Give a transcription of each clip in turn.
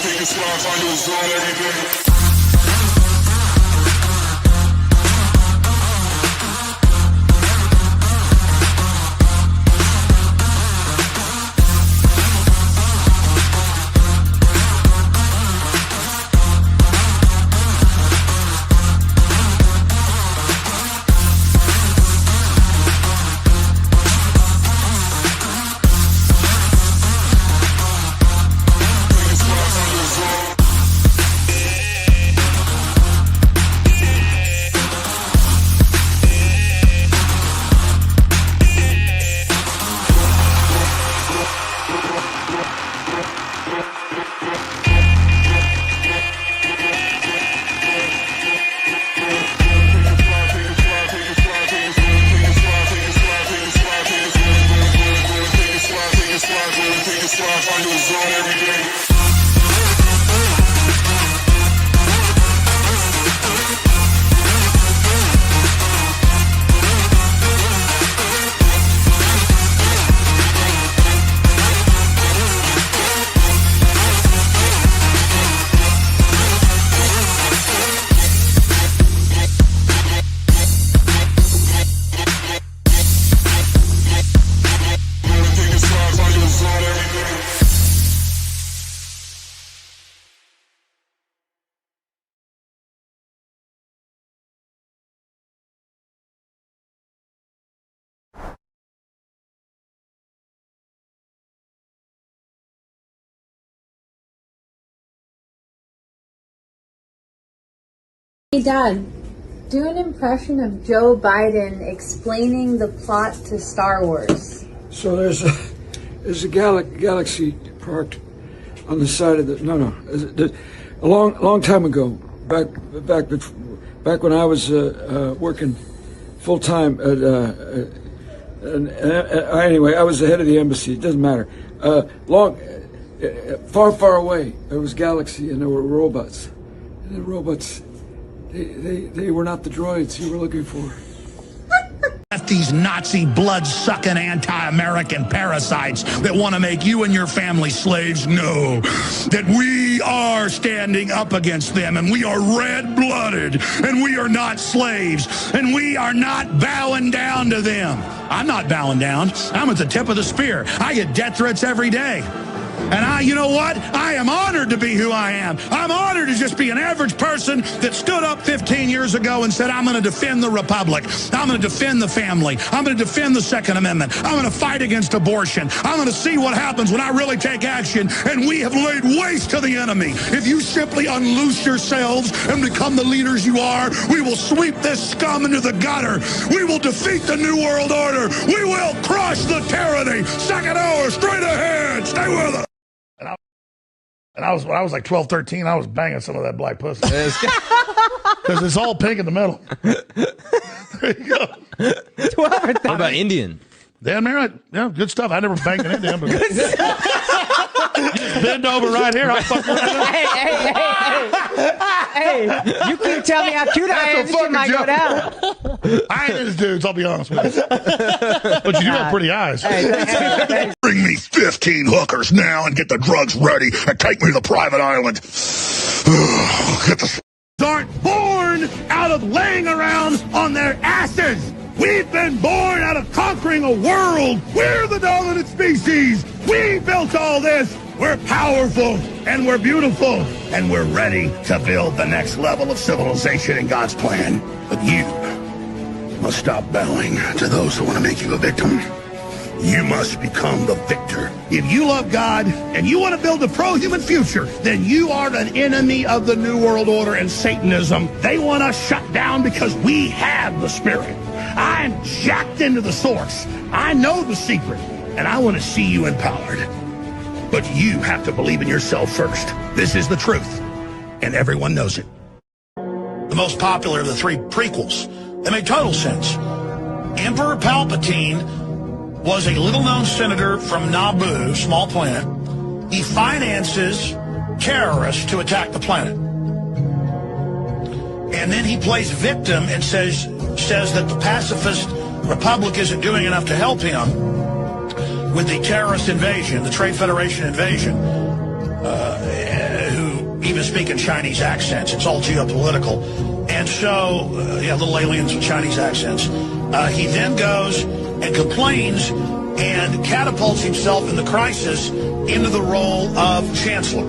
take a slide, find your zone every day. Find your zone every day. Hey Dad, do an impression of Joe Biden explaining the plot to Star Wars. So there's a galaxy parked on the side of a long time ago, back when I was working full time at anyway, I was the head of the embassy. It doesn't matter. Far away, there was galaxy and there were robots, and the robots. They were not the droids you were looking for. These Nazi blood-sucking anti-American parasites that want to make you and your family slaves know that we are standing up against them, and we are red-blooded, and we are not slaves, and we are not bowing down to them. I'm not bowing down. I'm at the tip of the spear. I get death threats every day. And you know what? I am honored to be who I am. I'm honored to just be an average person that stood up 15 years ago and said, I'm going to defend the Republic. I'm going to defend the family. I'm going to defend the Second Amendment. I'm going to fight against abortion. I'm going to see what happens when I really take action. And we have laid waste to the enemy. If you simply unloose yourselves and become the leaders you are, we will sweep this scum into the gutter. We will defeat the New World Order. We will crush the tyranny. Second hour, straight ahead. Stay with us. And when I was like 12, 13, I was banging some of that black pussy. Because it's all pink in the middle. There you go. 12 or 13. What about Indian? Dan Merritt, yeah, good stuff. I never banged an Indian. But bend over right here. I'll fuck Hey, you can't tell me how cute I am. This might go down. I ain't into dudes, I'll be honest with you. But you do have pretty eyes. Bring me 15 hookers now and get the drugs ready and take me to the private island. Aren't born out of laying around on their asses. We've been born out of conquering a world. We're the dominant species. We built all this. We're powerful, and we're beautiful, and we're ready to build the next level of civilization in God's plan. But you must stop bowing to those who want to make you a victim. You must become the victor. If you love God and you want to build a pro-human future, then you are an enemy of the New World Order and Satanism. They want us shut down because we have the Spirit. I'm jacked into the source. I know the secret, and I want to see you empowered. But you have to believe in yourself first. This is the truth, and everyone knows it. The most popular of the three prequels. They make total sense. Emperor Palpatine was a little-known senator from Naboo, small planet. He finances terrorists to attack the planet. And then he plays victim and says that the pacifist Republic isn't doing enough to help him with the terrorist invasion, the Trade Federation invasion, even speak in Chinese accents. It's all geopolitical. And so, little aliens with Chinese accents. He then goes and complains and catapults himself in the crisis into the role of chancellor.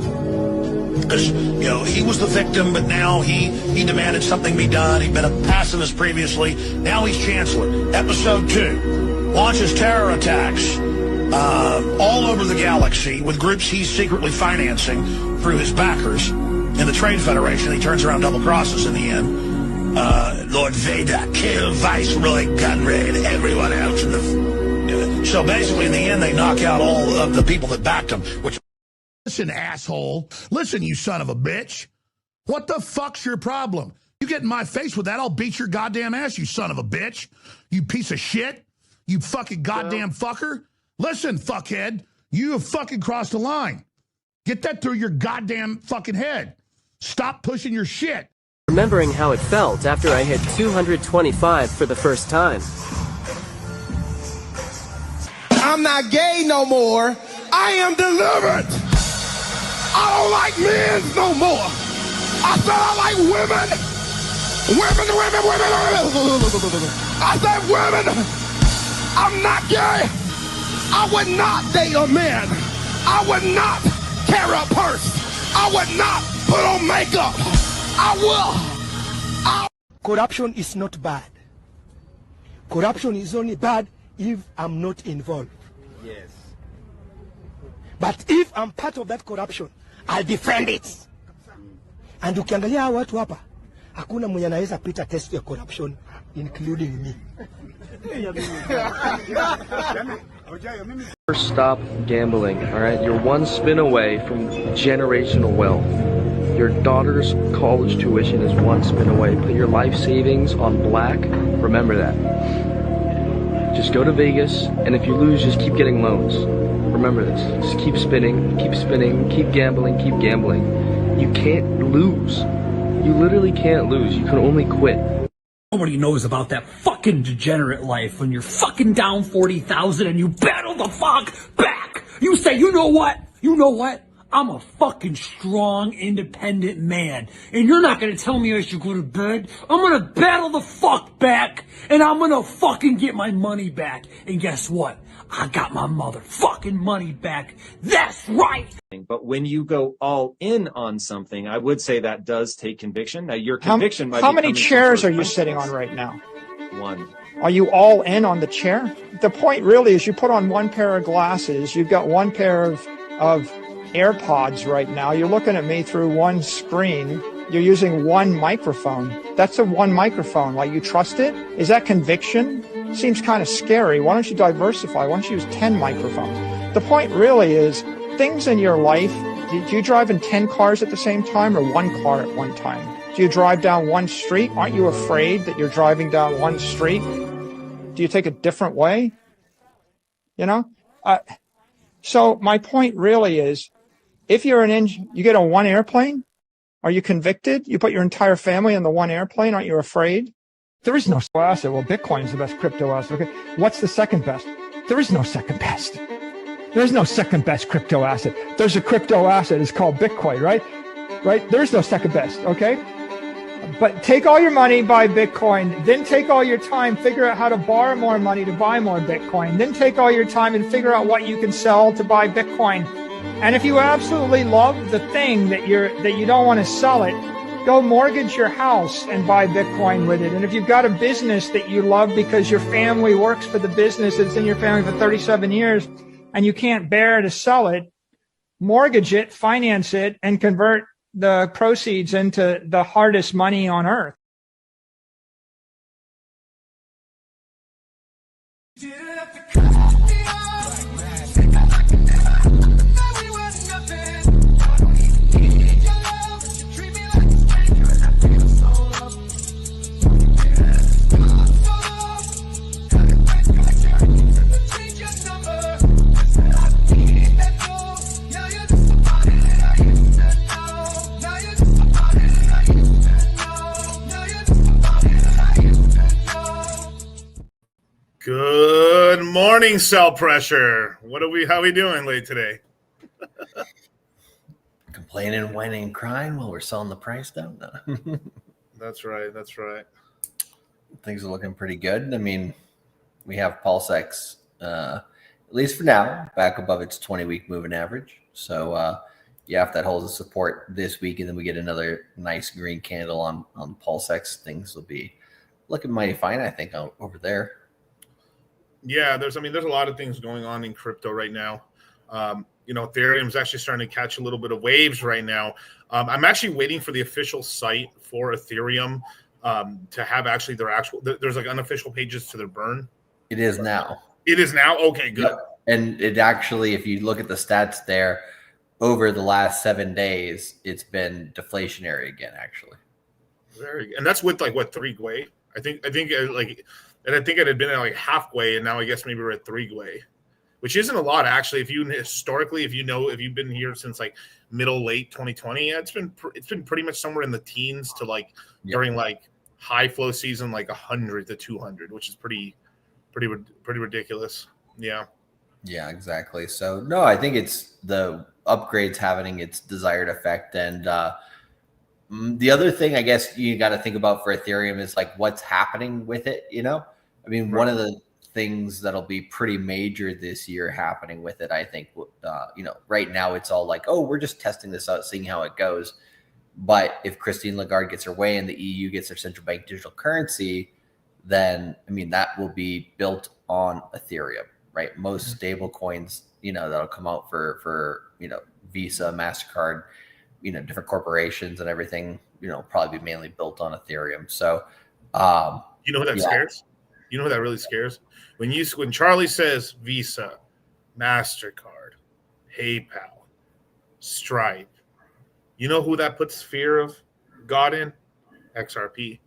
Because, he was the victim, but now he demanded something be done. He'd been a pacifist previously. Now he's chancellor. Episode 2 launches terror attacks all over the galaxy with groups he's secretly financing through his backers in the Trade Federation. He turns around, double crosses in the end. Lord Vader, kill Viceroy Gunray and everyone else in the... So basically, in the end, they knock out all of the people that backed him, which... Listen, asshole. Listen, you son of a bitch. What the fuck's your problem? You get in my face with that, I'll beat your goddamn ass, you son of a bitch. You piece of shit. You fucking goddamn fucker. Listen, fuckhead, you have fucking crossed the line. Get that through your goddamn fucking head. Stop pushing your shit. Remembering how it felt after I hit 225 for the first time. I'm not gay no more. I am delivered. I don't like men no more. I said I like women. Women. I said women. I'm not gay. I would not date a man. I would not carry a purse. I would not put on makeup. I will. Corruption is not bad. Corruption is only bad if I'm not involved. Yes. But if I'm part of that corruption, I'll defend it. And ukiangalia hawa watu hapa, hakuna mwenye anaweza pita test ya corruption, including me. First, stop gambling, all right? You're one spin away from generational wealth. Your daughter's college tuition is one spin away. Put your life savings on black. Remember that. Just go to Vegas, and if you lose, just keep getting loans. Remember this. Just keep spinning, keep gambling, keep gambling. You can't lose. You literally can't lose. You can only quit. Nobody knows about that fucking degenerate life when you're fucking down 40,000 and you battle the fuck back. You say, you know what? I'm a fucking strong, independent man. And you're not gonna tell me I should go to bed. I'm gonna battle the fuck back. And I'm gonna fucking get my money back. And guess what? I got my motherfucking money back. That's right. But when you go all in on something, I would say that does take conviction. Now, your conviction might be... How many chairs are you sitting on right now? One. Are you all in on the chair? The point really is you put on one pair of glasses. You've got one pair of AirPods right now. You're looking at me through one screen. You're using one microphone. That's a one microphone. Like, you trust it? Is that conviction? Seems kind of scary. Why don't you diversify? Why don't you use 10 microphones? The point really is things in your life. Do you drive in 10 cars at the same time or one car at one time? Do you drive down one street? Aren't you afraid that you're driving down one street? Do you take a different way? So my point really is, if you're you get on one airplane, are you convicted? You put your entire family on the one airplane, aren't you afraid? There is no asset. Well, Bitcoin is the best crypto asset. Okay. What's the second best? There is no second best. There is no second best crypto asset. There's a crypto asset. It's called Bitcoin, right? Right? There's no second best. Okay. But take all your money, buy Bitcoin. Then take all your time, figure out how to borrow more money to buy more Bitcoin. Then take all your time and figure out what you can sell to buy Bitcoin. And if you absolutely love the thing that you don't want to sell it, go mortgage your house and buy Bitcoin with it. And if you've got a business that you love because your family works for the business that's in your family for 37 years and you can't bear to sell it, mortgage it, finance it, and convert the proceeds into the hardest money on earth. Good morning, Cell Pressure. How are we doing late today? complaining, whining, and crying while we're selling the price down. No. That's right. That's right. Things are looking pretty good. I mean, we have PulseX, at least for now, back above its 20-week moving average. So, yeah, if that holds the support this week, and then we get another nice green candle on PulseX, things will be looking mighty fine, I think, over there. Yeah, there's a lot of things going on in crypto right now. Ethereum's actually starting to catch a little bit of waves right now. I'm actually waiting for the official site for Ethereum to have actually there's like unofficial pages to their burn. It is now. It is now? Okay, good. Yep. And it actually, if you look at the stats there, over the last 7 days, it's been deflationary again, actually. And that's with like what, 3 Gwei? I think it had been at like half Gwei, and now I guess maybe we're at 3 Gwei, which isn't a lot actually. If you've been here since like late 2020, it's been pretty much somewhere in the teens to like during like high flow season, like 100 to 200, which is pretty ridiculous. Yeah. Yeah, exactly. So no, I think it's the upgrades having its desired effect. And the other thing I guess you got to think about for Ethereum is like what's happening with it. I mean, one of the things that'll be pretty major this year happening with it, I think, right now it's all like, oh, we're just testing this out, seeing how it goes. But if Christine Lagarde gets her way and the EU gets their central bank digital currency, then, I mean, that will be built on Ethereum, right? Most stable coins, that'll come out for Visa, MasterCard, different corporations and everything, probably be mainly built on Ethereum. So, you know who that scares? You know who that really scares? When Charlie says Visa, MasterCard, PayPal, Stripe, you know who that puts fear of God in? XRP,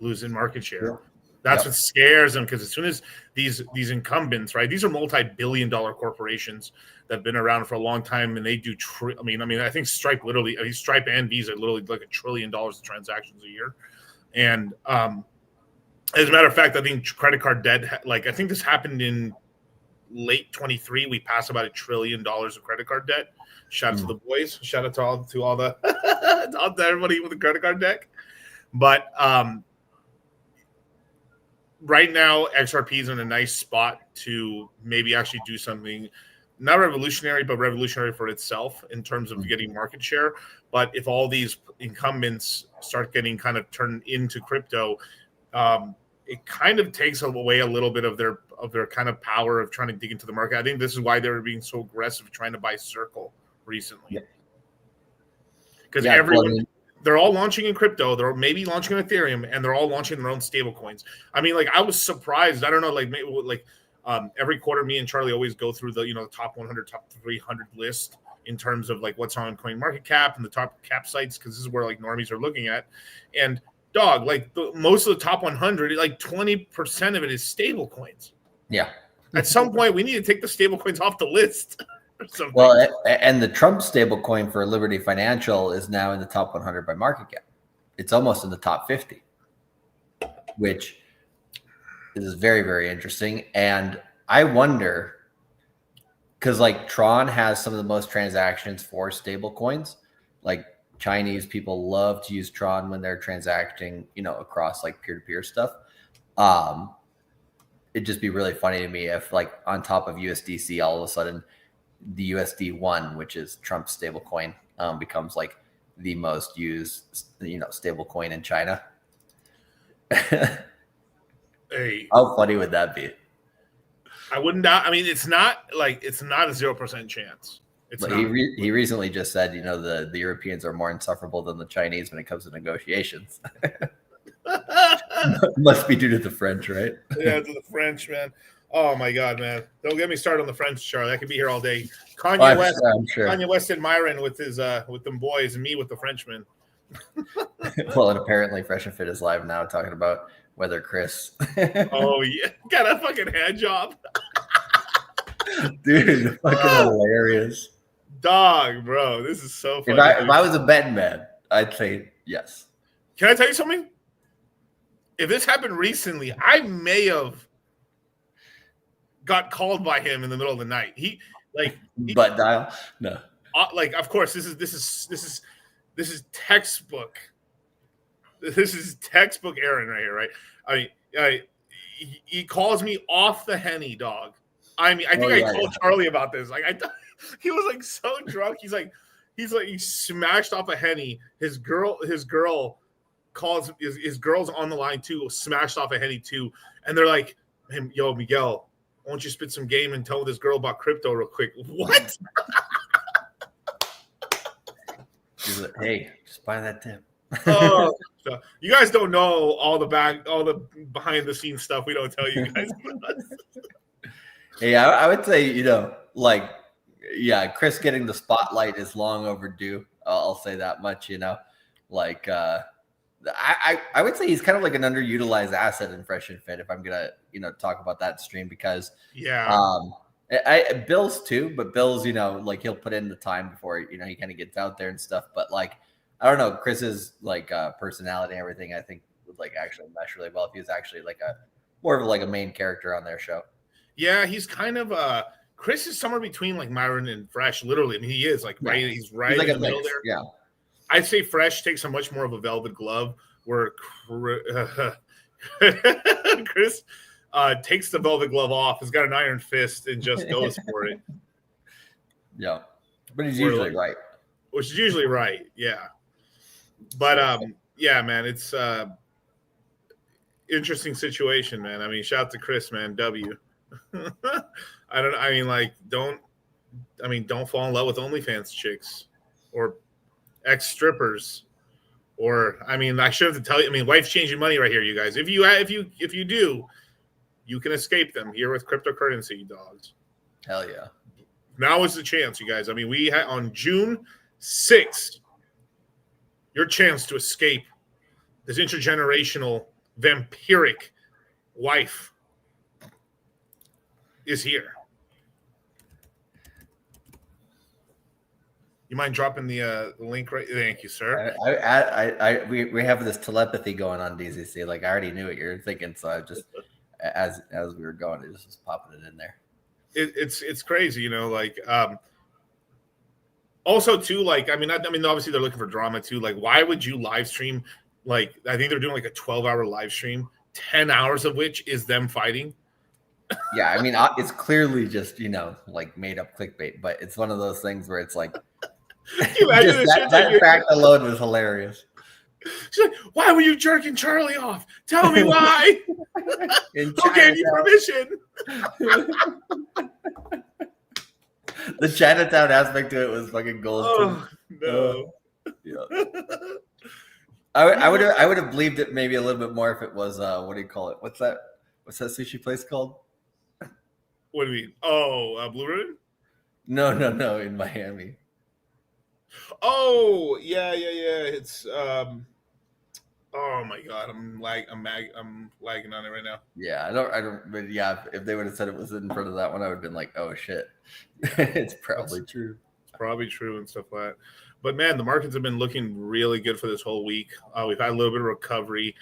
losing market share. Yeah. That's what scares them, because as soon as these incumbents, right? These are multi-billion-dollar corporations that have been around for a long time, and they do. I think Stripe Stripe and Visa literally like $1 trillion of transactions a year, and as a matter of fact, I think credit card debt. Like I think this happened in late 23. We passed about $1 trillion of credit card debt. Shout out to the boys. Shout out to all the to everybody with the credit card deck. But right now, XRP is in a nice spot to maybe actually do something not revolutionary, but revolutionary for itself in terms of getting market share. But if all these incumbents start getting kind of turned into crypto, it kind of takes away a little bit of their kind of power of trying to dig into the market. I think this is why they were being so aggressive trying to buy Circle recently. Because they're all launching in crypto. They're maybe launching on Ethereum, and they're all launching their own stable coins. I mean, like I was surprised. I don't know, like maybe every quarter, me and Charlie always go through the top 100, top 300 list in terms of like what's on CoinMarketCap and the top cap sites, because this is where like normies are looking at. And dog, like most of the top 100, like 20% of it is stable coins. Yeah. At some point, we need to take the stable coins off the list. Well, and the Trump stable coin for Liberty Financial is now in the top 100 by market cap. It's almost in the top 50, which is very, very interesting. And I wonder, because like Tron has some of the most transactions for stable coins. Like Chinese people love to use Tron when they're transacting, across like peer-to-peer stuff. It'd just be really funny to me if like on top of USDC, all of a sudden the USD1, which is Trump's stable coin, becomes like the most used, stable coin in China. Hey, how funny would that be? I wouldn't doubt. I mean, it's not a 0% chance. He recently just said, the Europeans are more insufferable than the Chinese when it comes to negotiations. Must be due to the French, right? Yeah, to the French, man. Oh my God, man! Don't get me started on the French, Charlie. I could be here all day. Kanye West, I'm sure. Kanye West admiring with his with them boys, and me with the Frenchmen. Well, and apparently Fresh and Fit is live now talking about whether Chris. Oh yeah, got a fucking hand job, dude. Fucking hilarious, dog, bro. This is so funny. If I was a betting man, I'd say yes. Can I tell you something? If this happened recently, I may have got called by him in the middle of the night. He butt dial. No. like, of course, this is textbook. This is textbook Aaron right here, right? I mean, he calls me off the henny, dog. I mean, I think I told Charlie about this. Like, he was like so drunk. He's like he smashed off a henny. His girl calls his girl's on the line too. Smashed off a henny too, and they're like, "Yo, Miguel, why don't you spit some game and tell this girl about crypto real quick?" What? He's like, hey, just buy that tip. Oh, so you guys don't know all the behind the scenes stuff we don't tell you guys. Hey, I would say, like, yeah, Chris getting the spotlight is long overdue. I'll say that much, like, I would say he's kind of like an underutilized asset in Fresh and Fit if I'm gonna, talk about that stream because Bill's too, but Bill's, like he'll put in the time before, he kind of gets out there and stuff. But like, I don't know, Chris's like personality and everything, I think would like actually mesh really well if he was actually like more of like a main character on their show. Yeah, he's kind of Chris is somewhere between like Myron and Fresh, literally. I mean, he is like right. He's right like in the middle there. Yeah, I'd say Fresh takes a much more of a velvet glove, where Chris takes the velvet glove off, has got an iron fist, and just goes for it. Yeah, but he's usually right. Which is usually right, yeah. But yeah, man, it's interesting situation, man. I mean, shout out to Chris, man. W. Don't fall in love with OnlyFans chicks or ex strippers, or I should have to tell you. I mean, life's changing money right here, you guys. If you do, you can escape them here with cryptocurrency, dogs. Hell yeah! Now is the chance, you guys. I mean, we had on June 6th, your chance to escape this intergenerational vampiric wife is here. You mind dropping the link right? Thank you, sir. We have this telepathy going on, DZC. Like I already knew what you were thinking, so I just as we were going, it was just popping it in there. It's crazy, like also too, like obviously they're looking for drama too. Like, why would you live stream? Like, I think they're doing like a 12-hour live stream, 10 hours of which is them fighting. Yeah, I mean, it's clearly just like made up clickbait, but it's one of those things where it's like that fact alone was hilarious. She's like, "Why were you jerking Charlie off? Tell me why." Who gave you permission? The Chinatown aspect to it was fucking gold. Oh, no. Yeah. I would have believed it maybe a little bit more if it was what do you call it? What's that sushi place called? What do you mean? Oh, Blue Ribbon? No, in Miami. Oh, yeah. It's oh my god, I'm lagging on it right now. Yeah, I don't. But yeah, if they would have said it was in front of that one, I would have been like, oh shit, it's probably true. It's probably true and stuff like that. But man, the markets have been looking really good for this whole week. We've had a little bit of recovery.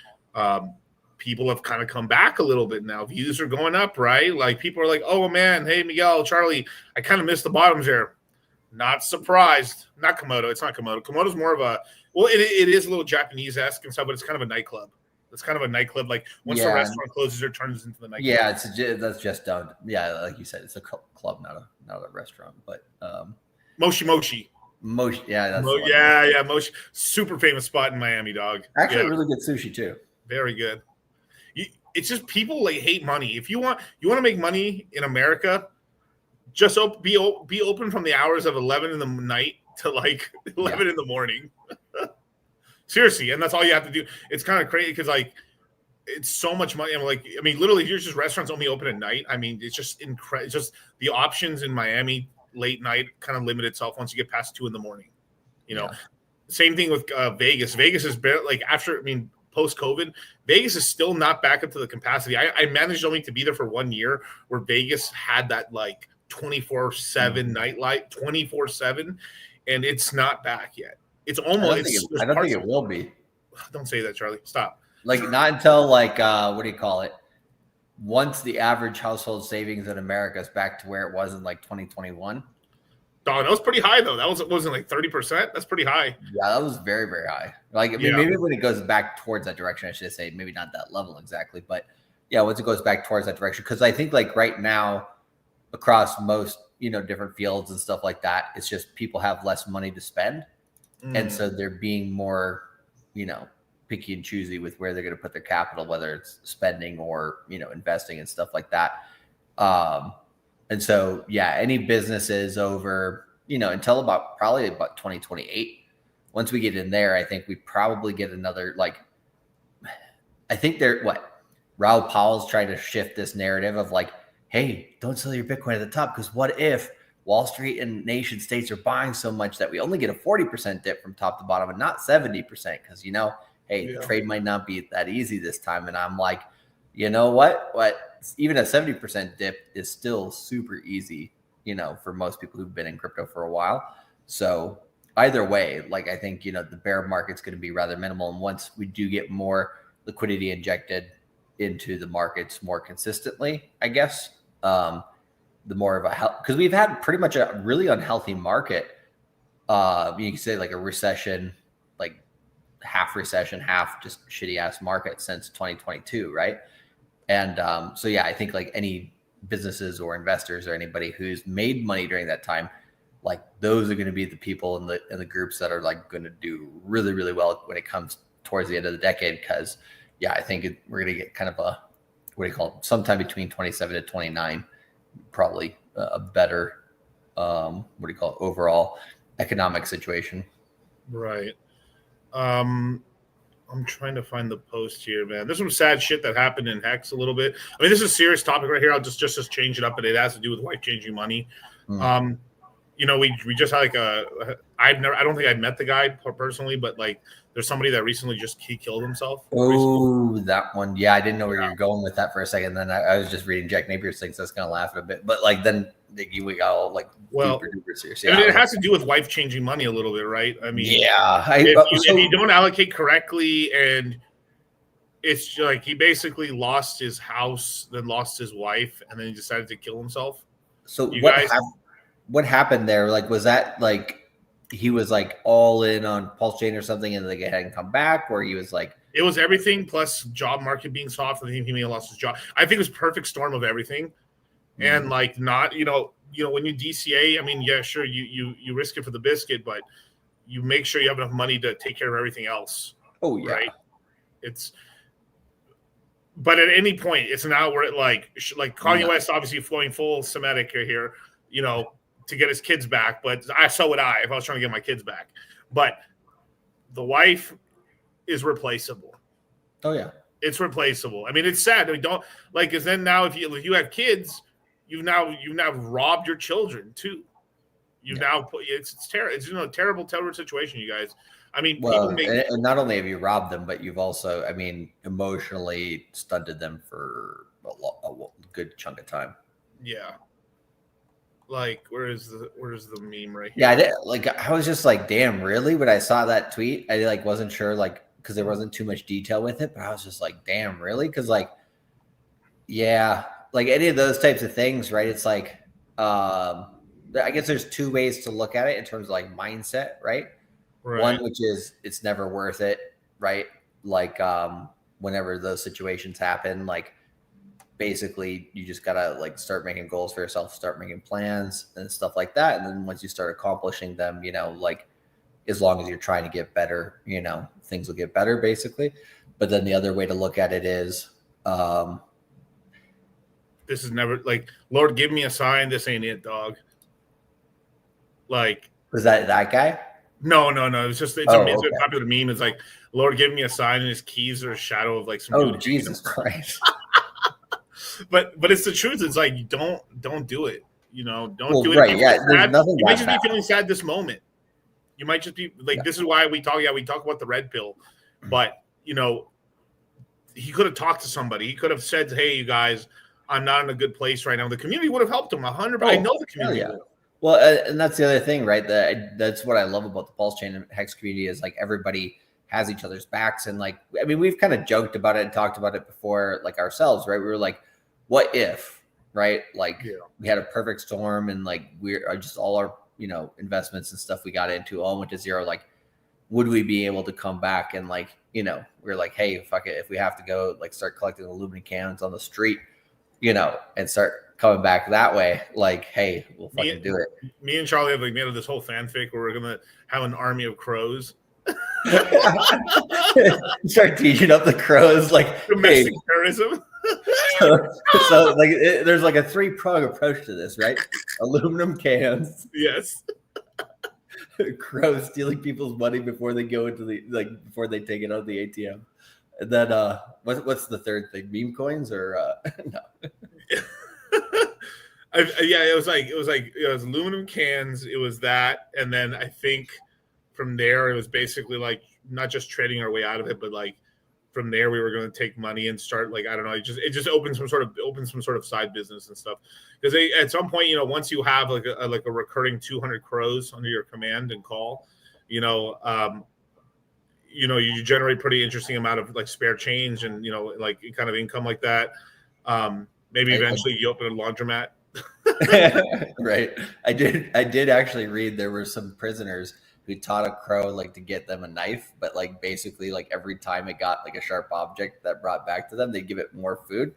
People have kind of come back a little bit now. Views are going up, right? Like people are like, oh man, hey Miguel, Charlie, I kind of missed the bottoms there. Not surprised. Not Komodo. It's not Komodo. Komodo's more of a, well, it is a little Japanese-esque and stuff, but it's kind of a nightclub. It's kind of a nightclub. Like once the restaurant closes, it turns into the nightclub. Yeah, that's just done. Yeah, like you said, it's a club, not a restaurant. But Moshi. Yeah, that's yeah, Moshi. Super famous spot in Miami, dog. Actually, really good sushi too. Very good. It's just people like hate money. If you want to make money in America, just be open from the hours of 11 in the night to like 11 in the morning. Seriously, and that's all you have to do. It's kind of crazy because like it's so much money. Literally, here's just restaurants only open at night. I mean, it's just incredible. It's just the options in Miami late night kind of limit itself once you get past 2 a.m. Same thing with Vegas. Vegas is like post COVID, Vegas is still not back up to the capacity. I managed only to be there for 1 year where Vegas had that like 24/7 nightlight, 24/7, and it's not back yet. It's almost. I don't think it will be. Don't say that, Charlie. Stop. Like not until like what do you call it? Once the average household savings in America is back to where it was in like 2021, Dog, that was pretty high though. That wasn't like 30%. That's pretty high. Yeah, that was very, very high. Like, I mean, maybe when it goes back towards that direction, I should say, maybe not that level exactly, but yeah, once it goes back towards that direction, because I think like right now, across most different fields and stuff like that, it's just people have less money to spend, and so they're being more picky and choosy with where they're going to put their capital, whether it's spending or investing and stuff like that. And so, yeah, any businesses over, until probably about 2028, once we get in there, I think we probably get another, I think Raoul Powell's trying to shift this narrative of like, hey, don't sell your Bitcoin at the top, because what if Wall Street and nation states are buying so much that we only get a 40% dip from top to bottom and not 70%? Because, hey, the trade might not be that easy this time. And I'm like, you know what? Even a 70% dip is still super easy, for most people who've been in crypto for a while. So either way, I think, the bear market's going to be rather minimal. And once we do get more liquidity injected into the markets more consistently, I guess, the more of because we've had pretty much a really unhealthy market. You can say like a recession, like half recession, half just shitty ass market since 2022. Right. And so, yeah, I think like any businesses or investors or anybody who's made money during that time, like those are going to be the people in the groups that are like going to do really, really well when it comes towards the end of the decade. Because, yeah, I think we're going to get kind of sometime between 27 to 29, probably a better, overall economic situation. Right. I'm trying to find the post here, man. There's some sad shit that happened in Hex a little bit. I mean, this is a serious topic right here. I'll just change it up, but it has to do with life-changing money. We just had I don't think I've met the guy personally, but like there's somebody that recently he killed himself. Oh, that one. Yeah, I didn't know where you were going with that for a second. Then I was just reading Jack Napier's things, so I was going to laugh a bit. But like then we got all like super serious. Yeah, it has to do with life-changing money a little bit, right? I mean, yeah. If you don't allocate correctly, and it's like he basically lost his house, then lost his wife, and then he decided to kill himself. So what happened there? Like, was that like he was like all in on Pulse Chain or something, and like it hadn't come back, or he was like it was everything plus job market being soft. I think he may have lost his job. I think it was a perfect storm of everything, and like not when you DCA, I mean, yeah, sure, you risk it for the biscuit, but you make sure you have enough money to take care of everything else. Oh yeah, right. But at any point, it's now where it like Kanye West obviously flowing full Semitic here, to get his kids back. But so would I if I was trying to get my kids back. But the wife is replaceable. Oh yeah, it's replaceable. I mean, it's sad. I mean, don't like because then now if you have kids, you've now robbed your children too. You've now put it's terrible. It's terrible situation, you guys. I mean, and not only have you robbed them, but you've also, I mean, emotionally stunted them for a good chunk of time. Yeah. Like, where's the meme right here? Yeah, I was just like, damn, really? When I saw that tweet, I like wasn't sure, like, because there wasn't too much detail with it, but I was just like, damn, really? Because like, yeah, like any of those types of things, right? It's like, I guess there's two ways to look at it in terms of like mindset, right? Right. One, which is it's never worth it, right? Like whenever those situations happen, like basically you just gotta like start making goals for yourself, start making plans and stuff like that. And then once you start accomplishing them, like as long as you're trying to get better, things will get better basically. But then the other way to look at it is this is never like, Lord, give me a sign. This ain't it, dog. Like, was that guy? No. It's a popular meme. It's like, Lord, give me a sign, and his keys are a shadow of like some. Oh, Jesus Christ! but it's the truth. It's like don't do it. Don't do it. Right? Yeah. You might just be feeling sad this moment. You might just be like, this is why we talk. Yeah, we talk about the red pill, but he could have talked to somebody. He could have said, "Hey, you guys, I'm not in a good place right now." The community would have helped him 100%. I know the community would. Well, and that's the other thing, right? That's what I love about the Pulse Chain and Hex community is like everybody has each other's backs. And like, I mean, we've kind of joked about it and talked about it before, like ourselves, right? We were like, what if, right? Like we had a perfect storm and like we're just all our, investments and stuff we got into all went to zero. Like, would we be able to come back and like, we're like, hey, fuck it. If we have to go like start collecting aluminum cans on the street, and start coming back that way, like, hey, we'll fucking do it. Me and Charlie have like made this whole fanfic where we're going to have an army of crows. Start teaching up the crows like domestic terrorism. so like there's like a 3-prong approach to this, right? Aluminum cans. Yes. Crows stealing people's money before they go into before they take it out of the ATM. And then what's the third thing? Meme coins or no? It was aluminum cans. It was that, and then I think from there it was basically like not just trading our way out of it, but like from there we were going to take money and start like I don't know. It just opened some sort of side business and stuff. Because at some point, once you have like a recurring 200 crows under your command and call, you generate pretty interesting amount of like spare change and like kind of income like that. Maybe eventually you open a laundromat. Right. I did actually read there were some prisoners who taught a crow like to get them a knife, but like basically like every time it got like a sharp object that brought back to them, they give it more food.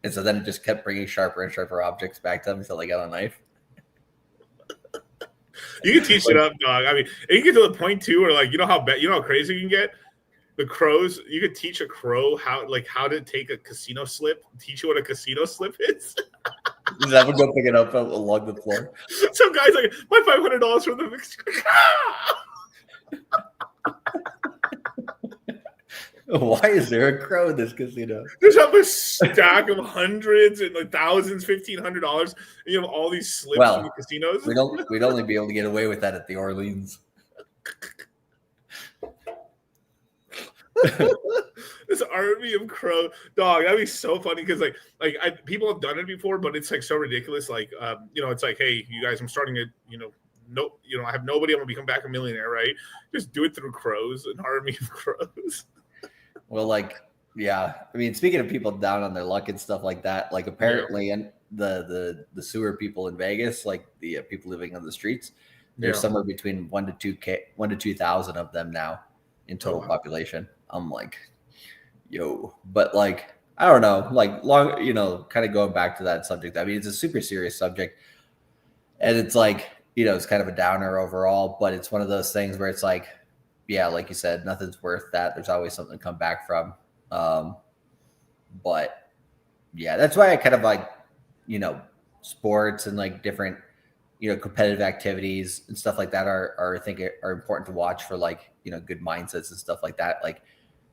And so then it just kept bringing sharper and sharper objects back to them until they got a knife. You can teach it up, dog. I mean, you get to the point too where like how crazy you can get. The crows, you could teach a crow how to take a casino slip. Teach you what a casino slip is. Does that one go pick it up along the floor? Some guy's like, my $500 for the mix. Why is there a crow in this casino? There's a stack of hundreds and like thousands, $1,500, and you have all these slips from the casinos. We'd only be able to get away with that at the Orleans. This army of crow, dog. That'd be so funny because people have done it before, but it's like so ridiculous. Like it's like, hey, you guys, I'm starting to I have nobody. I'm gonna become back a millionaire, right? Just do it through crows, an army of crows. Well, yeah. I mean, speaking of people down on their luck and stuff like that, like apparently, and the sewer people in Vegas, like the people living on the streets, there's somewhere between 1,000 to 2,000 of them now in total population. I'm like, yo, but like, I don't know, like long, kind of going back to that subject. I mean, it's a super serious subject and it's like, it's kind of a downer overall, but it's one of those things where it's like, yeah, like you said, nothing's worth that. There's always something to come back from. But yeah, that's why I kind of like, sports and like different, competitive activities and stuff like that are I think are important to watch for like, good mindsets and stuff like that. Like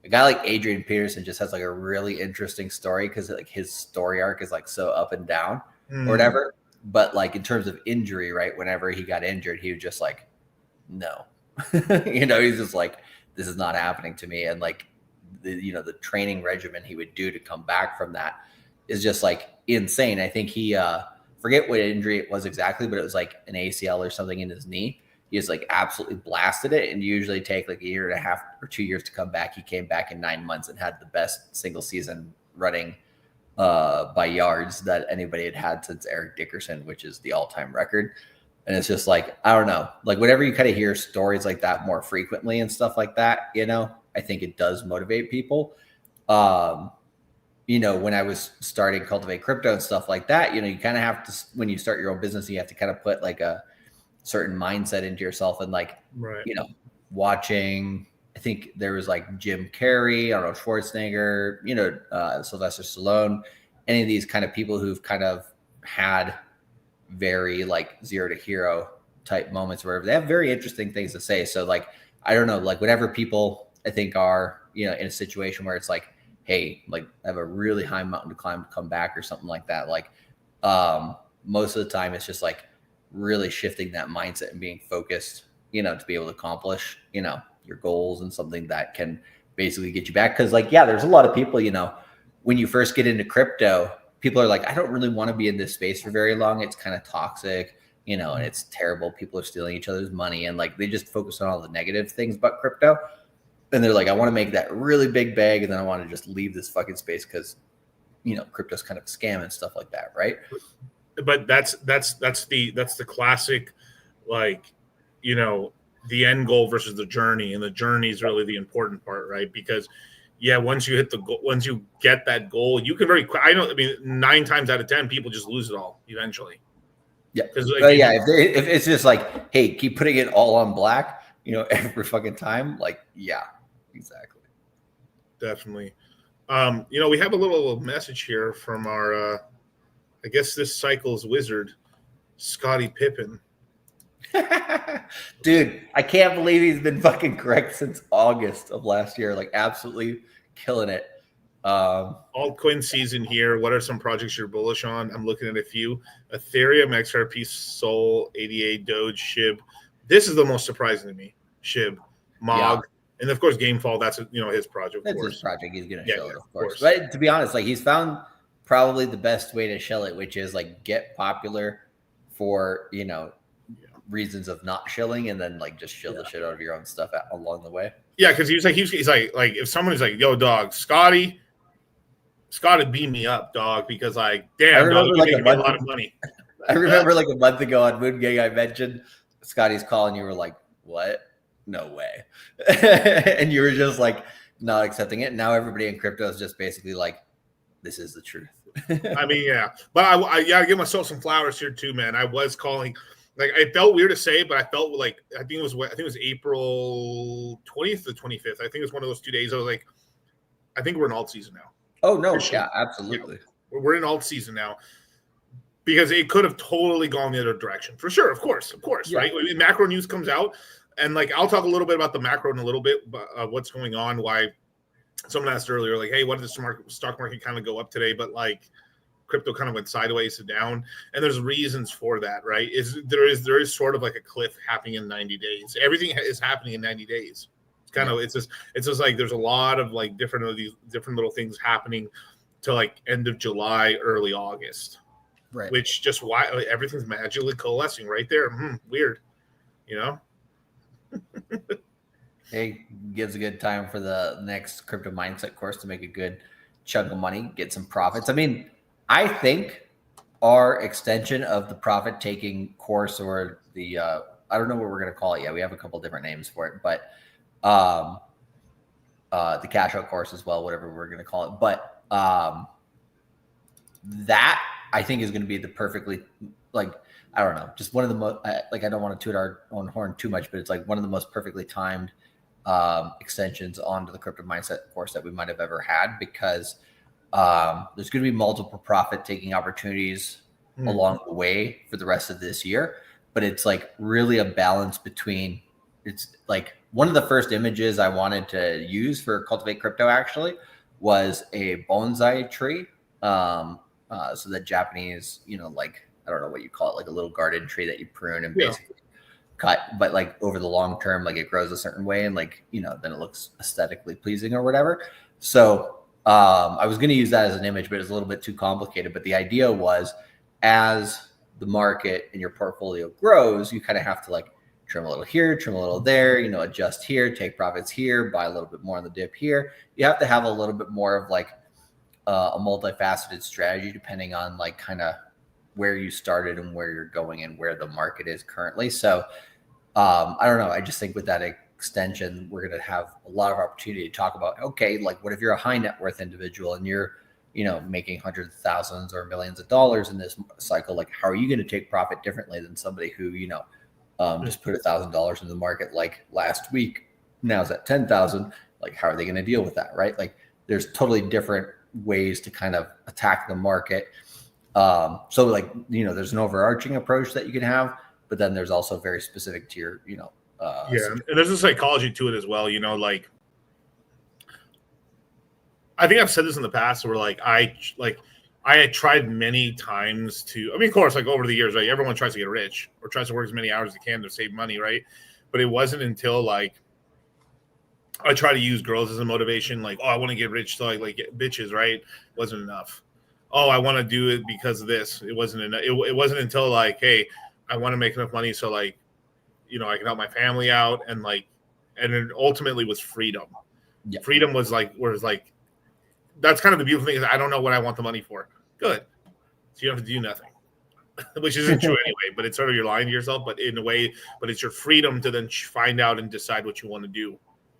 a guy like Adrian Peterson just has like a really interesting story because like his story arc is like so up and down or whatever. But like in terms of injury, right? Whenever he got injured, he was just like, no, he's just like, this is not happening to me. And like, the training regimen he would do to come back from that is just like insane. I think he, forget what injury it was exactly, but it was like an ACL or something in his knee. He just like absolutely blasted it and usually take like a year and a half or 2 years to come back. He came back in 9 months and had the best single season running by yards that anybody had since Eric Dickerson, which is the all-time record. And it's just like, I don't know, like whenever you kind of hear stories like that more frequently and stuff like that, I think it does motivate people. When I was starting Cultivate Crypto and stuff like that, you kind of have to, when you start your own business, you have to kind of put like a certain mindset into yourself and like, watching, I think there was like Jim Carrey, Arnold Schwarzenegger, Sylvester Stallone, any of these kind of people who've kind of had very like zero to hero type moments where they have very interesting things to say. So like, I don't know, like whenever people I think are, in a situation where it's like, hey, like I have a really high mountain to climb, come back or something like that. Like most of the time it's just like really shifting that mindset and being focused, to be able to accomplish, your goals and something that can basically get you back. Cause like, yeah, there's a lot of people, when you first get into crypto, people are like, I don't really want to be in this space for very long. It's kind of toxic, and it's terrible. People are stealing each other's money and like, they just focus on all the negative things about crypto. And they're like, I want to make that really big bag. And then I want to just leave this fucking space because, crypto's kind of a scam and stuff like that. Right. But that's the classic like, you know, the end goal versus the journey, and the journey is really the important part, right? Because yeah, once you hit the goal, once you get that goal, you can very quick. I mean, 9 times out of 10, people just lose it all eventually. Yeah, because like, but yeah, if it's just like, hey, keep putting it all on black, you know, every fucking time, like, yeah, exactly. Definitely. You know, we have a little message here from our, I guess this cycle's wizard, Scottie Pippen. Dude, I can't believe he's been fucking correct since August of last year. Like, absolutely killing it. Altcoin season here. What are some projects you're bullish on? I'm looking at a few: Ethereum, XRP, Sol, ADA, Doge, SHIB. This is the most surprising to me. SHIB, MOG, and of course GameFall. That's his project. That's his project. He's gonna shill it, of course. course. But to be honest, like, he's found probably the best way to shill it, which is like get popular for reasons of not shilling, and then like just shill the shit out of your own stuff along the way. Yeah, because he's like if someone is like, yo, dog, Scotty beat me up, dog, because like, damn, dog, you're making me a lot of money. I remember like a month ago on Moongang, I mentioned Scotty's call, and you were like, what? No way. And you were just like not accepting it. And now everybody in crypto is just basically like, this is the truth. I mean, yeah. But I gotta give myself some flowers here too, man. I was calling, like, it felt weird to say, but I felt like I think it was April 20th to 25th. I think it was one of those 2 days. I was like, I think we're in alt season now. Oh no, yeah, absolutely. Yeah, we're in alt season now. Because it could have totally gone the other direction. For sure, of course, yeah. Right? When macro news comes out, and like I'll talk a little bit about the macro in a little bit, but what's going on, why someone asked earlier, like, hey, what did the stock market kind of go up today? But like crypto kind of went sideways to down, and there's reasons for that, right? There is sort of like a cliff happening in 90 days. Everything is happening in 90 days. It's kind of it's just like there's a lot of like different little things happening to like end of July, early August. Right. Which just why everything's magically coalescing right there. Weird, Hey, gives a good time for the next crypto mindset course to make a good chunk of money, get some profits. I mean, I think our extension of the profit taking course, or the I don't know what we're gonna call it yet. We have a couple different names for it, but the cash out course as well, whatever we're gonna call it. But that I think is going to be the perfectly, like, I don't know, just one of the most, like, I don't want to toot our own horn too much, but it's like one of the most perfectly timed extensions onto the crypto mindset course that we might have ever had, because there's going to be multiple profit taking opportunities along the way for the rest of this year. But it's like really a balance between, it's like one of the first images I wanted to use for Cultivate Crypto actually was a bonsai tree. So that Japanese, like, I don't know what you call it, like a little garden tree that you prune and basically cut, but like over the long term, like it grows a certain way, and like, then it looks aesthetically pleasing or whatever. So I was going to use that as an image, but it's a little bit too complicated. But the idea was, as the market in your portfolio grows, you kind of have to like trim a little here, trim a little there, adjust here, take profits here, buy a little bit more on the dip here. You have to have a little bit more of like a multifaceted strategy depending on like kind of where you started and where you're going and where the market is currently. So I don't know. I just think with that extension, we're going to have a lot of opportunity to talk about, okay, like what if you're a high net worth individual and you're, making hundreds of thousands or millions of dollars in this cycle? Like, how are you going to take profit differently than somebody who, just put $1,000 in the market like last week, now it's at 10,000. Like, how are they going to deal with that? Right? Like, there's totally different ways to kind of attack the market. So like, there's an overarching approach that you can have, but then there's also very specific to your, and there's a psychology to it as well. Like, I think I've said this in the past where like I had tried many times to, I mean, of course, like over the years, right? Everyone tries to get rich or tries to work as many hours as they can to save money, right? But it wasn't until like I try to use girls as a motivation, like, oh, I want to get rich, so I like get bitches, right? Wasn't enough. Oh, I want to do it because of this. It wasn't enough. It wasn't until like, hey, I want to make enough money so like, I can help my family out, and like, and it ultimately was freedom. Yeah. Freedom was like, that's kind of the beautiful thing is I don't know what I want the money for. Good. So you don't have to do nothing. which isn't true anyway, but it's sort of you're lying to yourself, but in a way, but it's your freedom to then find out and decide what you want to do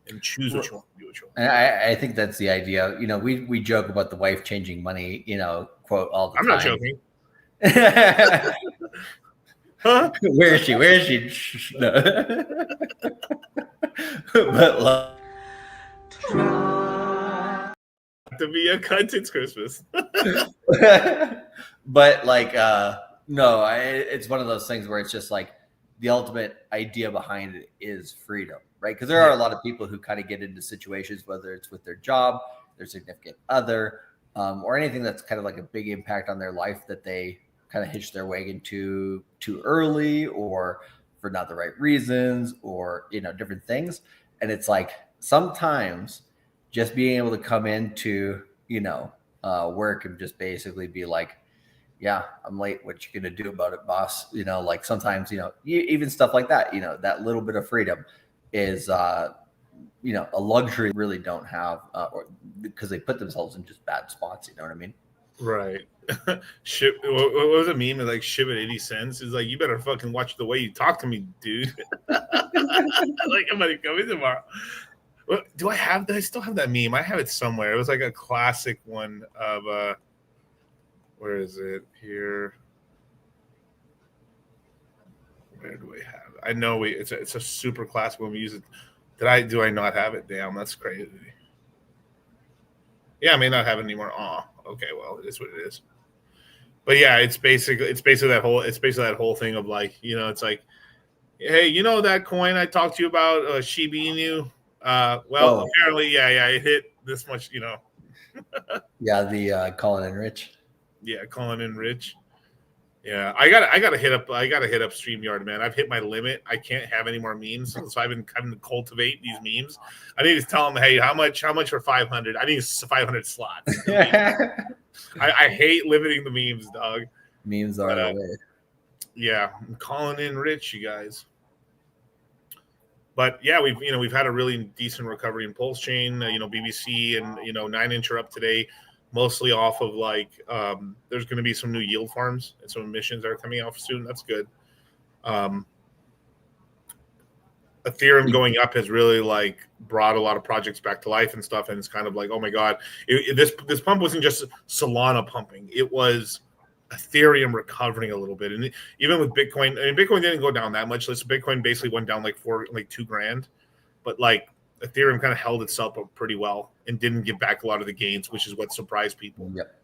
and choose what you want to do. And I think that's the idea. You know, we joke about the wife changing money, you know, quote all the I'm time. not joking. Huh? Where is she? Where is she? No. But to be a cunt, it's Christmas. But like, no, it's one of those things where it's just like the ultimate idea behind it is freedom, right? Because there are a lot of people who kind of get into situations, whether it's with their job, their significant other, or anything that's kind of like a big impact on their life that they kind of hitch their wagon to too early or for not the right reasons or, you know, different things. And it's like sometimes just being able to come into, you know, work and just basically be like, yeah, I'm late. What you going to do about it, boss? You know, like sometimes, you know, even stuff like that, you know, that little bit of freedom is, you know, a luxury really don't have, or because they put themselves in just bad spots. You know what I mean? Right. Ship. What was a meme? Like ship at 80 cents. Is like, you better fucking watch the way you talk to me, dude. Like I'm gonna come in tomorrow. Do I have that? I still have that meme. I have it somewhere. It was like a classic one of where is it? Here. Where do we have it? I know it's a super classic when we use it. Do I not have it? Damn, that's crazy. Yeah, I may not have it anymore. Oh, okay, well, it is what it is. But yeah, it's basically that whole thing of like, you know, it's like, hey, you know that coin I talked to you about, Shiba Inu? Apparently, yeah, it hit this much, you know. Yeah, the Colin and Rich. Yeah, Colin and Rich. Yeah, I gotta hit up StreamYard, man. I've hit my limit. I can't have any more memes, so I've been kind of cultivate these memes. I need to tell them, hey, how much for 500? I need 500 slots. I hate limiting the memes, dog. Memes are the way. Yeah, I'm calling in Rich, you guys. But yeah, we've had a really decent recovery in Pulse Chain. BBC and 9 Inch are up today, mostly off of like there's going to be some new yield farms and some emissions that are coming out soon. That's good. Ethereum going up has really like brought a lot of projects back to life and stuff, and it's kind of like, oh my god, this pump wasn't just Solana pumping; it was Ethereum recovering a little bit. And even with Bitcoin, I mean, Bitcoin didn't go down that much. Bitcoin basically went down like $2,000, but like Ethereum kind of held itself up pretty well and didn't give back a lot of the gains, which is what surprised people. Yep.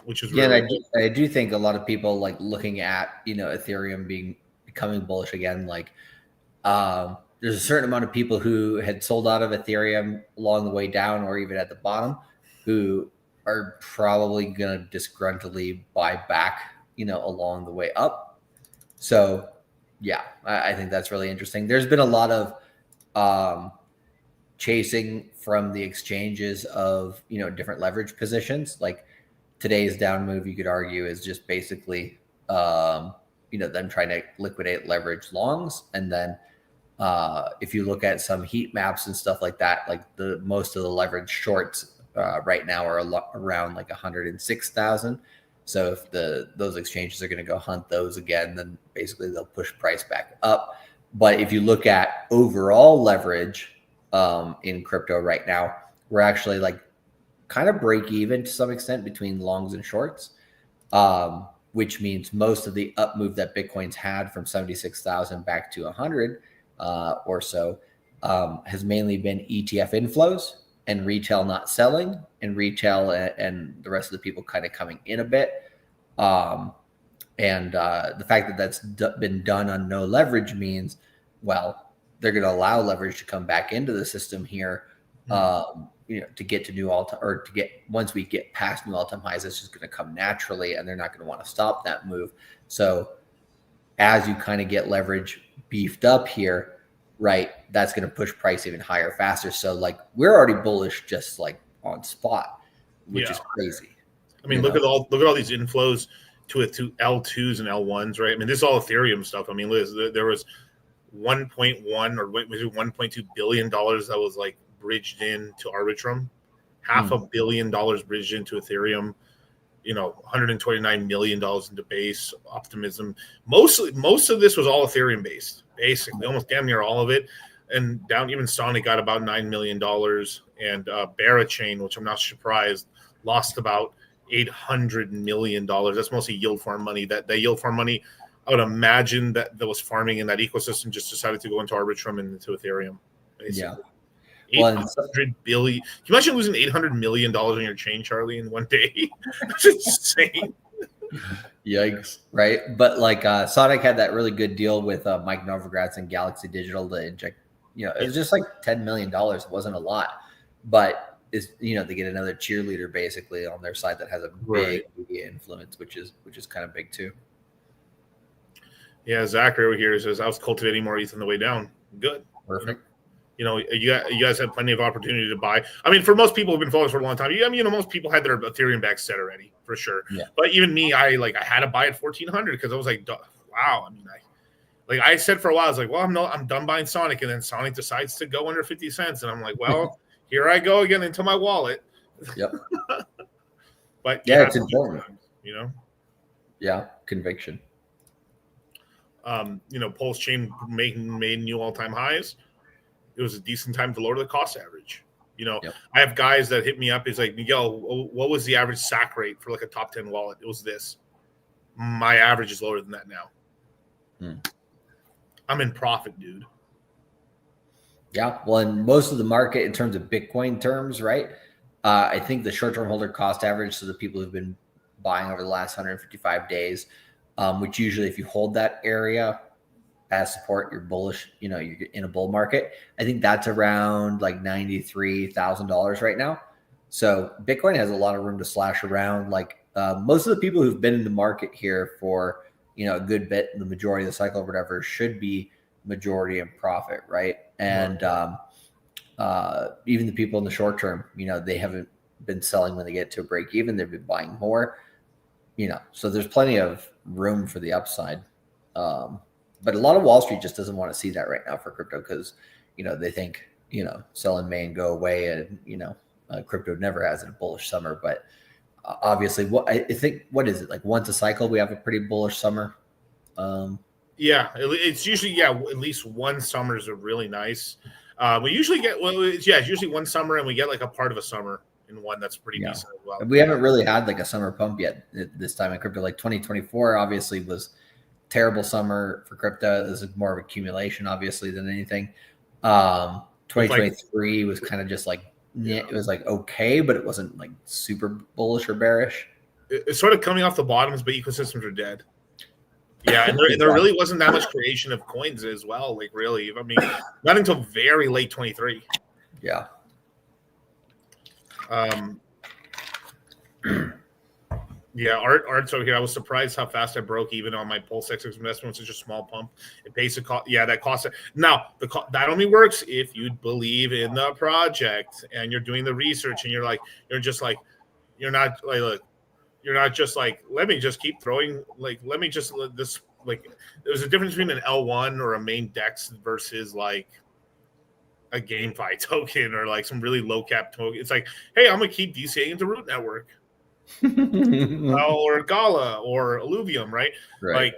Which is really I do think a lot of people like looking at Ethereum becoming bullish again. Like there's a certain amount of people who had sold out of Ethereum along the way down or even at the bottom who are probably going to disgruntledly buy back, along the way up. So yeah, I think that's really interesting. There's been a lot of chasing from the exchanges of, different leverage positions. Like today's down move, you could argue, is just basically, them trying to liquidate leverage longs. And then if you look at some heat maps and stuff like that, like most of the leverage shorts right now are around like 106,000. So if those exchanges are going to go hunt those again, then basically they'll push price back up. But if you look at overall leverage in crypto right now, we're actually like kind of break even to some extent between longs and shorts, which means most of the up move that Bitcoin's had from 76,000 back to 100 or so has mainly been ETF inflows and retail not selling, and retail and the rest of the people kind of coming in a bit. And the fact that that's been done on no leverage means, well, they're going to allow leverage to come back into the system here, to get to new all-time, or to get, once we get past new all-time highs, it's just going to come naturally, and they're not going to want to stop that move. So as you kind of get leverage beefed up here, right, that's going to push price even higher, faster. So like we're already bullish just like on spot, which is crazy. I mean, look at all these inflows to L2s and L1s, right? I mean, this is all Ethereum stuff. I mean, Liz, there was 1.1 or maybe 1.2 billion dollars that was like bridged into Arbitrum, $500 million bridged into Ethereum. $129 million into base optimism. Most of this was all Ethereum based, basically, almost damn near all of it. And down, even Sonic got about $9 million, and Barachain, which I'm not surprised, lost about $800 million. That's mostly yield farm money. That yield farm money, I would imagine that was farming in that ecosystem just decided to go into Arbitrum and into Ethereum. Basically. Yeah. 800 billion. Can you imagine losing $800 million on your chain, Charlie, in one day? That's insane. Yikes. Right. But like Sonic had that really good deal with Mike Novogratz and Galaxy Digital to inject, it was just like $10 million. It wasn't a lot, but they get another cheerleader basically on their side that has a big media influence, which is kind of big too. Yeah. Zachary over here says, I was cultivating more ETH on the way down. Good. Perfect. You guys have plenty of opportunity to buy. I mean, for most people who've been following for a long time, most people had their Ethereum bags set already for sure. Yeah. But even me, I had to buy at 1,400 because I was like, wow. I mean, I said for a while, I was like, well, I'm done buying Sonic, and then Sonic decides to go under 50 cents, and I'm like, well, here I go again into my wallet. Yep. But yeah, it's important. Yeah, conviction. Pulse Chain made new all-time highs. It was a decent time to lower the cost average. Yep. I have guys that hit me up. It's like, Miguel, what was the average sack rate for like a top 10 wallet? It was this. My average is lower than that now. I'm in profit, dude. Yeah. Well, in most of the market, in terms of Bitcoin terms, right? I think the short-term holder cost average, so the people who've been buying over the last 155 days, which usually if you hold that area as support, you're bullish, you're in a bull market. I think that's around like $93,000 right now. So Bitcoin has a lot of room to slash around. Like most of the people who've been in the market here for, a good bit, the majority of the cycle or whatever, should be majority in profit, right? And even the people in the short term, they haven't been selling when they get to a break even. They've been buying more, so there's plenty of room for the upside. But a lot of Wall Street just doesn't want to see that right now for crypto because, they think, sell in May and go away, and, crypto never has a bullish summer. But obviously, I think, what is it, like once a cycle, we have a pretty bullish summer? Yeah, it's usually, at least one summers are really nice. We usually get, it's usually one summer, and we get like a part of a summer in one that's pretty decent as well. We haven't really had like a summer pump yet this time in crypto. Like 2024 obviously was terrible summer for crypto. This is more of accumulation, obviously, than anything. 2023 was kind of just like, it was like okay, but it wasn't like super bullish or bearish. It's sort of coming off the bottoms, but ecosystems are dead. Yeah, and there really wasn't that much creation of coins as well. Like really, I mean, not until very late 23. Yeah. Yeah, Art's over here. I was surprised how fast I broke even on my Pulse X investment. It's such a small pump. It pays the cost. Yeah, that costs. Now, that only works if you believe in the project and you're doing the research and you're not just like, let me just keep throwing, like, let me just let this, like, there's a difference between an L1 or a main DEX versus like a GameFi token or like some really low cap token. It's like, hey, I'm going to keep DCA into Root Network. Or Gala or Alluvium, right? Like,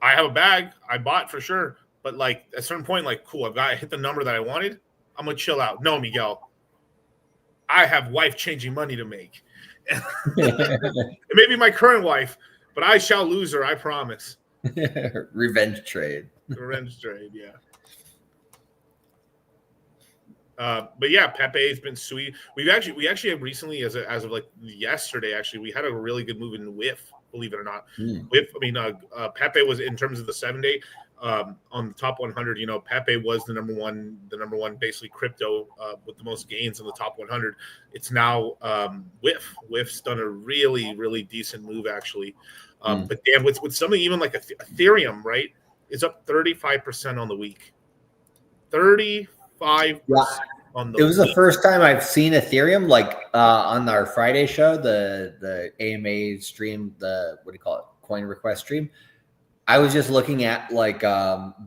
I have a bag I bought for sure, but like at a certain point, like, cool, I hit the number that I wanted. I'm gonna chill out. No, Miguel, I have wife changing money to make. It may be my current wife, but I shall lose her. I promise. Revenge trade. Revenge trade. Yeah. But yeah, Pepe has been sweet. We actually have recently, as of like yesterday, actually, we had a really good move in WIF, believe it or not. WIF, I mean, Pepe was, in terms of the 7-day, on the top 100. You know, Pepe was the number one basically crypto with the most gains in the top 100. It's now WIF. WIF's done a really, really decent move actually. But damn, with something even like Ethereum, right? It's up 35% on the week. 35%. On the it was week. The first time I've seen Ethereum, like on our Friday show, the AMA stream, the what do you call it, coin request stream. I was just looking at like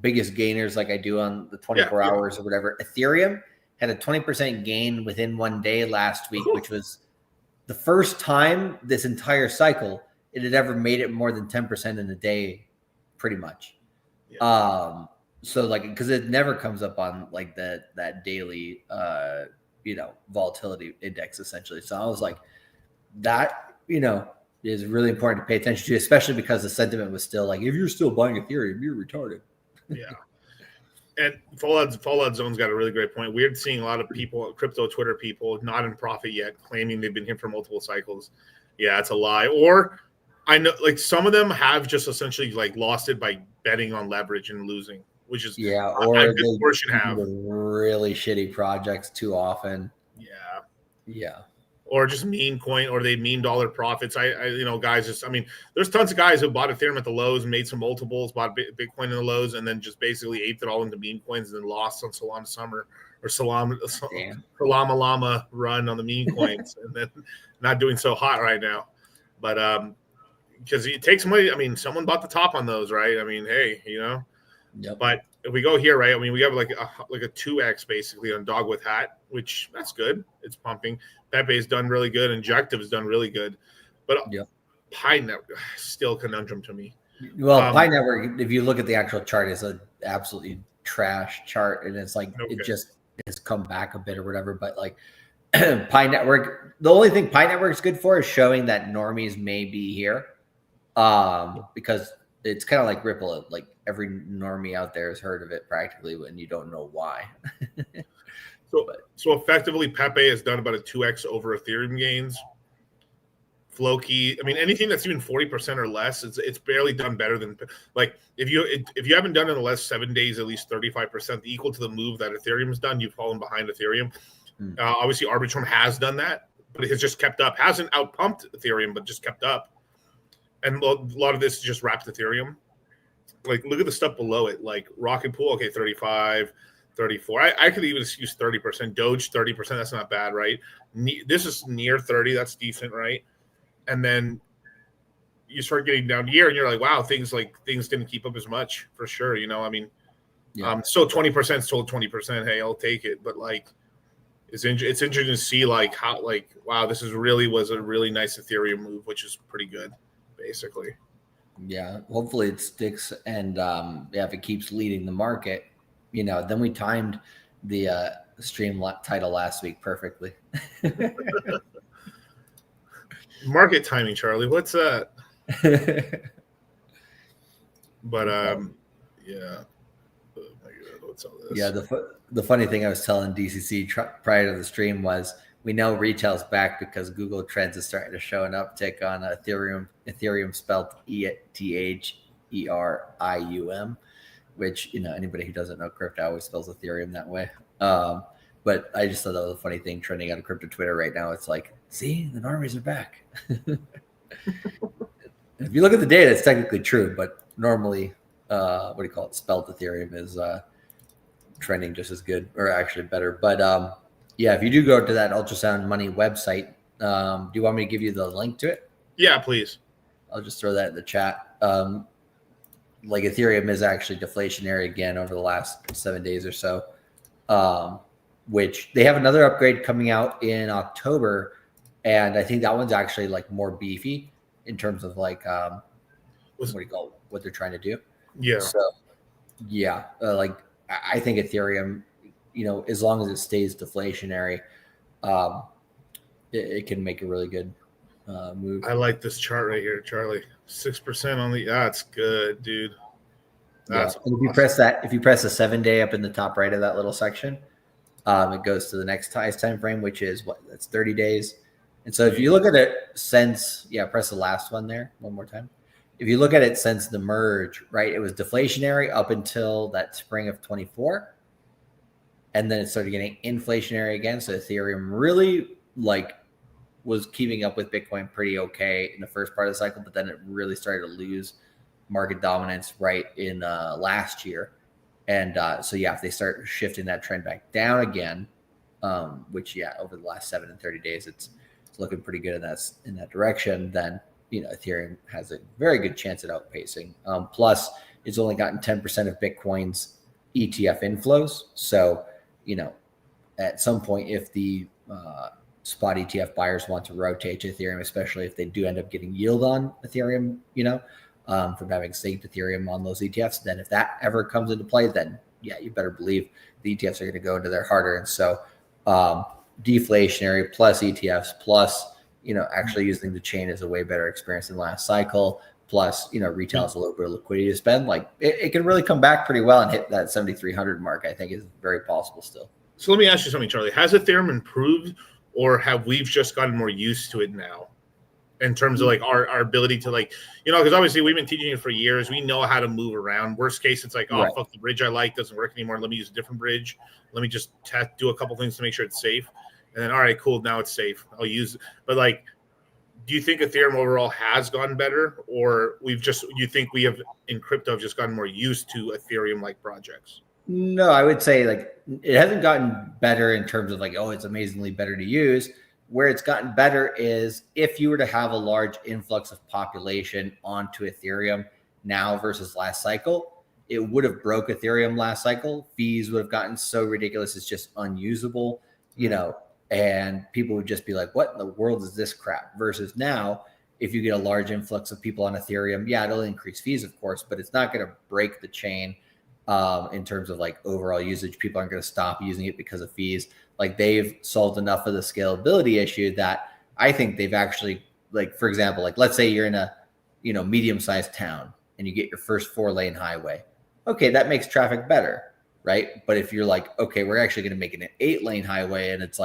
biggest gainers, like I do on the 24 hours or whatever. Ethereum had a 20% gain within one day last week, which was the first time this entire cycle it had ever made it more than 10% in a day, pretty much. Yeah. So like, because it never comes up on like that daily volatility index essentially. So I was like, that is really important to pay attention to, especially because the sentiment was still like, if you're still buying Ethereum, you're retarded. Yeah. And Fallout Zone's got a really great point. We're seeing a lot of people, crypto Twitter people, not in profit yet, claiming they've been here for multiple cycles. Yeah, it's a lie. Or I know, like, some of them have just essentially like lost it by betting on leverage and losing, which is or a they good portion have really shitty projects too often. Yeah. Or just meme coin, or they meme dollar profits. I guys, just, I mean, there's tons of guys who bought Ethereum at the lows and made some multiples, bought Bitcoin in the lows, and then just basically aped it all into meme coins and then lost on Solana Summer or Solana Llama run on the meme coins, and then not doing so hot right now. But because it takes money. I mean, someone bought the top on those, right? I mean, hey, Yep. But if we go here, right? I mean, we have like a 2x basically on Dog with Hat, which that's good. It's pumping. Pepe's done really good. Injective has done really good. But Pi Network still conundrum to me. Well, Pi Network, if you look at the actual chart, is an absolutely trash chart, and it's like it just has come back a bit or whatever. But like Pi Network, the only thing Pi Network is good for is showing that normies may be here, because it's kind of like Ripple. Like every normie out there has heard of it practically, and you don't know why. So effectively, Pepe has done about a 2x over Ethereum gains. Floki, I mean, anything that's even 40% or less, it's barely done better than, like, if you haven't done in the last 7 days at least 35% equal to the move that Ethereum's done, you've fallen behind Ethereum. Obviously, Arbitrum has done that, but it has just kept up. Hasn't outpumped Ethereum, but just kept up. And a lot of this is just wrapped Ethereum. Like, look at the stuff below it. Like Rocket Pool, okay, 35, 34. I could even use 30%. Doge, 30%. That's not bad, right? This is near 30. That's decent, right? And then you start getting down here, and you're like, wow, things didn't keep up as much, for sure. I mean, so 20% sold 20%. Hey, I'll take it. But like, it's interesting to see like how, like, wow, this was a really nice Ethereum move, which is pretty good, basically. Yeah, hopefully it sticks, and if it keeps leading the market, then we timed the stream title last week perfectly. Market timing, Charlie. What's that? But yeah. Oh my God, what's all this? Yeah, the funny thing I was telling DCC prior to the stream was, we know retail's back because Google Trends is starting to show an uptick on Ethereum spelled ETHERIUM, which, anybody who doesn't know crypto always spells Ethereum that way. But I just thought that was a funny thing trending out of crypto Twitter right now. It's like, see, the normies are back. If you look at the data, it's technically true, but normally, spelled Ethereum is trending just as good, or actually better. But if you do go to that Ultrasound Money website, do you want me to give you the link to it? Yeah, please. I'll just throw that in the chat. Like Ethereum is actually deflationary again over the last 7 days or so, which they have another upgrade coming out in October. And I think that one's actually like more beefy in terms of like, what they're trying to do. Yeah. So like I think Ethereum, as long as it stays deflationary, it can make a really good move. I like this chart right here, Charlie. 6% on the. That's good, dude. That's awesome. If you press the 7 day up in the top right of that little section, it goes to the next highest time frame, which is that's 30 days. And so if you look at it since, press the last one there one more time. If you look at it since the merge, right, it was deflationary up until that spring of 24. And then it started getting inflationary again. So Ethereum really was keeping up with Bitcoin pretty okay in the first part of the cycle, but then it really started to lose market dominance right in last year. And if they start shifting that trend back down again, which over the last 7 and 30 days, it's looking pretty good in that direction, then Ethereum has a very good chance at outpacing. Plus, it's only gotten 10% of Bitcoin's ETF inflows. So, at some point, if the spot ETF buyers want to rotate to Ethereum, especially if they do end up getting yield on Ethereum, from having staked Ethereum on those ETFs. Then if that ever comes into play, then yeah, you better believe the ETFs are going to go into their harder. And so deflationary plus ETFs plus, actually using the chain is a way better experience than last cycle. Plus, retail has a little bit of liquidity to spend. Like it can really come back pretty well and hit that 7,300 mark. I think is very possible still. So let me ask you something, Charlie. Has Ethereum improved, or have we just gotten more used to it now? In terms of like our ability to because obviously we've been teaching it for years. We know how to move around. Worst case, it's like, oh, Right. fuck, the bridge I like doesn't work anymore. Let me use a different bridge. Let me just do a couple things to make sure it's safe. And then, all right, cool. Now it's safe. I'll use it. But do you think Ethereum overall has gotten better, or you think we have in crypto have just gotten more used to Ethereum-like projects? No, I would say it hasn't gotten better in terms of it's amazingly better to use. Where it's gotten better is if you were to have a large influx of population onto Ethereum now versus last cycle, it would have broke Ethereum last cycle. Fees would have gotten so ridiculous, it's just unusable, and people would just be like, what in the world is this crap? Versus now, if you get a large influx of people on Ethereum, yeah, it'll increase fees, of course, but it's not going to break the chain in terms of overall usage. People aren't going to stop using it because of fees. They've solved enough of the scalability issue that I think they've actually, for example, let's say you're in a, medium-sized town and you get your first 4-lane highway. Okay, that makes traffic better, right? But if you're okay, we're actually going to make it an 8-lane highway, and it's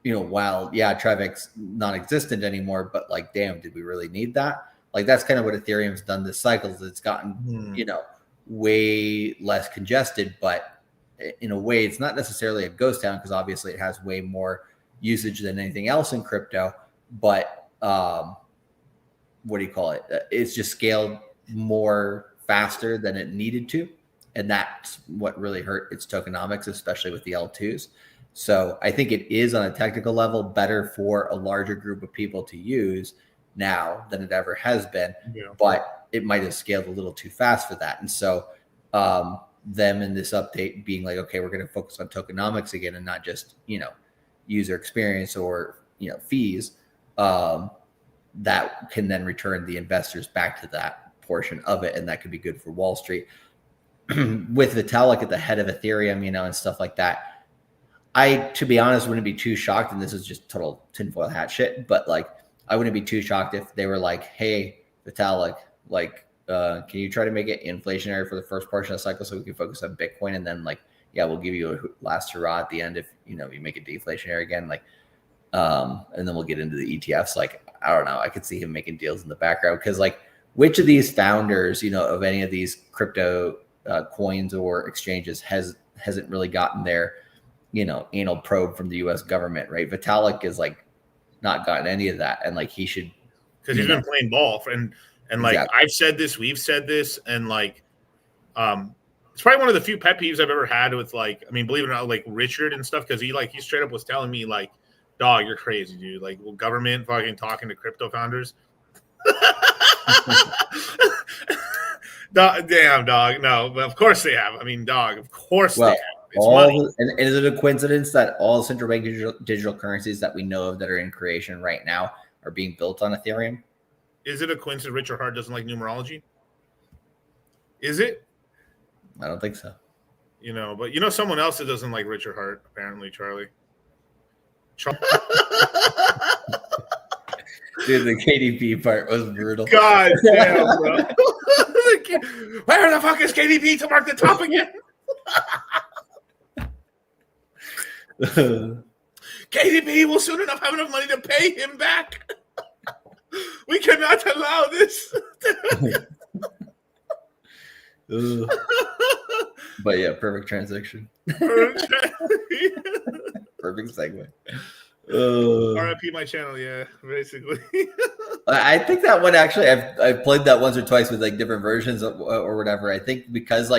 while yeah, traffic's non-existent anymore, but damn, did we really need that? That's kind of what Ethereum's done this cycle. Is it's gotten, way less congested, but in a way, it's not necessarily a ghost town because obviously it has way more usage than anything else in crypto. But what do you call it? It's just scaled more faster than it needed to, and that's what really hurt its tokenomics, especially with the L2s. So I think it is on a technical level better for a larger group of people to use now than it ever has been, but it might have scaled a little too fast for that. And so them in this update being okay, we're going to focus on tokenomics again and not just, user experience or, fees, that can then return the investors back to that portion of it. And that could be good for Wall Street. With Vitalik at the head of Ethereum, and stuff like that, to be honest, wouldn't be too shocked, and this is just total tinfoil hat shit, but I wouldn't be too shocked if they were hey, Vitalik, can you try to make it inflationary for the first portion of the cycle so we can focus on Bitcoin, and then yeah, we'll give you a last hurrah at the end if you make it deflationary again, and then we'll get into the ETFs. I don't know, I could see him making deals in the background because which of these founders, of any of these crypto coins or exchanges hasn't really gotten their anal probe from the US government, right? Vitalik is not gotten any of that, and he should, because he's been playing ball and exactly. I've said this, we've said this, and it's probably one of the few pet peeves I've ever had with believe it or not, Richard and stuff, because he straight up was telling me dog, you're crazy, dude. Government fucking talking to crypto founders. Damn, dog. No, but of course they have. Dog, of course they have. It's money. And is it a coincidence that all central bank digital currencies that we know of that are in creation right now are being built on Ethereum? Is it a coincidence Richard Hart doesn't like numerology? Is it? I don't think so. But someone else that doesn't like Richard Hart, apparently, Charlie. Dude, the KDP part was brutal. God damn, bro. Where the fuck is KDP to mark the top again? KDP will soon enough have enough money to pay him back. We cannot allow this. But yeah, perfect transition. Perfect segue. RIP my channel, yeah, basically. I think that one actually, I've played that once or twice with different versions or whatever. I think because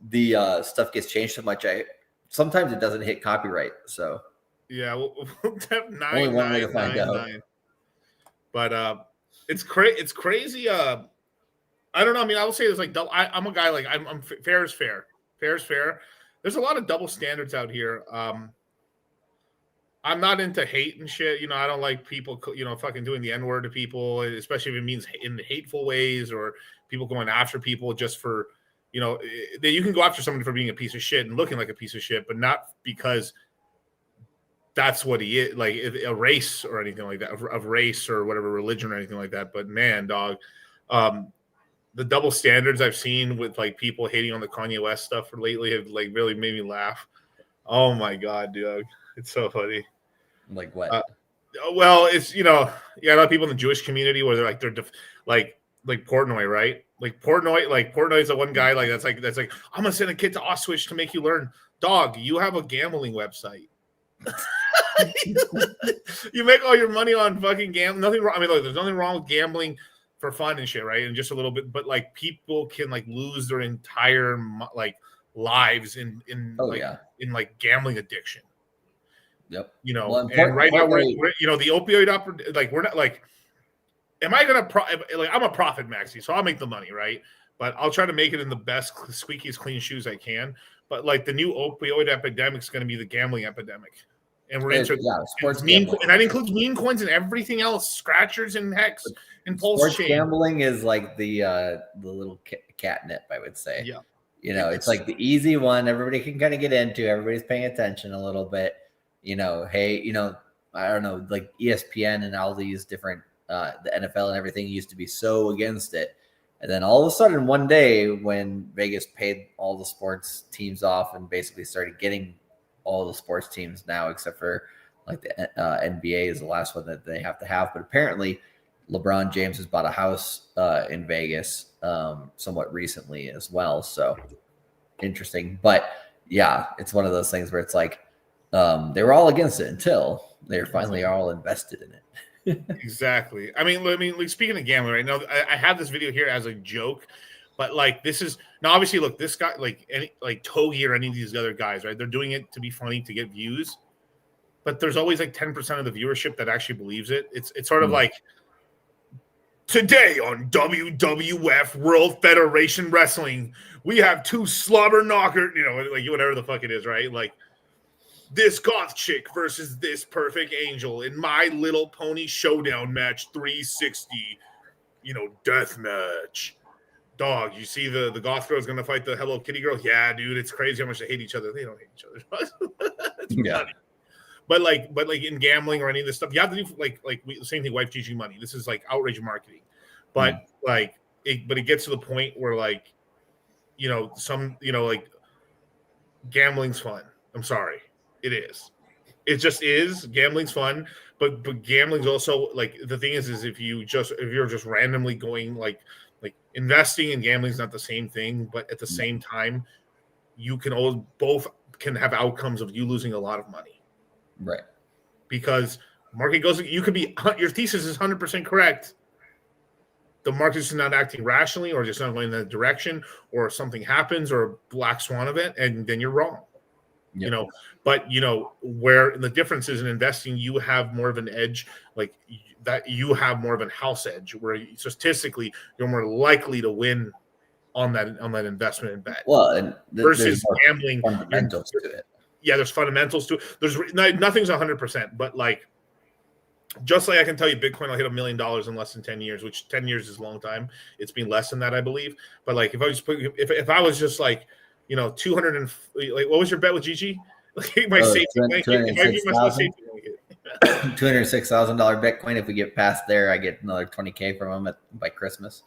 the stuff gets changed so much, sometimes it doesn't hit copyright. So yeah, we'll have only one way to find out. 9. But it's crazy. I don't know. I will say this I'm a guy I'm fair is fair. Fair is fair. There's a lot of double standards out here. I'm not into hate and shit. You know, I don't like people, you know, fucking doing the N-word to people, especially if it means in hateful ways or people going after people just for, you know, that you can go after somebody for being a piece of shit and looking like a piece of shit, but not because that's what he is, like a race or anything like that, of race or whatever, religion or anything like that. But man, dog, the double standards I've seen with like people hating on the Kanye West stuff for lately have like really made me laugh. Oh my God, dude. It's so funny. Like what? Well, it's, you know, yeah, a lot of people in the Jewish community where they're like like Portnoy, right? Like Portnoy is the one guy that's like I'm gonna send a kid to Auschwitz to make you learn. Dog, you have a gambling website. You make all your money on fucking gambling. Nothing wrong. I mean, look, there's nothing wrong with gambling for fun and shit, right? And just a little bit, but like people can like lose their entire like lives in gambling addiction. Yep. You know, Well, and right now we're you know, the opioid like we're not like, am I gonna like I'm a profit maxi, so I'll make the money, right? But I'll try to make it in the best, squeakiest clean shoes I can. But like the new opioid epidemic is going to be the gambling epidemic, and we're into sports gambling, and that includes meme coins and everything else, scratchers and hex and pulse sports chain. Gambling is like the little catnip, I would say. Yeah, you know, it's like the easy one. Everybody can kind of get into. Everybody's paying attention a little bit. You know, hey, you know, I don't know, like ESPN and all these different the NFL and everything used to be so against it. And then all of a sudden one day when Vegas paid all the sports teams off and basically started getting all the sports teams now, except for like the NBA is the last one that they have to have. But apparently LeBron James has bought a house in Vegas somewhat recently as well. So interesting. But yeah, it's one of those things where it's like they were all against it until they're finally all invested in it. Exactly. I mean, like speaking of gambling right now, I have this video here as a joke, but like this is now obviously look, this guy like Togi or any of these other guys, right? They're doing it to be funny to get views, but there's always like 10% of the viewership that actually believes it. It's sort of like today on WWF World Federation Wrestling, we have two slobber knocker, you know, like whatever the fuck it is, right? Like this goth chick versus this perfect angel in My Little Pony Showdown match 360, you know, death match. Dog, you see the goth girl is going to fight the Hello Kitty girl? Yeah, dude, it's crazy how much they hate each other. They don't hate each other. It's funny. But like in gambling or any of this stuff, you have to do the same thing. Wife GG money. This is like outrage marketing, but it gets to the point where like, you know, like gambling's fun. I'm sorry. It is. It just is. Gambling's fun, but gambling's also like the thing is if you're just randomly going like investing and gambling is not the same thing, but at the same time, you can both can have outcomes of you losing a lot of money, right? Because market goes. You could be your thesis is 100% correct. The market's just not acting rationally, or just not going in that direction, or something happens, or a black swan event, and then you're wrong. Yep. You know, but you know where the difference is in investing, you have more of an edge, like that. You have more of a house edge, where statistically you're more likely to win on that investment and bet. Well, and versus gambling, fundamentals to it. Yeah, there's fundamentals to it. There's nothing's 100%, but like just like I can tell you, Bitcoin will hit $1 million in less than 10 years, which 10 years is a long time. It's been less than that, I believe. But like if I was just like, you know, 200 and like, what was your bet with Gigi? Like my safety blanket. $206,000 Bitcoin. If we get past there, I get another 20K from them by Christmas.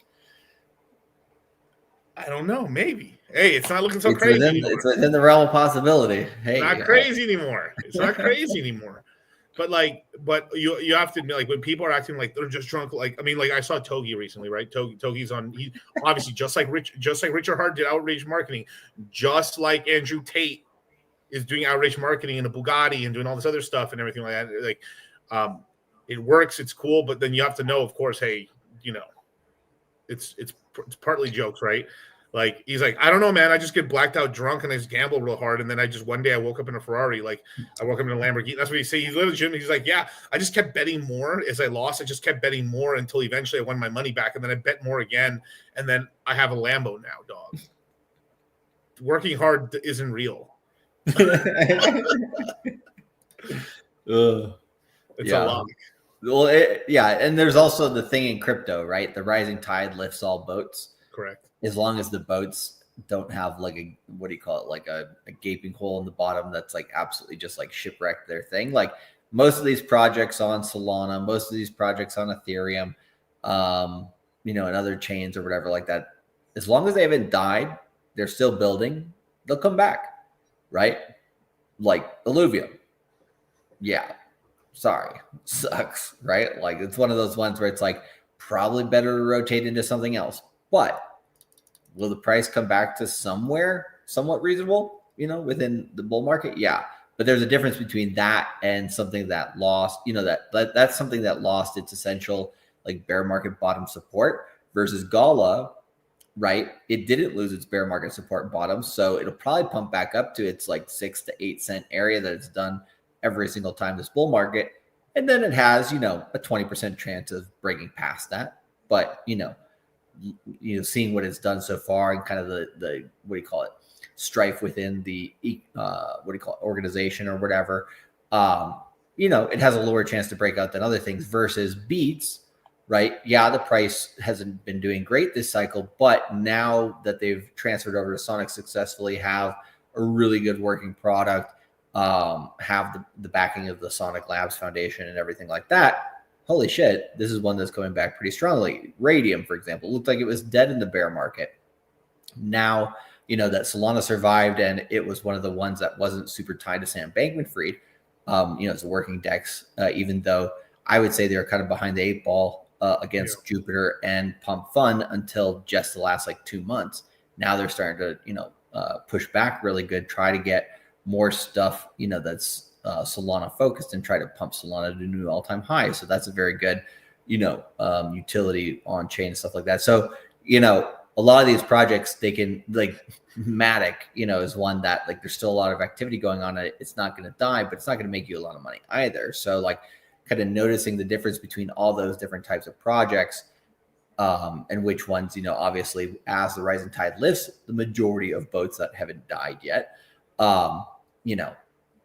I don't know. Maybe. Hey, it's not looking so crazy. It's within the realm of possibility. Hey, it's not crazy anymore. It's not crazy anymore. But you have to admit, like when people are acting like they're just drunk, like I mean, like I saw Togi recently, right? Togi's on. He obviously just like Richard Hart did outrage marketing, just like Andrew Tate is doing outrage marketing in a Bugatti and doing all this other stuff and everything like that. Like, it works, it's cool, but then you have to know, of course, hey, you know, it's partly jokes, right? Like he's like, I don't know, man. I just get blacked out drunk and I just gamble real hard. And then one day I woke up in a Ferrari. Like I woke up in a Lamborghini. That's what he said. He's literally Jim. He's like, yeah, I just kept betting more as I lost. I just kept betting more until eventually I won my money back. And then I bet more again. And then I have a Lambo now, dog. Working hard isn't real. It's a lot. Well, and there's also the thing in crypto, right? The rising tide lifts all boats. Correct. As long as the boats don't have like a, what do you call it, like a gaping hole in the bottom that's like absolutely just like shipwrecked their thing. Like most of these projects on Solana, most of these projects on Ethereum, and other chains or whatever like that, as long as they haven't died, they're still building, they'll come back, right? Like Illuvium. Yeah. Sorry. Sucks, right? Like it's one of those ones where it's like probably better to rotate into something else. But will the price come back to somewhere somewhat reasonable, within the bull market? Yeah. But there's a difference between that and something that lost, that's something that lost its essential like bear market bottom support versus Gala, right? It didn't lose its bear market support bottom. So it'll probably pump back up to its like 6 to 8 cent area that it's done every single time this bull market. And then it has, a 20% chance of breaking past that. But, seeing what it's done so far and kind of the what do you call it, strife within the organization or whatever, it has a lower chance to break out than other things versus Beats, right? Yeah, the price hasn't been doing great this cycle, but now that they've transferred over to Sonic successfully, have a really good working product, have the backing of the Sonic Labs Foundation and everything like that. Holy shit, this is one that's coming back pretty strongly. Radium, for example, looked like it was dead in the bear market. Now, that Solana survived and it was one of the ones that wasn't super tied to Sam Bankman-Fried. It's a working DEX, even though I would say they were kind of behind the 8 ball against Jupiter and Pump Fun until just the last like 2 months. Now they're starting to, push back really good, try to get more stuff, that's Solana focused and try to pump Solana to new all-time highs. So that's a very good, utility on chain and stuff like that. So, a lot of these projects, they can like Matic, is one that like there's still a lot of activity going on. It's not going to die, but it's not going to make you a lot of money either. So like kind of noticing the difference between all those different types of projects, and which ones, obviously as the rising tide lifts, the majority of boats that haven't died yet,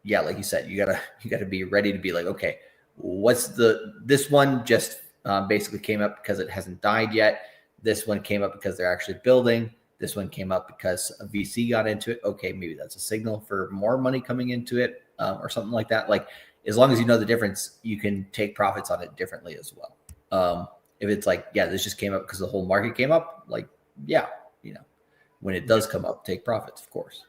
yeah, like you said, you gotta be ready to be like, okay, this one just basically came up because it hasn't died yet. This one came up because they're actually building. This one came up because a VC got into it. Okay, maybe that's a signal for more money coming into it, or something like that. Like as long as you know the difference, you can take profits on it differently as well. If it's like, yeah, this just came up because the whole market came up, like, yeah, when it does come up, take profits, of course.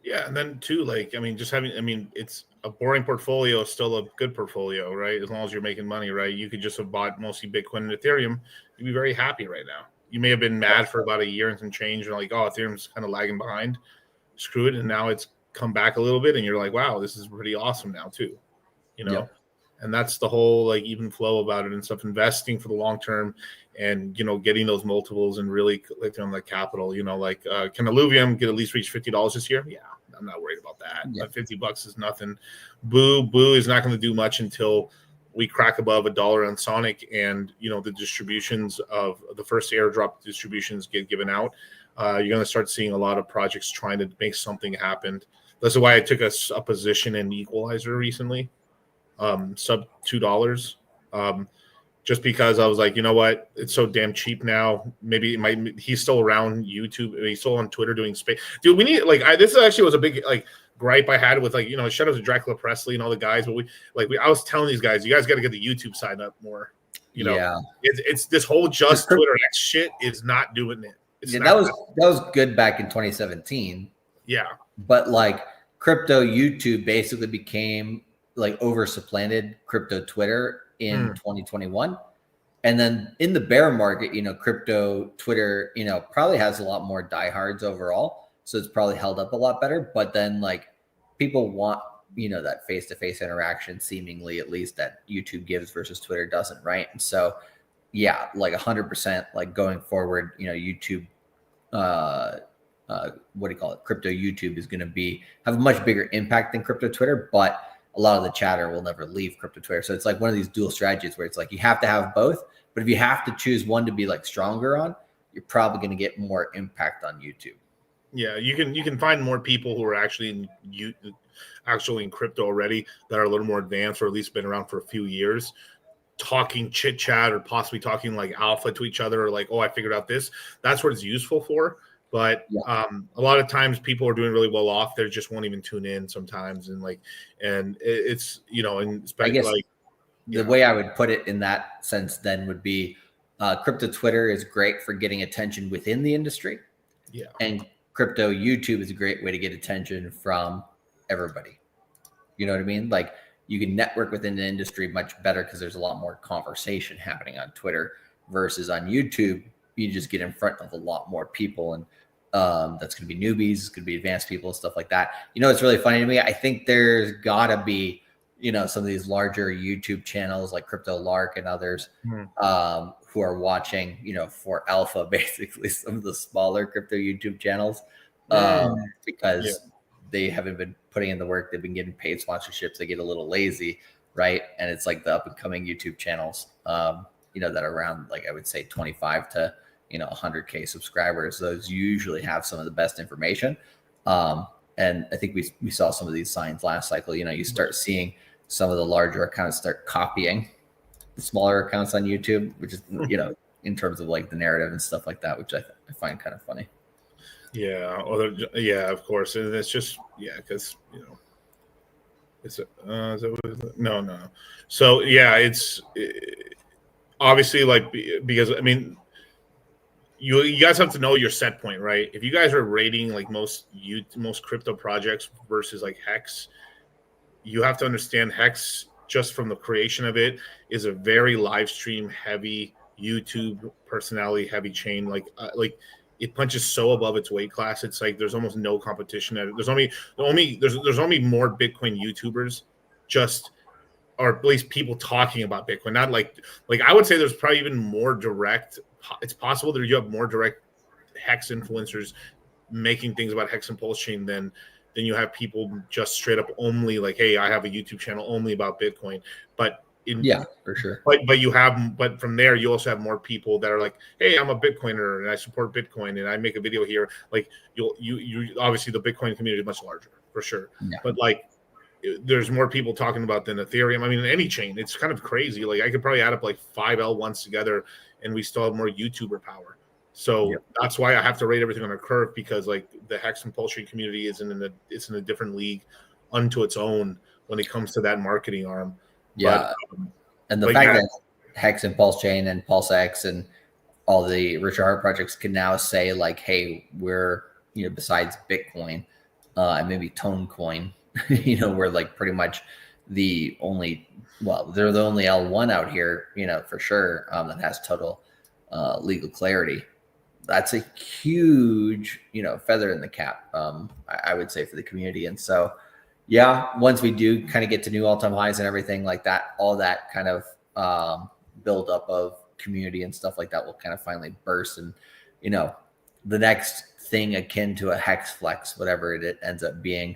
Yeah, and then too, like, it's a boring portfolio, still a good portfolio, right? As long as you're making money, right? You could just have bought mostly Bitcoin and Ethereum. You'd be very happy right now. You may have been mad for about a year and some change, and like, oh, Ethereum's kind of lagging behind. Screw it, and now it's come back a little bit, and you're like, wow, this is pretty awesome now too, Yep. And that's the whole like even flow about it and stuff. Investing for the long term, and getting those multiples and really collecting on the capital. Can Illuvium get at least reach $50 this year? Yeah, I'm not worried about that. Yeah. $50 is nothing. Boo is not going to do much until we crack above $1 on Sonic, and the distributions of the first airdrop distributions get given out. You're going to start seeing a lot of projects trying to make something happen. That's why I took a position in Equalizer recently, sub $2, just because I was like, you know what, it's so damn cheap now. Maybe he's still around YouTube. He's still on Twitter doing space. Dude, we need this actually was a big gripe I had with shout out to Dracula Presley and all the guys, but I was telling these guys, you guys got to get the YouTube side up more. Yeah. It's this whole just Twitter shit is not doing it. That was good back in 2017. Yeah. But crypto YouTube basically became over-supplanted crypto Twitter in 2021. And then in the bear market, crypto Twitter, probably has a lot more diehards overall. So it's probably held up a lot better. But then people want, that face-to-face interaction, seemingly at least, that YouTube gives versus Twitter doesn't, right? And so, yeah, 100%, going forward, YouTube, what do you call it? Crypto YouTube is going to have a much bigger impact than crypto Twitter, but a lot of the chatter will never leave crypto Twitter. So it's one of these dual strategies where it's you have to have both, but if you have to choose one to be stronger on, you're probably going to get more impact on YouTube. Yeah, you can find more people who are actually in crypto already that are a little more advanced or at least been around for a few years, talking chit chat or possibly talking like alpha to each other or like, oh, I figured out this. That's what it's useful for. But a lot of times people are doing really well off. They just won't even tune in sometimes, and it's and I guess like the way I would put it in that sense then would be crypto Twitter is great for getting attention within the industry. Yeah. And crypto YouTube is a great way to get attention from everybody. You know what I mean? Like you can network within the industry much better because there's a lot more conversation happening on Twitter versus on YouTube. You just get in front of a lot more people, and that's going to be newbies, it's going to be advanced people, stuff like that. It's really funny to me. I think there's got to be, some of these larger YouTube channels like Crypto Lark and others who are watching, for alpha, basically some of the smaller crypto YouTube channels because they haven't been putting in the work. They've been getting paid sponsorships. They get a little lazy, right? And it's like the up and coming YouTube channels, that are around, like I would say 25 to 100K subscribers. Those usually have some of the best information. And I think we saw some of these signs last cycle. You start seeing some of the larger accounts start copying the smaller accounts on YouTube, which is, in terms of like the narrative and stuff like that, which I find kind of funny. Yeah. Of course. And it's just, because, it's no. So, it's obviously like, because, I mean, you guys have to know your set point, right? If you guys are rating like most crypto projects versus like Hex, you have to understand Hex, just from the creation of it, is a very live stream heavy, YouTube personality heavy chain. Like it punches so above its weight class. It's like there's almost no competition. There's only more Bitcoin YouTubers, or at least people talking about Bitcoin. Not like I would say there's probably even more direct. It's possible that you have more direct Hex influencers making things about Hex and Pulse Chain than you have people just straight up only like, hey, I have a YouTube channel only about Bitcoin. But for sure. But from there, you also have more people that are like, hey, I'm a Bitcoiner and I support Bitcoin and I make a video here. Like you obviously the Bitcoin community is much larger for sure. Yeah. But like there's more people talking about than Ethereum. I mean, any chain, it's kind of crazy. Like I could probably add up like 5 L1s together and we still have more YouTuber power. So that's why I have to rate everything on a curve, because like the Hex and Pulse Chain community is in a different league unto its own when it comes to that marketing arm. Yeah. And the fact that Hex and Pulse Chain and PulseX and all the Richard projects can now say like, hey, we're, besides Bitcoin and maybe Tonecoin, we're like pretty much they're the only L1 out here, for sure, that has total legal clarity. That's a huge, feather in the cap, I would say, for the community. And so, once we do kind of get to new all-time highs and everything like that, all that kind of build up of community and stuff like that will kind of finally burst. And, the next thing akin to a Hex Flex, whatever it ends up being,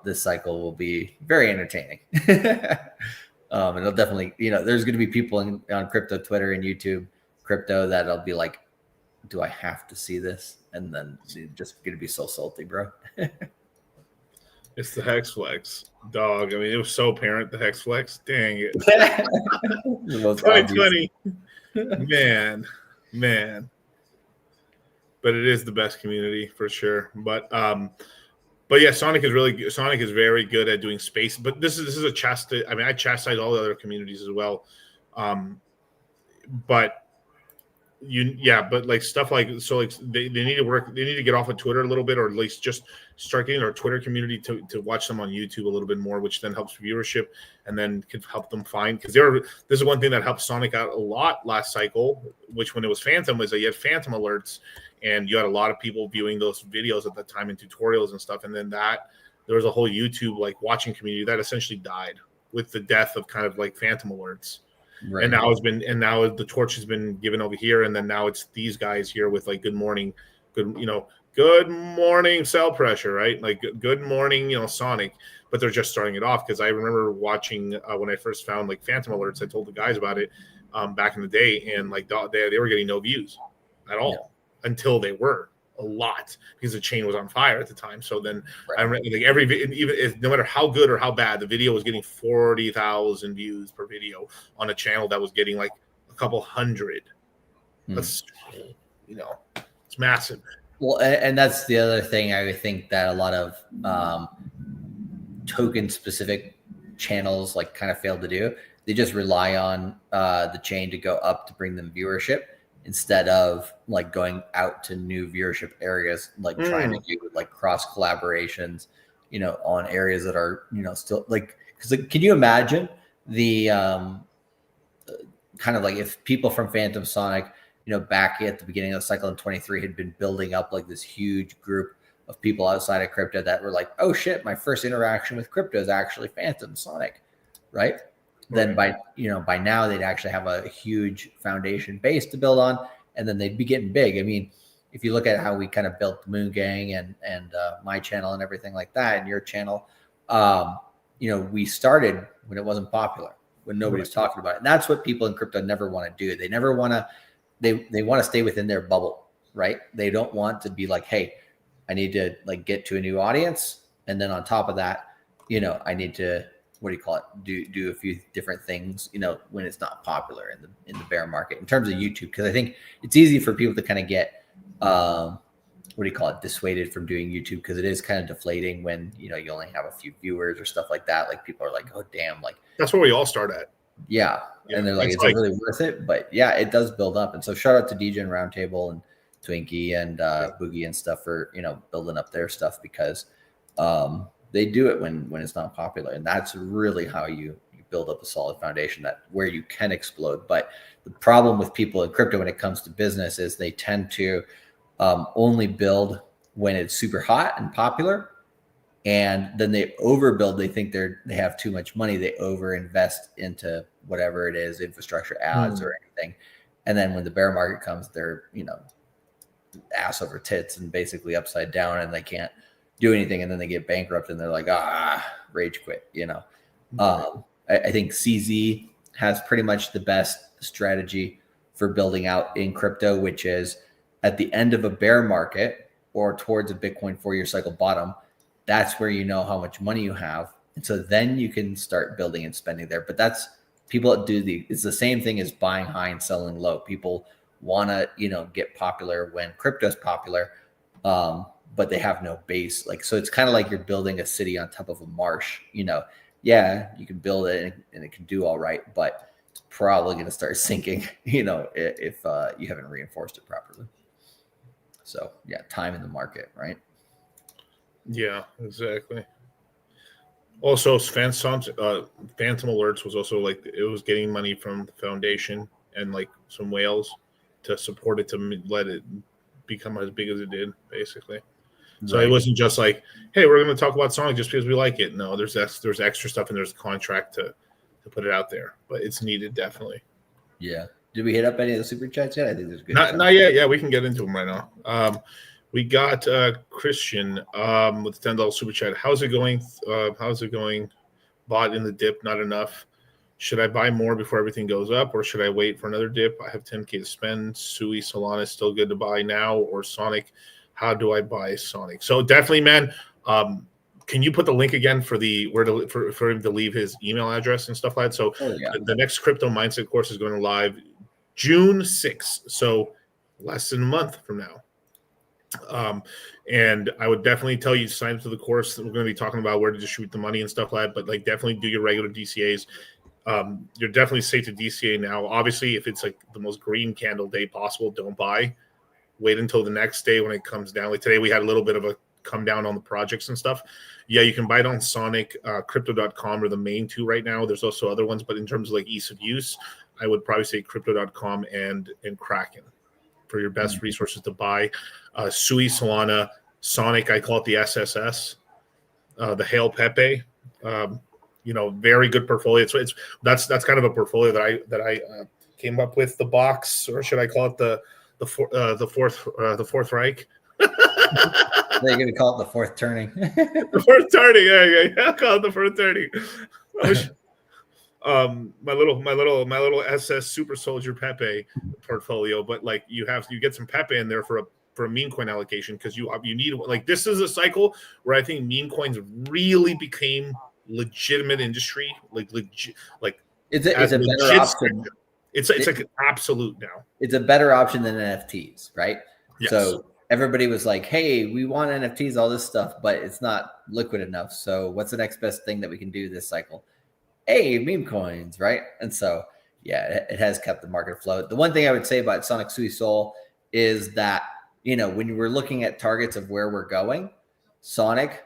this cycle will be very entertaining. And it'll definitely, there's going to be people on crypto Twitter and YouTube crypto that'll be like, do I have to see this? And then it's just going to be so salty, bro. It's the Hex Flex, dog. I mean, it was so apparent, the Hex Flex. Dang it. 2020. Man. But it is the best community for sure. But yeah, Sonic is very good at doing space. But this is a chastise. I mean, I chastise all the other communities as well. But like stuff like, so like they need to get off of Twitter a little bit, or at least just start getting our Twitter community to watch them on YouTube a little bit more, which then helps viewership and then could help them find, because this is one thing that helped Sonic out a lot last cycle, which when it was Phantom, was that you had Phantom alerts and you had a lot of people viewing those videos at the time in tutorials and stuff, and then there was a whole YouTube like watching community that essentially died with the death of kind of like Phantom alerts. Right. And now the torch has been given over here, and then now it's these guys here with like good morning cell pressure, right? Like good morning, Sonic. But they're just starting it off, because I remember watching when I first found like Phantom alerts. I told the guys about it back in the day, and like they were getting no views at all until they were. a lot because the chain was on fire at the time. So then Right. I remember like even if, no matter how good or how bad, the video was getting 40,000 views per video on a channel that was getting like a couple hundred. That's, you know, it's massive. Well, and that's the other thing I would think that a lot of token specific channels like kind of fail to do. They just rely on the chain to go up to bring them viewership instead of like going out to new viewership areas, like trying to do like cross collaborations, you know, on areas that are, you know, still like, because like, can you imagine the kind of like if people from Phantom Sonic, you know, back at the beginning of the cycle in 23 had been building up like this huge group of people outside of crypto that were like, oh shit, my first interaction with crypto is actually Phantom Sonic, right? Then by now they'd actually have a huge foundation base to build on, and then they'd be getting big. I mean, if you look at how we kind of built the Moongang and my channel and everything like that, and your channel, you know, we started when it wasn't popular, when nobody was talking about it. And that's what people in crypto never want to do. They never want to, they want to stay within their bubble, right? They don't want to be like, hey, I need to like get to a new audience. And then on top of that, you know, I need to, what do you call it? Do a few different things, you know, when it's not popular in the bear market in terms of YouTube. Cause I think it's easy for people to kind of get, what do you call it? Dissuaded from doing YouTube. Cause it is kind of deflating when, you know, you only have a few viewers or stuff like that. Like people are like, oh damn. Like that's where we all start at. Yeah. And they're like, it's like, really worth it? But yeah, it does build up. And so shout out to DJ and Roundtable and Twinkie and Boogie and stuff for, you know, building up their stuff because they do it when it's not popular. And that's really how you build up a solid foundation that where you can explode. But the problem with people in crypto when it comes to business is they tend to only build when it's super hot and popular. And then they overbuild. They think they have too much money. They overinvest into whatever it is, infrastructure, ads, or anything. And then when the bear market comes, they're, you know, ass over tits and basically upside down, and they can't do anything. And then they get bankrupt, and they're like, rage quit. You know, I think CZ has pretty much the best strategy for building out in crypto, which is at the end of a bear market or towards a Bitcoin 4-year cycle bottom. That's where you know how much money you have. And so then you can start building and spending there. But that's people that it's the same thing as buying high and selling low. People want to, you know, get popular when crypto's popular, but they have no base. Like, so it's kind of like you're building a city on top of a marsh, you know, yeah, you can build it and it can do all right, but it's probably going to start sinking, you know, if you haven't reinforced it properly. So yeah, time in the market, right? Yeah, exactly. Also, Phantom Alerts was also like it was getting money from the foundation and like some whales to support it to let it become as big as it did, basically. So it wasn't just like, hey, we're going to talk about Sonic just because we like it. No, there's extra stuff and there's a contract to put it out there, but it's needed definitely. Yeah. Did we hit up any of the super chats yet? I think there's good. Not yet. Yeah, we can get into them right now. We got Christian with the $10 super chat. How's it going? Bought in the dip, not enough. Should I buy more before everything goes up, or should I wait for another dip? I have 10K to spend. Sui Solana is still good to buy now, or Sonic. How do I buy Sonic? So definitely, man. Can you put the link again for for him to leave his email address and stuff like that? So the next crypto mindset course is going to live June 6th. So less than a month from now. And I would definitely tell you to sign up to the course. We're going to be talking about where to distribute the money and stuff like that, but like definitely do your regular DCAs. You're definitely safe to DCA now. Obviously, if it's like the most green candle day possible, don't buy. Wait until the next day when it comes down. Like today, we had a little bit of a come down on the projects and stuff. Yeah, you can buy it on Sonic, Crypto.com are the main two right now. There's also other ones, but in terms of like ease of use, I would probably say Crypto.com and Kraken for your best resources to buy. Sui Solana, Sonic, I call it the SSS, the Hail Pepe. Very good portfolio. That's kind of a portfolio that I came up with. The box, or should I call it the fourth Reich? They're going to call it the fourth turning. The fourth turning, yeah. Call it the fourth turning. My little SS Super Soldier Pepe portfolio, but like you get some Pepe in there for for a meme coin allocation, because you need, like, this is a cycle where I think meme coins really became legitimate industry, like it's a better option. It's like an absolute now. It's a better option than NFTs, right? Yes. So everybody was like, hey, we want NFTs, all this stuff, but it's not liquid enough. So what's the next best thing that we can do this cycle? Hey, meme coins, right? And so, yeah, it has kept the market afloat. The one thing I would say about Sonic Sui Soul is that, you know, when we're looking at targets of where we're going, Sonic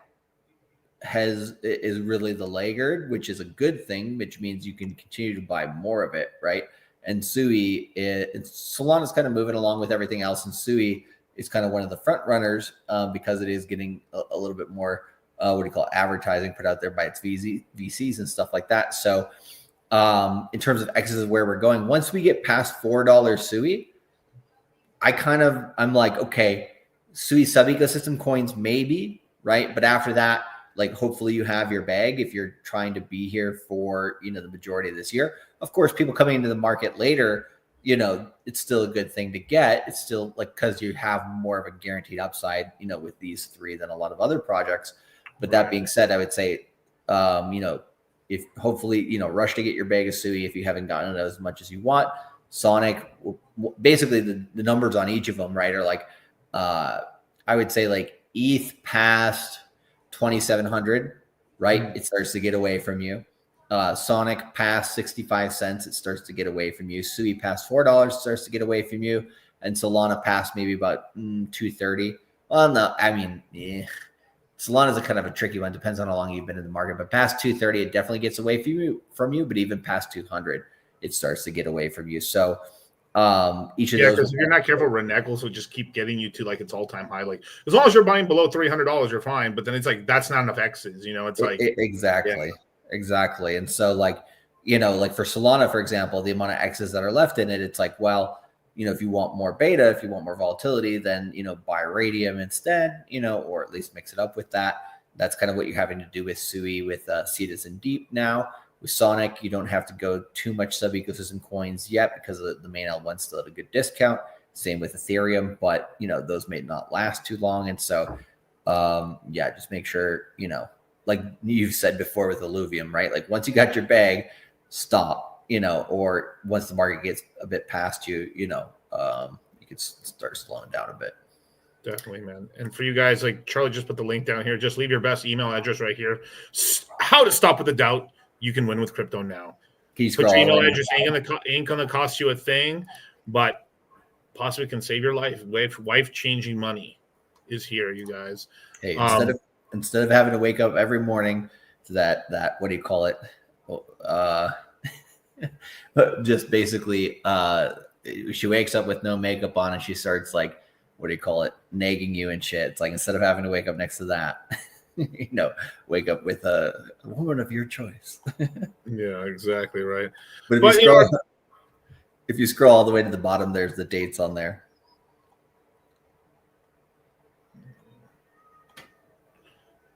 is really the laggard, which is a good thing, which means you can continue to buy more of it, right? And Sui, Solana's kind of moving along with everything else, and Sui is kind of one of the front runners because it is getting a little bit more, advertising put out there by its VCs and stuff like that. So in terms of X's of where we're going, once we get past $4 Sui, I'm like, okay, Sui sub-ecosystem coins maybe, right? But after that, like, hopefully you have your bag if you're trying to be here for, you know, the majority of this year. Of course, people coming into the market later, you know, it's still a good thing to get. It's still like, because you have more of a guaranteed upside, you know, with these three than a lot of other projects. But that being said, I would say, you know, if hopefully, you know, rush to get your bag of Sui if you haven't gotten it as much as you want. Sonic, basically the numbers on each of them, right, are like, I would say like ETH past 2,700, right? It starts to get away from you. Sonic past 65 cents, it starts to get away from you. Sui past $4 starts to get away from you. And Solana past maybe about 230. Well, no, I mean, Solana is a kind of a tricky one. Depends on how long you've been in the market. But past 230, it definitely gets away from you. But even past 200, it starts to get away from you. So each of those, because if you're not careful, Renegals will just keep getting you to like its all-time high. Like, as long as you're buying below $300, you're fine. But then it's like, that's not enough X's, you know. It's like exactly. And so, like, you know, like for Solana, for example, the amount of X's that are left in it, it's like, well, you know, if you want more beta, if you want more volatility, then, you know, buy Radium instead, you know, or at least mix it up with that. That's kind of what you're having to do with Sui, with Citizen Deep now. With Sonic, you don't have to go too much sub-ecosystem coins yet because the main L1's still at a good discount. Same with Ethereum, but, you know, those may not last too long. And so, yeah, just make sure, you know, like you've said before with Illuvium, right? Like, once you got your bag, stop, you know, or once the market gets a bit past you, you know, you can start slowing down a bit. Definitely, man. And for you guys, like Charlie just put the link down here. Just leave your best email address right here. How to stop with the doubt. You can win with crypto now. Put your email address ain't gonna cost you a thing, but possibly can save your life. Life changing money is here, you guys. Hey, instead of having to wake up every morning to that what do you call it? Just basically, she wakes up with no makeup on and she starts like, what do you call it? Nagging you and shit. It's like, instead of having to wake up next to that. You know, wake up with a woman of your choice. Yeah, exactly right. But if you scroll all the way to the bottom, there's the dates on there.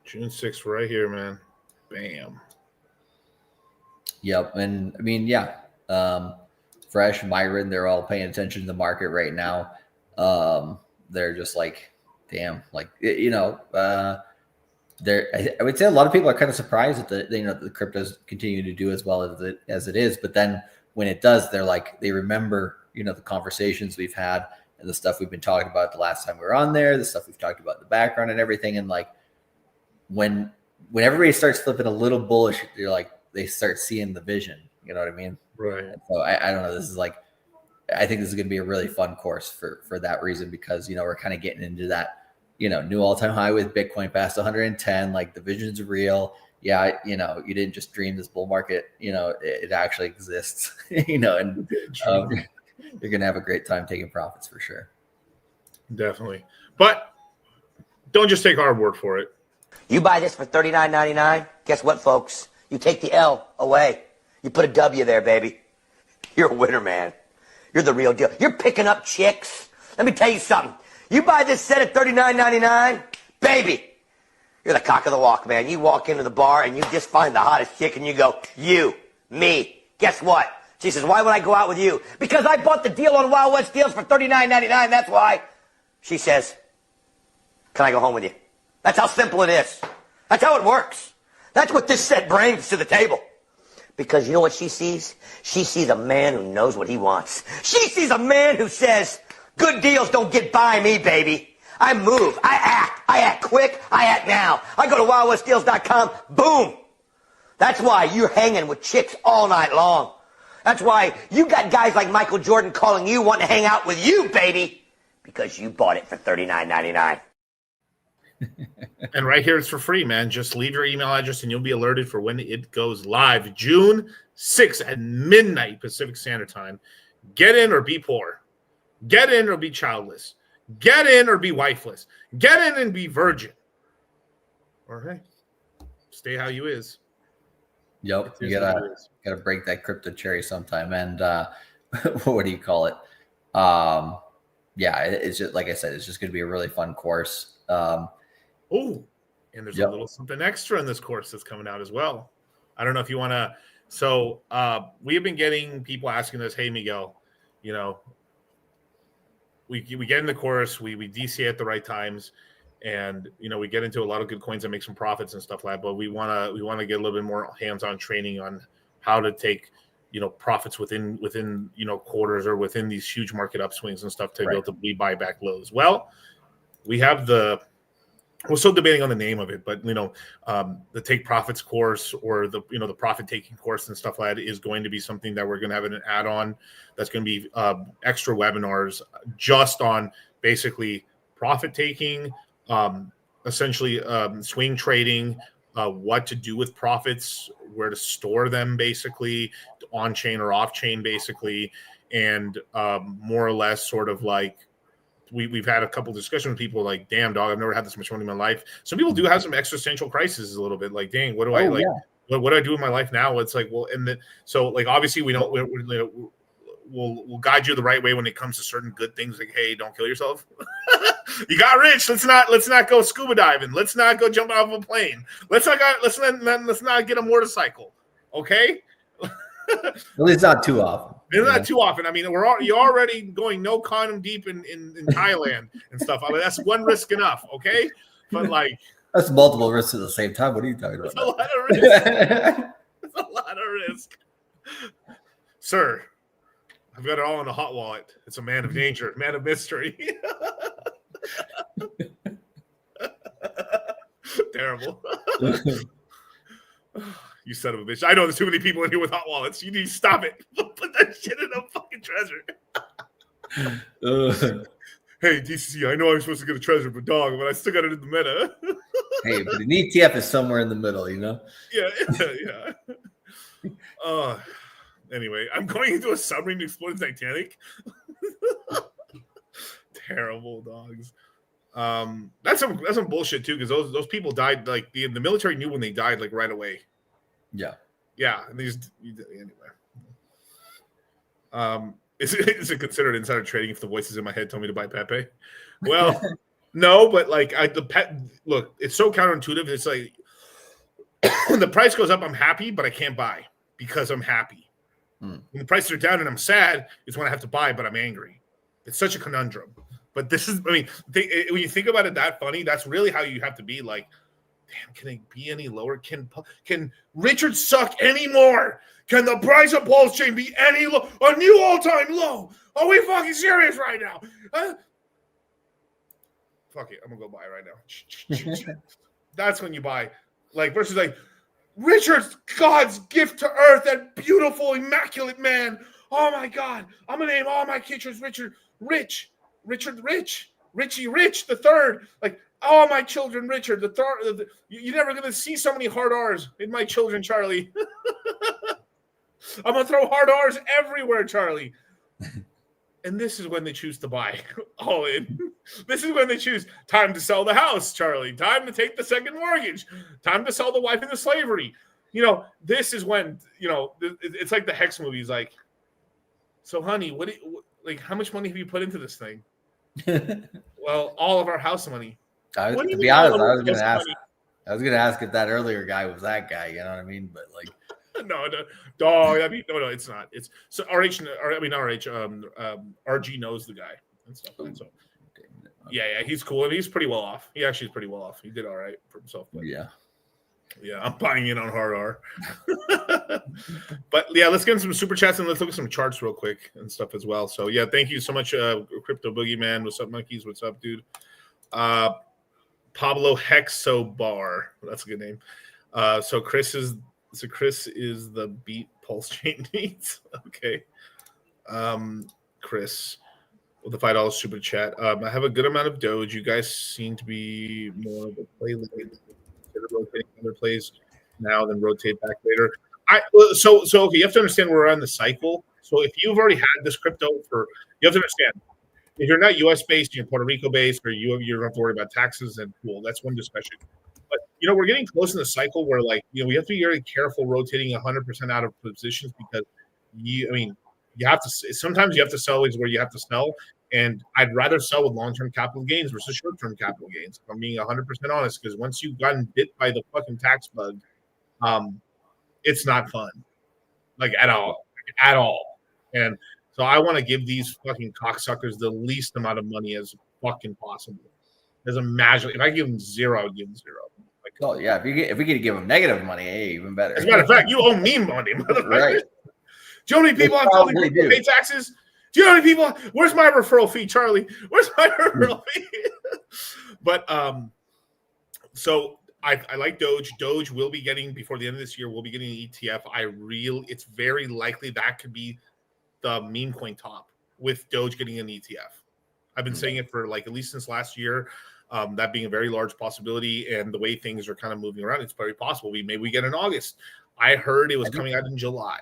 June 6th, right here, man. Bam. Yep, and I mean, yeah, Fresh, Myron, they're all paying attention to the market right now. They're just like, damn, like, you know. I would say a lot of people are kind of surprised that the cryptos continue to do as well as it is. But then when it does, they're like, they remember, you know, the conversations we've had and the stuff we've been talking about the last time we were on there, the stuff we've talked about in the background and everything. And like, when everybody starts flipping a little bullish, you're like, they start seeing the vision. You know what I mean? Right. And so I don't know. This is like, I think this is going to be a really fun course for that reason, because, you know, we're kind of getting into that, you know, new all-time high with Bitcoin past 110. Like, the vision's real. Yeah, you know, you didn't just dream this bull market. You know, it actually exists. You know, and you're gonna have a great time taking profits for sure. Definitely, but don't just take our word for it. You buy this for $39.99. Guess what, folks? You take the L away. You put a W there, baby. You're a winner, man. You're the real deal. You're picking up chicks. Let me tell you something. You buy this set at $39.99, baby, you're the cock of the walk, man. You walk into the bar and you just find the hottest chick and you go, you, me. Guess what? She says, why would I go out with you? Because I bought the deal on Wild West Deals for $39.99. That's why. She says, can I go home with you? That's how simple it is. That's how it works. That's what this set brings to the table. Because you know what she sees? She sees a man who knows what he wants. She sees a man who says, good deals don't get by me, baby. I move, I act quick, I act now. I go to wildwestdeals.com, boom. That's why you're hanging with chicks all night long. That's why you got guys like Michael Jordan calling you, wanting to hang out with you, baby. Because you bought it for $39.99. And right here, it's for free, man. Just leave your email address and you'll be alerted for when it goes live. June 6th at midnight Pacific Standard Time. Get in or be poor. Get in or be childless. Get in or be wifeless. Get in and be virgin. Or hey, stay how you is. Yep, you gotta break that crypto cherry sometime. And what do you call it? Yeah, it's just like I said, it's just gonna be a really fun course. Oh, and there's a little something extra in this course that's coming out as well. I don't know if you want to. So we have been getting people asking us, hey, Miguel, you know, we get in the course, we DC at the right times, and you know we get into a lot of good coins and make some profits and stuff like that. But we want to get a little bit more hands-on training on how to take profits within quarters or within these huge market upswings and stuff to be able to buy back lows. Well, we have we're still debating on the name of it, but the Take Profits course or the profit taking course and stuff like that is going to be something that we're going to have an add-on. That's going to be extra webinars just on basically profit taking, essentially swing trading, what to do with profits, where to store them, basically on chain or off chain, basically, and more or less sort of like. We've had a couple discussions with people like, damn, dog, I've never had this much money in my life. Some people do have some existential crises a little bit, like, dang, what do I like? Yeah. What do I do in my life now? It's like, well, so like obviously we'll guide you the right way when it comes to certain good things, like, hey, don't kill yourself. You got rich. Let's not go scuba diving. Let's not go jump off a plane. Let's not get a motorcycle. Okay. At least not too often. It's not too often. I mean, you're already going no condom deep in Thailand and stuff. I mean, that's one risk enough, okay? But like that's multiple risks at the same time. What are you talking about? That's a lot of risk. That's a lot of risk. Sir, I've got it all in a hot wallet. It's a man of danger, man of mystery. Terrible. You son of a bitch. I know there's too many people in here with hot wallets. You need to stop it. Put that shit in a fucking treasure. Hey, DCC, I know I'm supposed to get a treasure, but I still got it in the meta. Hey, but an ETF is somewhere in the middle, Yeah. Anyway, I'm going into a submarine to explore the Titanic. Terrible dogs. That's some bullshit too, because those people died like the military knew when they died like right away. Yeah, and anyway. Is it considered insider trading if the voices in my head tell me to buy Pepe? Well, no, but like look, it's so counterintuitive. It's like when the price goes up, I'm happy, but I can't buy because I'm happy. When the prices are down and I'm sad, it's when I have to buy, but I'm angry. It's such a conundrum. But this is, I mean, when you think about it that funny, that's really how you have to be like, damn, can it be any lower? Can Richard suck any more? Can the price of Pulse Chain be any low? A new all-time low? Are we fucking serious right now? Fuck it, I'm gonna go buy right now. That's when you buy. Like versus like Richard's God's gift to earth, that beautiful, immaculate man. Oh my God, I'm gonna name all my kids Richard Rich, Richie Rich the third. Like all my children, Richard the third. You're never gonna see so many hard R's in my children, Charlie. I'm gonna throw hard R's everywhere, Charlie. And this is when they choose to buy all in. This is when they choose time to sell the house, Charlie. Time to take the second mortgage. Time to sell the wife into slavery. This is when, it's like the Hex movies. Like, so honey, how much money have you put into this thing? Well, all of our house money. To be honest, I was gonna ask if that earlier guy was that guy. You know what I mean? But like, no, dog. I mean, no, it's not. It's so RG knows the guy and stuff. And so, Yeah, he's cool, and he's pretty well off. He actually is pretty well off. He did all right for himself. But Yeah. Yeah, I'm buying in on hard R. But yeah, let's get some super chats and let's look at some charts real quick and stuff as well. So yeah, thank you so much, Crypto Boogeyman. What's up, monkeys? What's up, dude? Pablo Hexobar. That's a good name. So Chris is the beat pulse chain needs. Okay. Chris with the $5 super chat. I have a good amount of Doge. You guys seem to be more of a play late. Consider rotating other plays now, then rotate back later. So okay, you have to understand we're on the cycle. So if you've already had this crypto you have to understand if you're not U.S. based, you're Puerto Rico based, or you don't have to worry about taxes, then cool, that's one discussion. But we're getting close in the cycle where we have to be very careful rotating 100% out of positions because you have to sometimes you have to sell is where you have to sell. And I'd rather sell with long-term capital gains versus short-term capital gains. If I'm being 100% honest, because once you've gotten bit by the fucking tax bug, it's not fun, at all. And so I want to give these fucking cocksuckers the least amount of money as fucking possible. As a magic, if I give them zero, I would give them zero. Oh yeah, if we get to give them negative money, hey, even better. As a matter of fact, you owe me money, motherfucker. Right. Do you know how many people I'm telling to pay taxes? Do you know how many people? Where's my referral fee, Charlie? Where's my referral fee? But so I like Doge. Doge will be getting before the end of this year. We'll be getting an ETF. It's very likely that could be the meme coin top with Doge getting an ETF. I've been saying it for at least since last year. That being a very large possibility, and the way things are kind of moving around, it's very possible maybe we get in August. I heard it was coming out in July.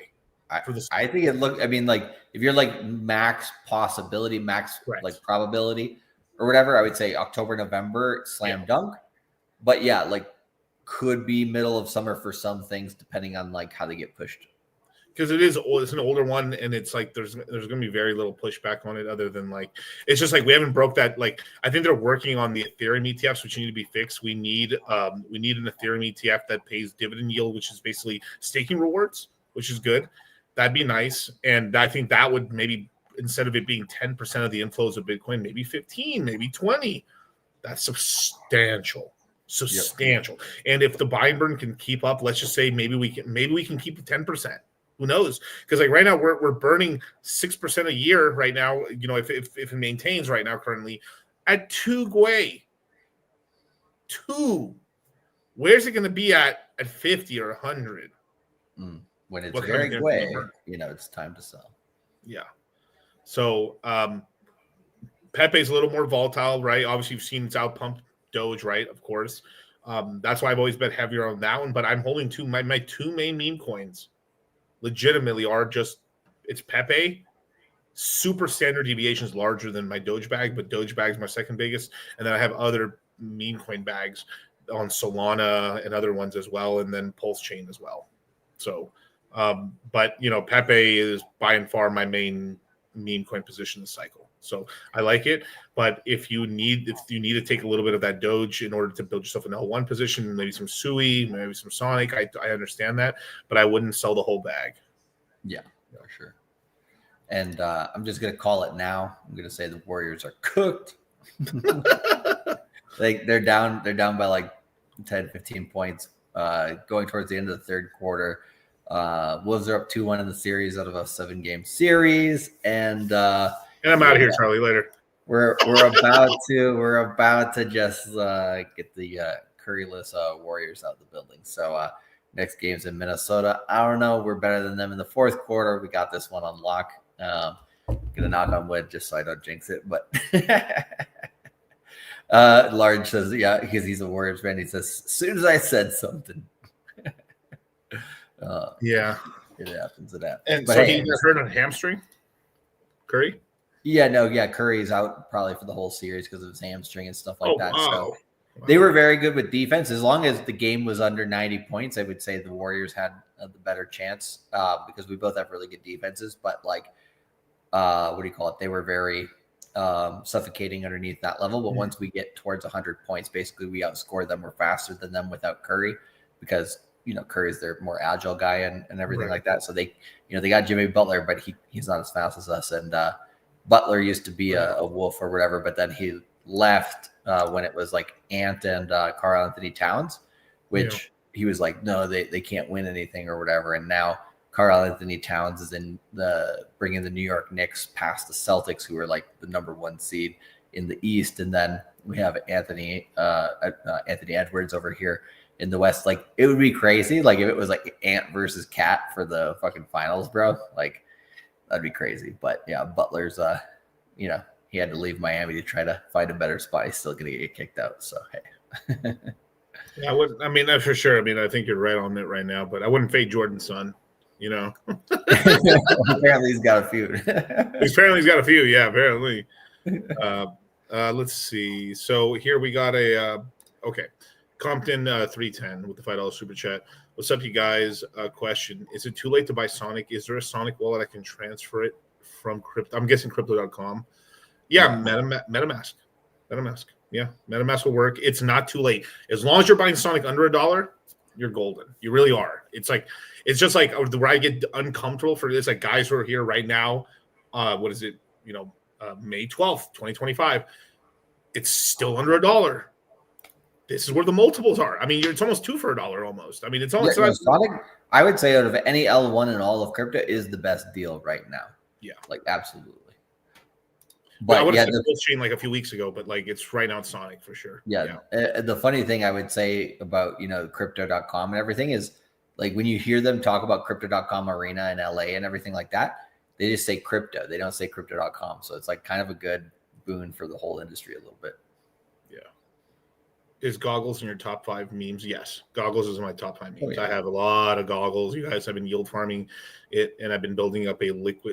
I think it looked. If you're max possibility, max probability, or whatever, I would say October, November, slam dunk. But yeah, could be middle of summer for some things, depending on how they get pushed. Because it's an older one, and it's there's going to be very little pushback on it, other than it's just we haven't broke that. I think they're working on the Ethereum ETFs, which need to be fixed. We need an Ethereum ETF that pays dividend yield, which is basically staking rewards, which is good. That'd be nice. And I think that would maybe, instead of it being 10% of the inflows of Bitcoin, maybe 15, maybe 20. That's substantial. Yep. And if the buy and burn can keep up, let's just say maybe we can keep it 10%. Who knows? Because right now we're burning 6% a year right now, if it maintains right now currently at 2 Gwei. 2. Where's it going to be at 50 or 100? When it's very Gwei, it's time to sell. Yeah. So Pepe's a little more volatile, right? Obviously, you've seen it's outpumped Doge, right? Of course. That's why I've always bet heavier on that one. But I'm holding my two main meme coins legitimately are it's Pepe. Super standard deviations larger than my Doge bag, but Doge bag is my second biggest. And then I have other meme coin bags on Solana and other ones as well, and then Pulse Chain as well. So but Pepe is by and far my main meme coin position this cycle. So I like it. But if you need to take a little bit of that Doge in order to build yourself an L1 position, maybe some Sui, maybe some Sonic, I understand that, but I wouldn't sell the whole bag. Yeah, for sure. And I'm just gonna call it now. I'm gonna say the Warriors are cooked. They're down by 10, 15 points going towards the end of the third quarter. Wolves are up 2-1 in the series out of a 7-game series, and I'm out of here, Charlie. Later. We're about to just get the Curryless Warriors out of the building. So next game's in Minnesota. I don't know. We're better than them in the fourth quarter. We got this one on lock. Gonna knock on wood just so I don't jinx it. But Large says, yeah, because he's a Warriors fan. He says, as soon as I said something. Yeah. It happens. It happens. And but so he got hurt on hamstring? Curry? Yeah, Curry's out probably for the whole series because of his hamstring and stuff like that. Wow. So they were very good with defense. As long as the game was under 90 points, I would say the Warriors had the better chance because we both have really good defenses. But what do you call it? They were very suffocating underneath that level. But once we get towards 100 points, basically we outscore them. We're faster than them without Curry because Curry's their more agile guy and everything like that. So they got Jimmy Butler, but he's not as fast as us. And Butler used to be a wolf or whatever, but then he left when it was like Ant and Carl Anthony Towns, which he was like, no, they can't win anything or whatever. And now Carl Anthony Towns is in bringing the New York Knicks past the Celtics, who are like the #1 seed in the East. And then we have Anthony Edwards over here in the West. Like, it would be crazy. Like, if it was like Ant versus Cat for the fucking finals, bro, like that'd be crazy. But yeah, Butler's, he had to leave Miami to try to find a better spot. He's still going to get kicked out. So, hey. Yeah, for sure. I mean, I think you're right on it right now, but I wouldn't fade Jordan's son, Apparently he's got a few. Apparently he's got a few. Yeah, apparently. Let's see. So here we got Compton 310 with the $5 super chat. What's up, you guys? Question: is it too late to buy Sonic? Is there a Sonic wallet I can transfer it from crypto? I'm guessing crypto.com. Yeah, MetaMask. Yeah, MetaMask will work. It's not too late. As long as you're buying Sonic under $1, you're golden. You really are. It's just like where I get uncomfortable for this. Like, guys who are here right now. What is it? May 12th, 2025. It's still under $1. This is where the multiples are. I mean, it's almost 2 for $1 almost. I mean, it's almost Sonic. I would say out of any L1 in all of crypto is the best deal right now. Yeah, like absolutely. But I would have said Pulse Chain like a few weeks ago, but like it's right now it's Sonic for sure. Yeah. The funny thing I would say about crypto.com and everything is, like, when you hear them talk about crypto.com arena in LA and everything like that, they just say crypto. They don't say crypto.com. So it's like kind of a good boon for the whole industry a little bit. Yeah. Is goggles in your top 5 memes? Yes. Goggles is my top 5 memes. I have a lot of goggles. You guys have been yield farming it, and I've been building up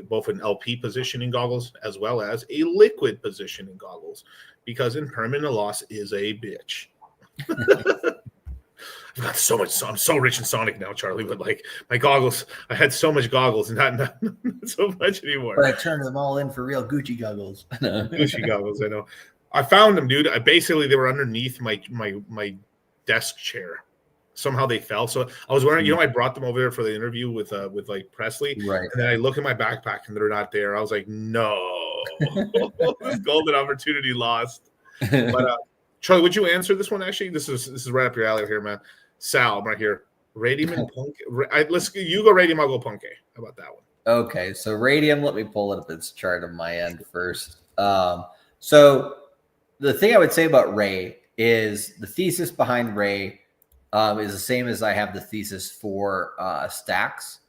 both an LP position in goggles as well as a liquid position in goggles, because impermanent loss is a bitch. I've got so much. I'm so rich in Sonic now, Charlie. But like my goggles, I had so much goggles, and not so much anymore. But I turned them all in for real Gucci goggles. Gucci goggles, I know. I found them, dude. They were underneath my desk chair. Somehow they fell. So I was wearing. I brought them over there for the interview with like Presley. Right. And then I look in my backpack and they're not there. I was like, no, this golden opportunity lost. But Charlie, would you answer this one? Actually, this is right up your alley here, man. Sal, I'm right here. Radium and Punk. You go Radium, I'll go Punk. How about that one? Okay, so Radium, let me pull it up its chart on my end first. So the thing I would say about Ray is the thesis behind Ray is the same as I have the thesis for Stacks,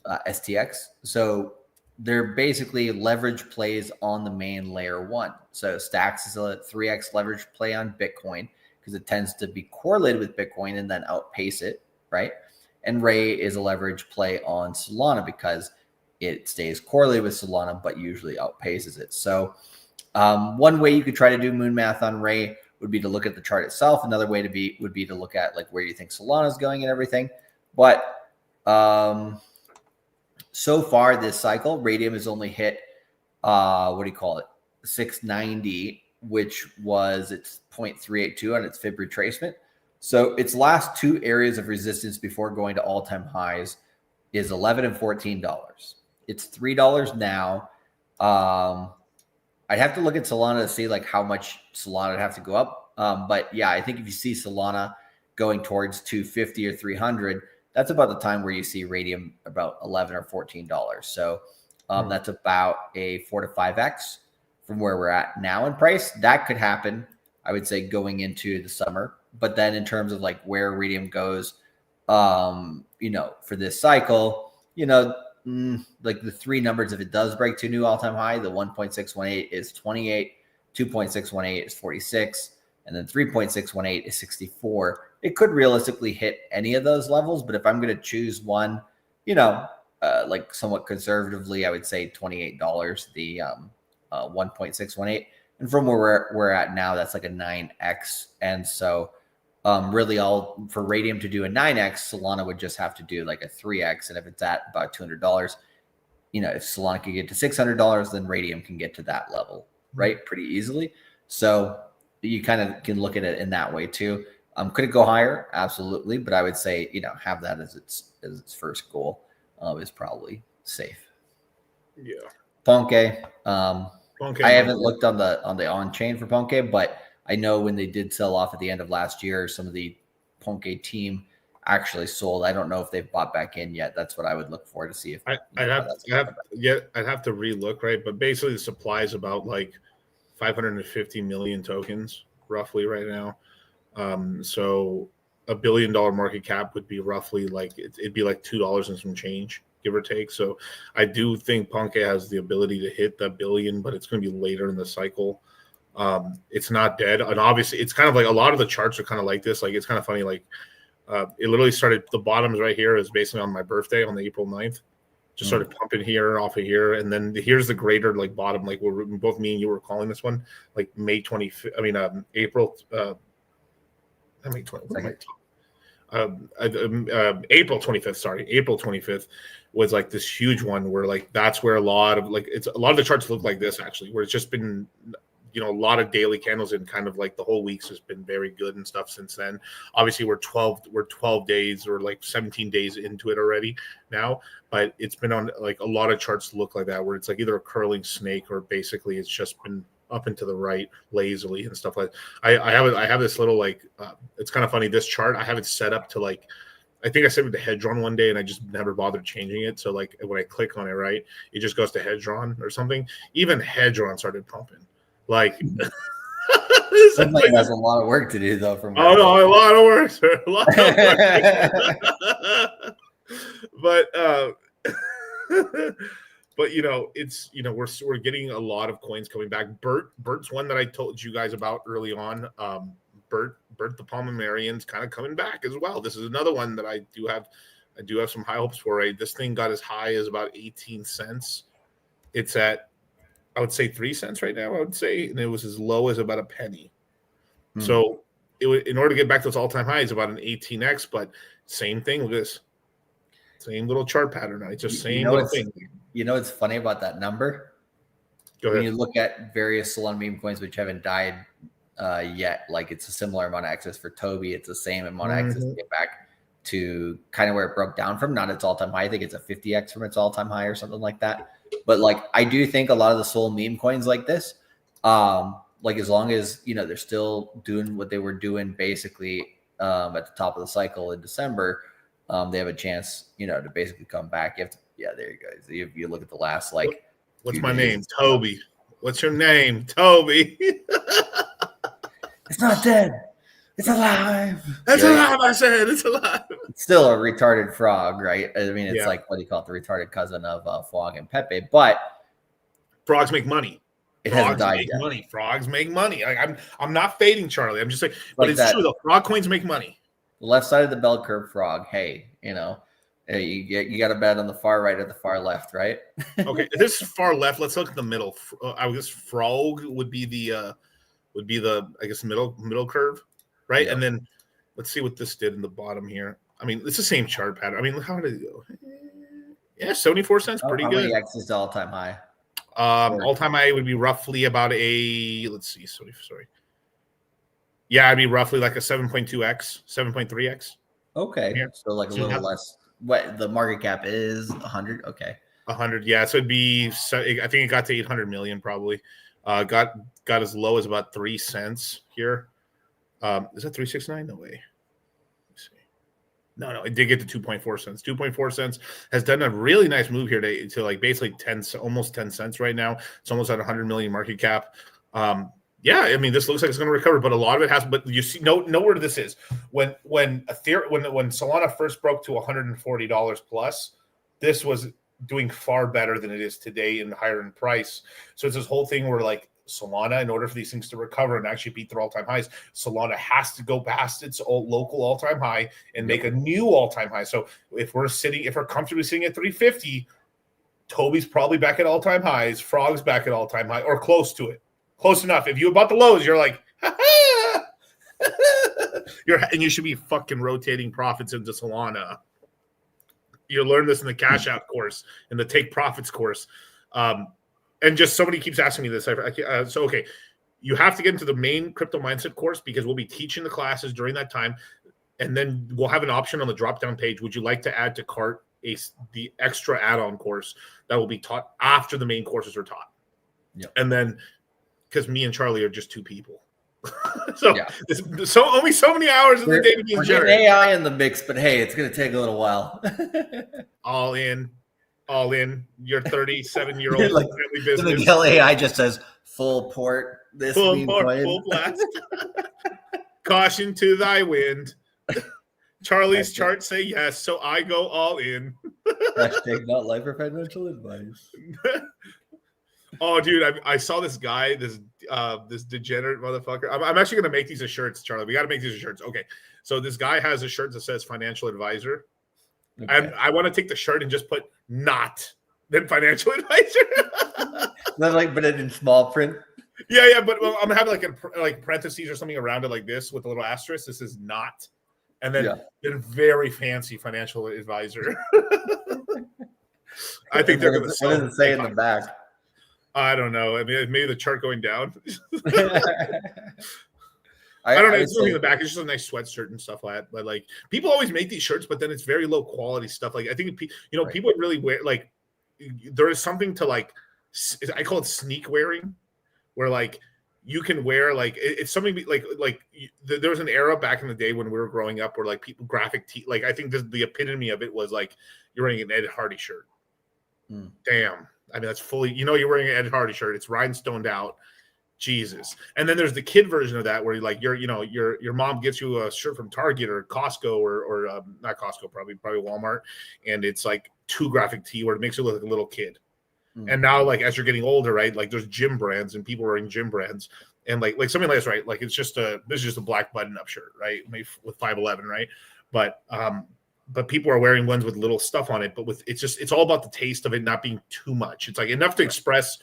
STX. So they're basically leverage plays on the main layer 1. So Stacks is a 3x leverage play on Bitcoin because it tends to be correlated with Bitcoin and then outpace it, right? And Ray is a leverage play on Solana because it stays correlated with Solana but usually outpaces it. So one way you could try to do moon math on Ray would be to look at the chart itself. Another way would be to look at like where you think Solana is going and everything. But so far this cycle, Radium has only hit 690, which was its 0.382 on its fib retracement. So its last 2 areas of resistance before going to all-time highs is $11 and $14. It's $3 now. I'd have to look at Solana to see like how much Solana would have to go up. But yeah, I think if you see Solana going towards 250 or 300, that's about the time where you see Radium about $11 or $14. So that's about a 4 to 5x from where we're at now in price. That could happen, I would say, going into the summer. But then in terms of like where Radium goes, for this cycle, like the 3 numbers, if it does break to a new all-time high, the 1.618 is 28, 2.618 is 46, and then 3.618 is 64. It could realistically hit any of those levels, but if I'm going to choose one, like somewhat conservatively, I would say $28, the 1.618. And from where we're at now, that's like a 9x. And so really all for Radium to do a 9x, Solana would just have to do like a 3x. And if it's at about $200, if Solana can get to $600, then Radium can get to that level, right? Pretty easily. So you kind of can look at it in that way too. Could it go higher? Absolutely. But I would say, have that as its first goal is probably safe. Yeah. Ponke, I haven't looked on the on chain for Ponke, but I know when they did sell off at the end of last year, some of the Ponke team actually sold. I don't know if they've bought back in yet. That's what I would look for to see if I'd have to relook, right? But basically, the supply is about like 550 million tokens roughly right now. So $1 billion market cap would be roughly like it'd be like $2 and some change, give or take. So I do think Ponke has the ability to hit that billion, but it's going to be later in the cycle. It's not dead, and obviously it's kind of like a lot of the charts are kind of like this. Like it's kind of funny. Like it literally started. The bottoms right here is basically on my birthday on the April 9th. Just started pumping here off of here, and then here's the greater like bottom. Like we're both me and you were calling this one like May 25th. I mean April. May 20th. April 25th. Sorry, April 25th was like this huge one where like that's where a lot of the charts look like this actually, where it's just been a lot of daily candles and kind of like the whole week's has been very good and stuff since then. Obviously we're 12 days or like 17 days into it already now, but it's been on like a lot of charts look like that where it's like either a curling snake or basically it's just been up and to the right lazily and stuff like that. I have this little like it's kind of funny, this chart I have it set up to like I think I set it to Hedron one day and I just never bothered changing it. So like when I click on it, right, it just goes to Hedron or something. Even Hedron started pumping. Like that's a lot of work to do though. From a lot of work, sir. A lot of work. But it's we're getting a lot of coins coming back. Bert's one that I told you guys about early on. Bert the Palmemarian's kind of coming back as well. This is another one that I do have some high hopes for. Right, this thing got as high as about 18 cents. It's at I would say 3 cents right now. I would say, and it was as low as about a penny. So in order to get back to its all-time high, it's about an 18x. But same thing. Look at this, same little chart pattern. Right? Just same little thing. You know what's funny about that number? Go ahead. When you look at various Solana meme coins which haven't died yet, like it's a similar amount of excess for Toby. It's the same amount of excess to get back to kind of where it broke down from. Not its all-time high. I think it's a 50x from its all-time high or something like that. But like I do think a lot of the Sol meme coins like this, like as long as they're still doing what they were doing basically at the top of the cycle in December, they have a chance, to basically come back. You have to, there you go. If you look at the last like, what's my name? Toby. What's your name? Toby. It's not dead. It's alive. It's alive. I said it's alive. It's still a retarded frog, right? I mean, it's like what do you call it? The retarded cousin of Frog and Pepe. But frogs make money. Frogs make money. Frogs make money. I'm not fading Charlie. I'm just saying, but it's true though. Frog coins make money. The left side of the bell curve, frog. Hey, you got to bet on the far right or the far left, right? Okay, this is far left. Let's look at the middle. I guess frog would be the I guess middle curve. Right, and then let's see what this did in the bottom here. I mean, it's the same chart pattern. I mean, how did it go? Yeah, 74 cents, pretty good. How many X is the all-time high? All-time high would be roughly about let's see, sorry. Yeah, it'd be roughly like a 7.2x, 7.3x. Okay, so like a little less. What the market cap is 100. Okay, 100. Yeah, so it'd be. I think it got to 800 million probably. Got as low as about 3 cents here. Is that 369? No way. Let's see. No, it did get to 2.4 cents. 2.4 cents has done a really nice move here to like basically almost 10 cents right now. It's almost at 100 million market cap. Yeah, I mean, this looks like it's going to recover, but a lot of it has. But you see, know where this is. When Solana first broke to $140 plus, this was doing far better than it is today and higher in price. So it's this whole thing where like Solana, in order for these things to recover and actually beat their all-time highs, Solana has to go past its local all-time high and make a new all-time high. So if we're comfortably sitting at 350, Toby's probably back at all-time highs, Frog's back at all-time high, or close to it. Close enough. If you about the lows, you're like, and you should be fucking rotating profits into Solana. You learn this in the cash out course, in the take profits course. And just somebody keeps asking me this. So, okay, you have to get into the main crypto mindset course because we'll be teaching the classes during that time. And then we'll have an option on the drop-down page. Would you like to add to cart the extra add-on course that will be taught after the main courses are taught? Yep. And then because me and Charlie are just two people. So so only so many hours in the day to be we're enjoying. getting AI in the mix, but hey, it's going to take a little while. All in. Your 37-year-old Like, family the business. Miguel AI just says full port. This Full port, coin. full blast. Caution to thy wind. Charlie's charts say yes, so I go all in. Hashtag not life or financial advice. Oh, dude, I saw this guy, this degenerate motherfucker. I'm actually gonna make these as shirts, Charlie. We got to make these as shirts. Okay, so this guy has a shirt that says financial advisor, and I want to take the shirt and just put not then financial advisor. Then like, but in small print. Yeah, but I'm gonna have like parentheses or something around it like this with a little asterisk. This is not, and then very fancy financial advisor. I think they're gonna. What does it say in the back? I don't know. I mean, maybe the chart going down. I don't know. It's something in the back. It's just a nice sweatshirt and stuff like that. But like, people always make these shirts, but then it's very low quality stuff. Like, I think people would really wear like. There is something to like. I call it sneak wearing, where like you can wear like it's something like there was an era back in the day when we were growing up where like people graphic like I think the epitome of it was like you're wearing an Ed Hardy shirt. Damn. I mean, that's fully, you're wearing an Ed Hardy shirt. It's rhinestoned out. Jesus. And then there's the kid version of that where like your mom gets you a shirt from Target or Costco or not Costco, probably Walmart. And it's like too graphic tee where it makes you look like a little kid. And now like, as you're getting older, right? Like there's gym brands and people wearing gym brands and like something like this, right? Like this is just a black button up shirt, right? Maybe with 511, right? But people are wearing ones with little stuff on it, but it's all about the taste of it not being too much. It's like enough to express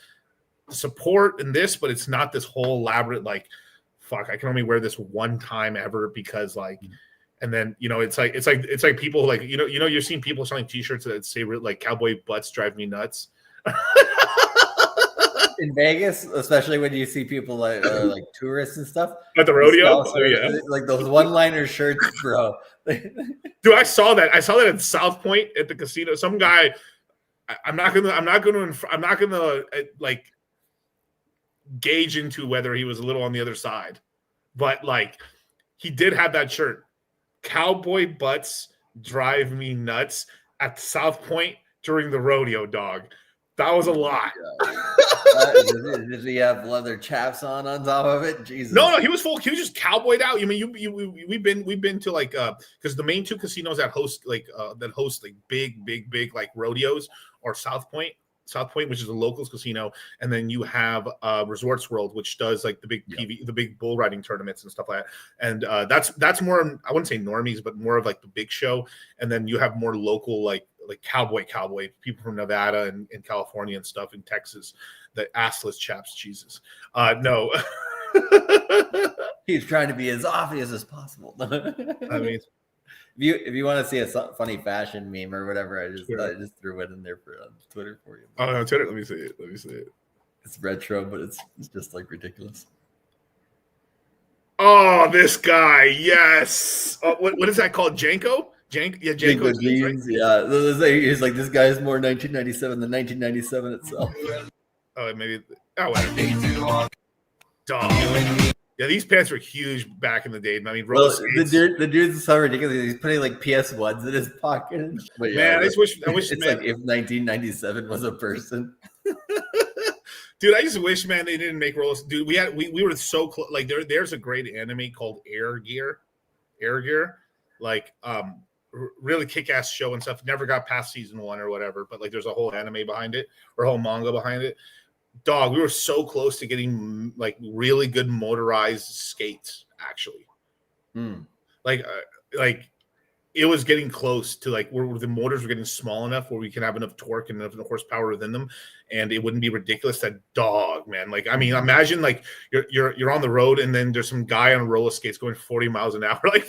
support in this, but it's not this whole elaborate, like, fuck, I can only wear this one time ever because like, and then, it's like people like, you're seeing people selling t-shirts that say like cowboy butts drive me nuts. In Vegas, especially when you see people like tourists and stuff at the rodeo, like those one-liner shirts, bro. Dude, I saw that at South Point at the casino. Some guy, I'm not gonna like gauge into whether he was a little on the other side, but like he did have that shirt. Cowboy butts drive me nuts at South Point during the rodeo, dog. That was a lot. Did he have leather chaps on top of it? Jesus. No, he was full. He was just cowboyed out. I mean, we've been to like because the main two casinos that host like big like rodeos are South Point, which is a locals casino, and then you have Resorts World, which does like the big bull riding tournaments and stuff like that. And that's more, I wouldn't say normies, but more of like the big show. And then you have more local like cowboy people from Nevada and California and stuff in Texas, the assless chaps. Jesus, no. He's trying to be as obvious as possible. I mean, if you want to see a funny fashion meme or whatever, I just threw it in there on Twitter for you. Oh, on Twitter, let me see it. It's retro, but it's just like ridiculous. Oh, this guy, yes. What is that called? Janko? Janko jeans, right? Yeah. He's like, this guy is more 1997 than 1997 itself. Oh, maybe. Oh, whatever. Dog. Yeah, these pants were huge back in the day. I mean, the dude's so ridiculous. He's putting like PS1s in his pocket. But man, I wish. It's like if 1997 was a person. Dude, I just wish, man, they didn't make rollers. Dude, we were so close. Like there's a great anime called Air Gear, like really kick-ass show and stuff. Never got past season 1 or whatever, but like there's a whole anime behind it or a whole manga behind it. Dog, we were so close to getting like really good motorized skates, actually. Like it was getting close to like where the motors were getting small enough where we can have enough torque and enough horsepower within them, and it wouldn't be ridiculous. That dog, man. Like, I mean, imagine like you're on the road and then there's some guy on roller skates going 40 miles an hour, like,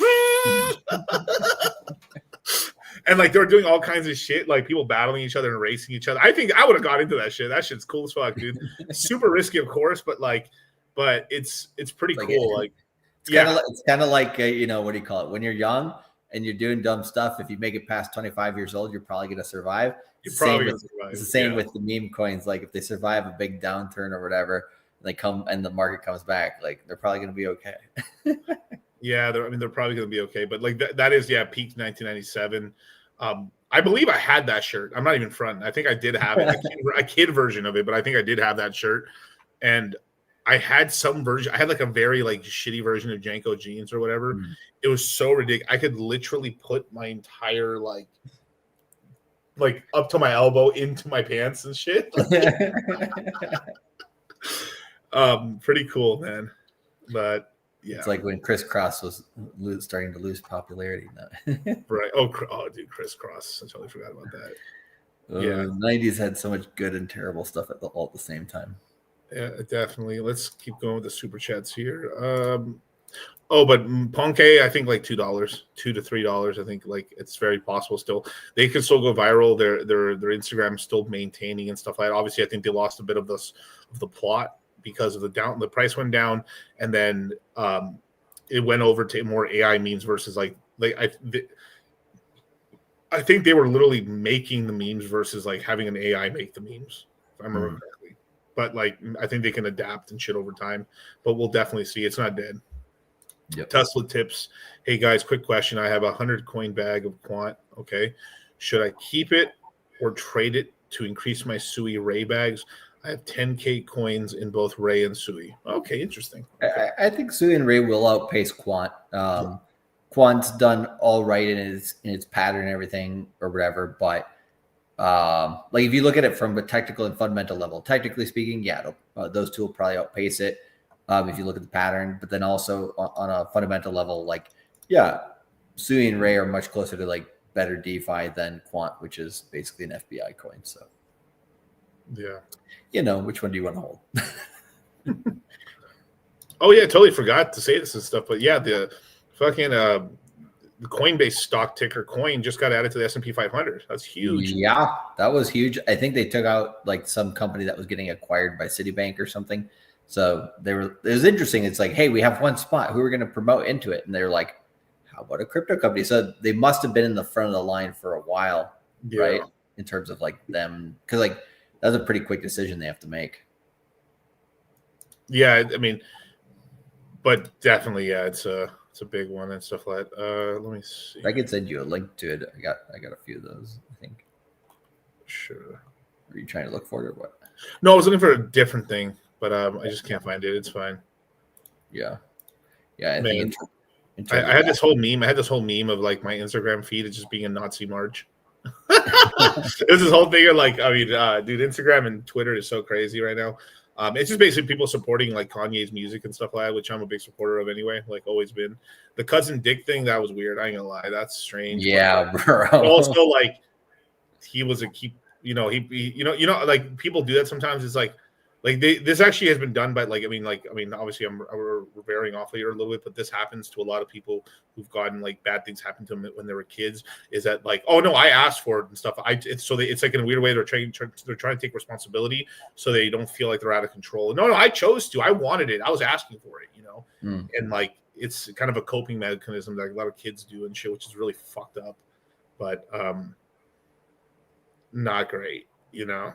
and like they're doing all kinds of shit, like people battling each other and racing each other. I think I would have got into that shit. That shit's cool as fuck, dude. Super risky, of course, but it's pretty cool. It's kind of like what do you call it? When you're young and you're doing dumb stuff, if you make it past 25 years old, you're probably going to survive. You're Same probably with, gonna survive. it's the same Yeah. with the meme coins. Like if they survive a big downturn or whatever, they come and the market comes back, like they're probably going to be okay. Yeah, they're probably going to be okay. But like that is peak 1997. I believe I had that shirt. I'm not even fronting. I think I did have it, a kid version of it, but I think I did have that shirt. And I had some version. I had like a very like shitty version of Janko jeans or whatever. It was so ridiculous. I could literally put my entire like up to my elbow into my pants and shit. Pretty cool, man. But yeah, it's like when crisscross was starting to lose popularity now. Right. Oh, dude, crisscross. I totally forgot about that. Yeah, 90s had so much good and terrible stuff all at the same time. Yeah, definitely. Let's keep going with the super chats here. But Ponke, I think like $2, $2 to $3. I think like it's very possible still. They can still go viral. Their Instagram still maintaining and stuff like that. Obviously, I think they lost a bit of the plot because of the price went down, and then it went over to more AI memes versus I think they were literally making the memes versus like having an AI make the memes, if I remember correctly. But like I think they can adapt and shit over time. But we'll definitely see. It's not dead. Yep. Tesla tips. Hey guys, quick question. I have 100 coin bag of quant. Okay. Should I keep it or trade it to increase my Sui Ray bags? I have 10K coins in both Ray and Sui. Okay, interesting. Okay. I think Sui and Ray will outpace Quant. Quant's done all right in its pattern and everything or whatever, but like if you look at it from a technical and fundamental level, technically speaking, yeah, those two will probably outpace it if you look at the pattern. But then also on a fundamental level, like yeah, Sui and Ray are much closer to like better DeFi than Quant, which is basically an FBI coin. So yeah, which one do you want to hold? Oh yeah, totally forgot to say this and stuff, but yeah, the fucking the Coinbase stock ticker coin just got added to the S&P 500. That's huge. Yeah, that was huge. I think they took out like some company that was getting acquired by Citibank or something. So it was interesting. It's like, hey, we have one spot. Who are going to promote into it? And they're like, how about a crypto company? So they must have been in the front of the line for a while, right? In terms of like them, because like that's a pretty quick decision they have to make. Yeah, I mean, but definitely, yeah, it's a big one and stuff like that. Let me see. I could send you a link to it. I got a few of those, I think. Sure. Are you trying to look for it or what? No, I was looking for a different thing, but I just can't find it. It's fine. Yeah. Yeah, I Man, think I had this whole meme. I had this whole meme of like my Instagram feed is just being a Nazi march. It was this whole thing of like, I mean, dude, Instagram and Twitter is so crazy right now. It's just basically people supporting like Kanye's music and stuff like that, which I'm a big supporter of anyway, like always been. The cousin Dick thing, that was weird. I ain't gonna lie, that's strange. Yeah, bro. But also, like, he was he like people do that sometimes. It's like this actually has been done by like I mean obviously we're veering off here a little bit, but this happens to a lot of people who've gotten like bad things happen to them when they were kids. Is that like, oh no, I asked for it and stuff. It's like in a weird way they're trying to take responsibility so they don't feel like they're out of control. No, I chose to. I wanted it. I was asking for it. And like it's kind of a coping mechanism that a lot of kids do and shit, which is really fucked up, but not great. Yeah.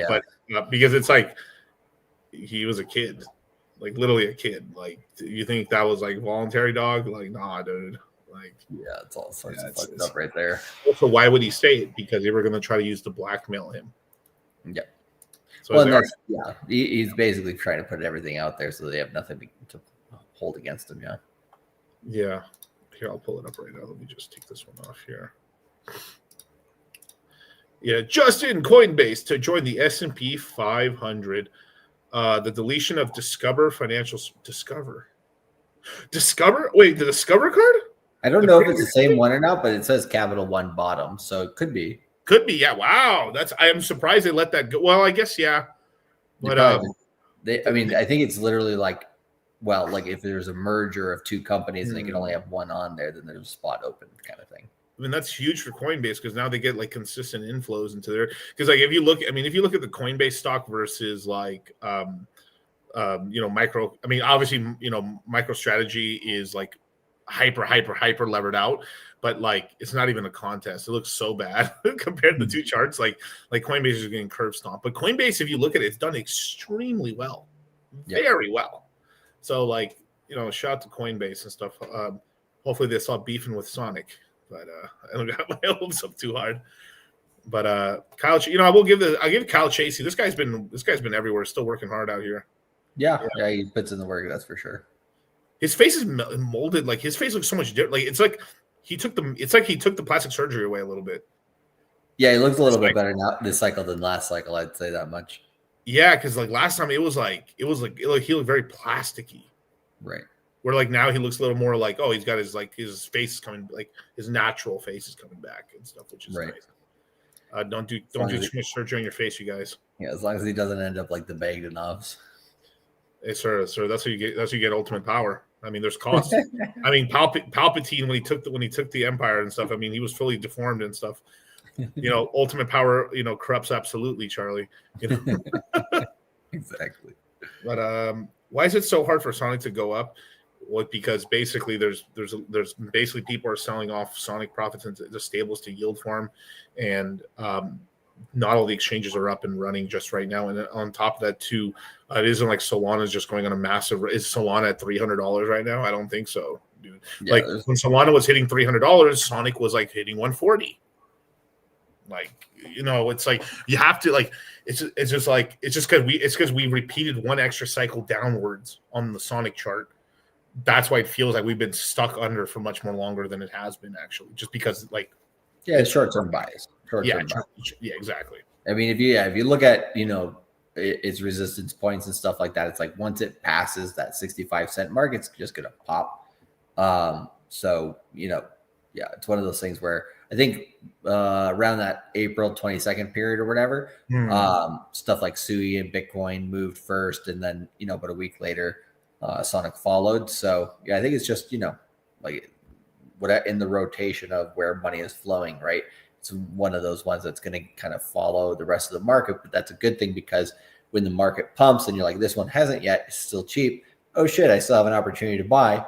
But because it's like he was a kid, like literally a kid. Like, you think that was like voluntary, dog? Like, nah, dude. Like, yeah, it's all sorts of fucked up right there. So why would he say it? Because they were going to try to use to blackmail him. Yeah. So well, he's basically trying to put everything out there so they have nothing to hold against him. Yeah. Yeah. Here, I'll pull it up right now. Let me just take this one off here. Yeah, just in Coinbase to join the S&P 500. The deletion of Discover Financial Discover. Wait, the Discover card? I don't know if it's the same one or not, but it says Capital One bottom, so it could be. Could be, yeah. Wow, I am surprised they let that go. Well, I guess yeah, but I mean, I think it's literally like, well, like if there's a merger of two companies and they can only have one on there, then there's a spot open, kind of thing. I mean, that's huge for Coinbase because now they get like consistent inflows into there. Because like if you look at the Coinbase stock versus like micro. I mean, obviously, MicroStrategy is like hyper levered out. But like, it's not even a contest. It looks so bad compared to the two charts. Like Coinbase is getting curve stomp, but Coinbase, if you look at it, it's done extremely well, very well. So like, shout out to Coinbase and stuff. Hopefully they stop beefing with Sonic, but I don't got my hopes up too hard. But Kyle, I'll give Kyle Chasey. This guy's been everywhere, still working hard out here. Yeah, he puts in the work. That's for sure. His face is molded. Like his face looks so much different. Like it's like he took the plastic surgery away a little bit. Yeah, he looks a little bit better now this cycle than last cycle. I'd say that much. Yeah, because like last time it was like he looked very plasticky. Right. Where like now he looks a little more like, oh, he's got his face is coming, like his natural face is coming back and stuff, which is nice. Don't do too much surgery on your face, you guys. Yeah, as long as he doesn't end up like the Bogdanovs. Hey, sir, that's how you get. That's how you get ultimate power. I mean, there's costs. I mean, Palpatine when he took the Empire and stuff. I mean, he was fully deformed and stuff. Ultimate power. Corrupts absolutely, Charlie. Exactly. But why is it so hard for Sonic to go up? Well, because basically there's basically people are selling off Sonic profits into the stables to yield farm, and not all the exchanges are up and running just right now. And on top of that, too, it isn't like Solana's just going on a massive. Is Solana at $300 right now? I don't think so, dude. Yeah, like when Solana was hitting $300, Sonic was like hitting 140. Like it's like you have to like it's just because we repeated one extra cycle downwards on the Sonic chart. That's why it feels like we've been stuck under for much more longer than it has been actually. Just because it's short-term bias. Yeah, exactly. I mean, if you look at its resistance points and stuff like that, it's like once it passes that 65-cent mark, it's just gonna pop. So it's one of those things where I think around that April 22nd period or whatever, stuff like Sui and Bitcoin moved first, and then about a week later, Sonic followed. So I think it's just like what in the rotation of where money is flowing, right? It's one of those ones that's going to kind of follow the rest of the market, but that's a good thing because when the market pumps and you're like, this one hasn't yet, it's still cheap. Oh shit, I still have an opportunity to buy,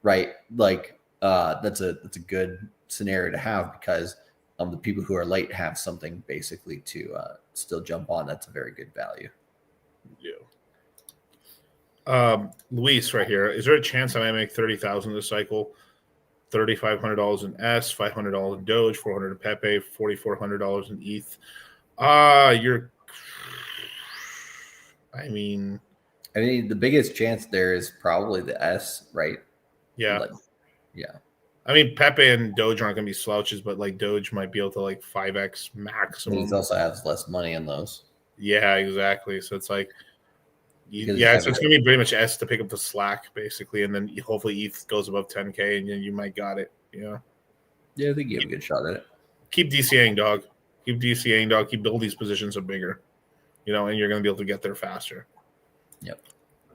right? Like that's a good scenario to have because the people who are late have something basically to still jump on. That's a very good value. Yeah. Luis right here. Is there a chance I might make 30,000 this cycle? $3,500 in S, $500 in Doge, $400 in Pepe, $4,400 in ETH. I mean, the biggest chance there is probably the S, right? Yeah. Yeah. I mean, Pepe and Doge aren't going to be slouches, but like Doge might be able to like 5x maximum. He also has less money in those. Yeah, exactly. So it's like, so it's going to be pretty much S to pick up the slack, basically, and then hopefully ETH goes above 10K, and you might got it. Yeah, I think you have a good shot at it. Keep DCAing, dog. Keep DCAing, dog. Keep building these positions up bigger, and you're going to be able to get there faster. Yep.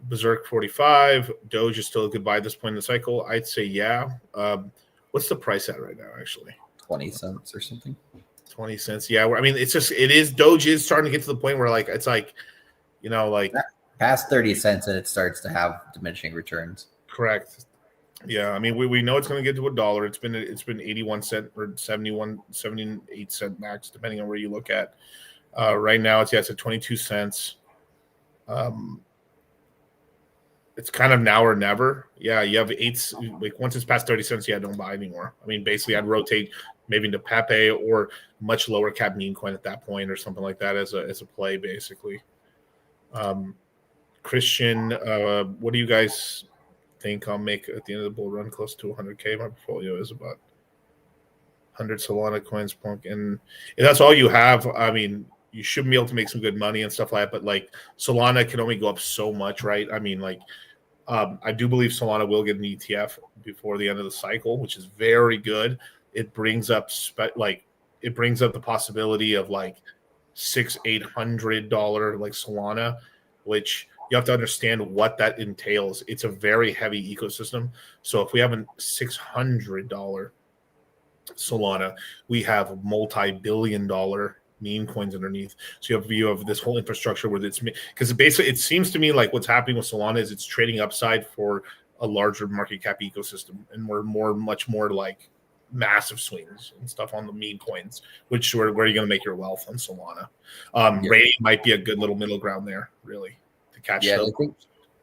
Berserk 45. Doge is still a good buy at this point in the cycle. I'd say yeah. What's the price at right now, actually? 20 cents or something. 20 cents. Yeah. I mean, Doge is starting to get to the point where like it's like, past 30 cents and it starts to have diminishing returns. Correct. Yeah, I mean we know it's going to get to $1. It's been 81 cent or 78 cent max depending on where you look at. Right now it's at 22 cents. It's kind of now or never. Yeah, you have like once it's past 30 cents, don't buy anymore. I mean, basically I'd rotate maybe into Pepe or much lower cap meme coin at that point or something like that as a play basically. Christian, what do you guys think I'll make at the end of the bull run? Close to 100K. My portfolio is about 100 Solana coins, punk. And if that's all you have, I mean, you should be able to make some good money and stuff like that. But like Solana can only go up so much, right? I mean, like I do believe Solana will get an ETF before the end of the cycle, which is very good. It brings up the possibility of like $600-800 like Solana, which you have to understand what that entails. It's a very heavy ecosystem. So if we have a $600 Solana, we have multi-billion-dollar meme coins underneath. So you have this whole infrastructure where it's because basically it seems to me like what's happening with Solana is it's trading upside for a larger market cap ecosystem, and we're much more like massive swings and stuff on the meme coins, which where you're going to make your wealth on Solana. Radiant might be a good little middle ground there, really, to catch.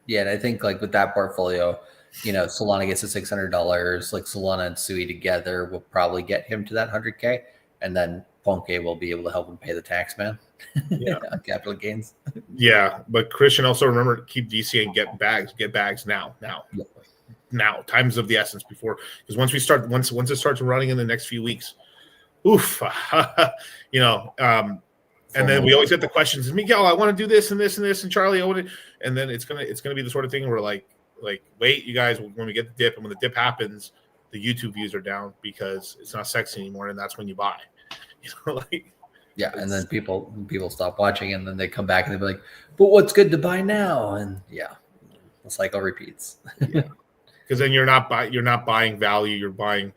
Yeah, and I think like with that portfolio, Solana gets to $600. Like Solana and Sui together will probably get him to that 100K, and then Ponke will be able to help him pay the tax man. Yeah, on capital gains. Yeah, but Christian, also remember to keep DC and get bags now. Yeah. Now, time's of the essence before, because once it starts running in the next few weeks, oof, and then we always get the questions, Miguel, I want to do this and this and this, and Charlie, I want to, and then it's gonna be the sort of thing where like wait, you guys, when we get the dip, and when the dip happens, the YouTube views are down because it's not sexy anymore, and that's when you buy. Yeah, and then people stop watching, and then they come back and they'll be like, "But what's good to buy now?" And yeah, the cycle repeats. Because then you're not buying value. You're buying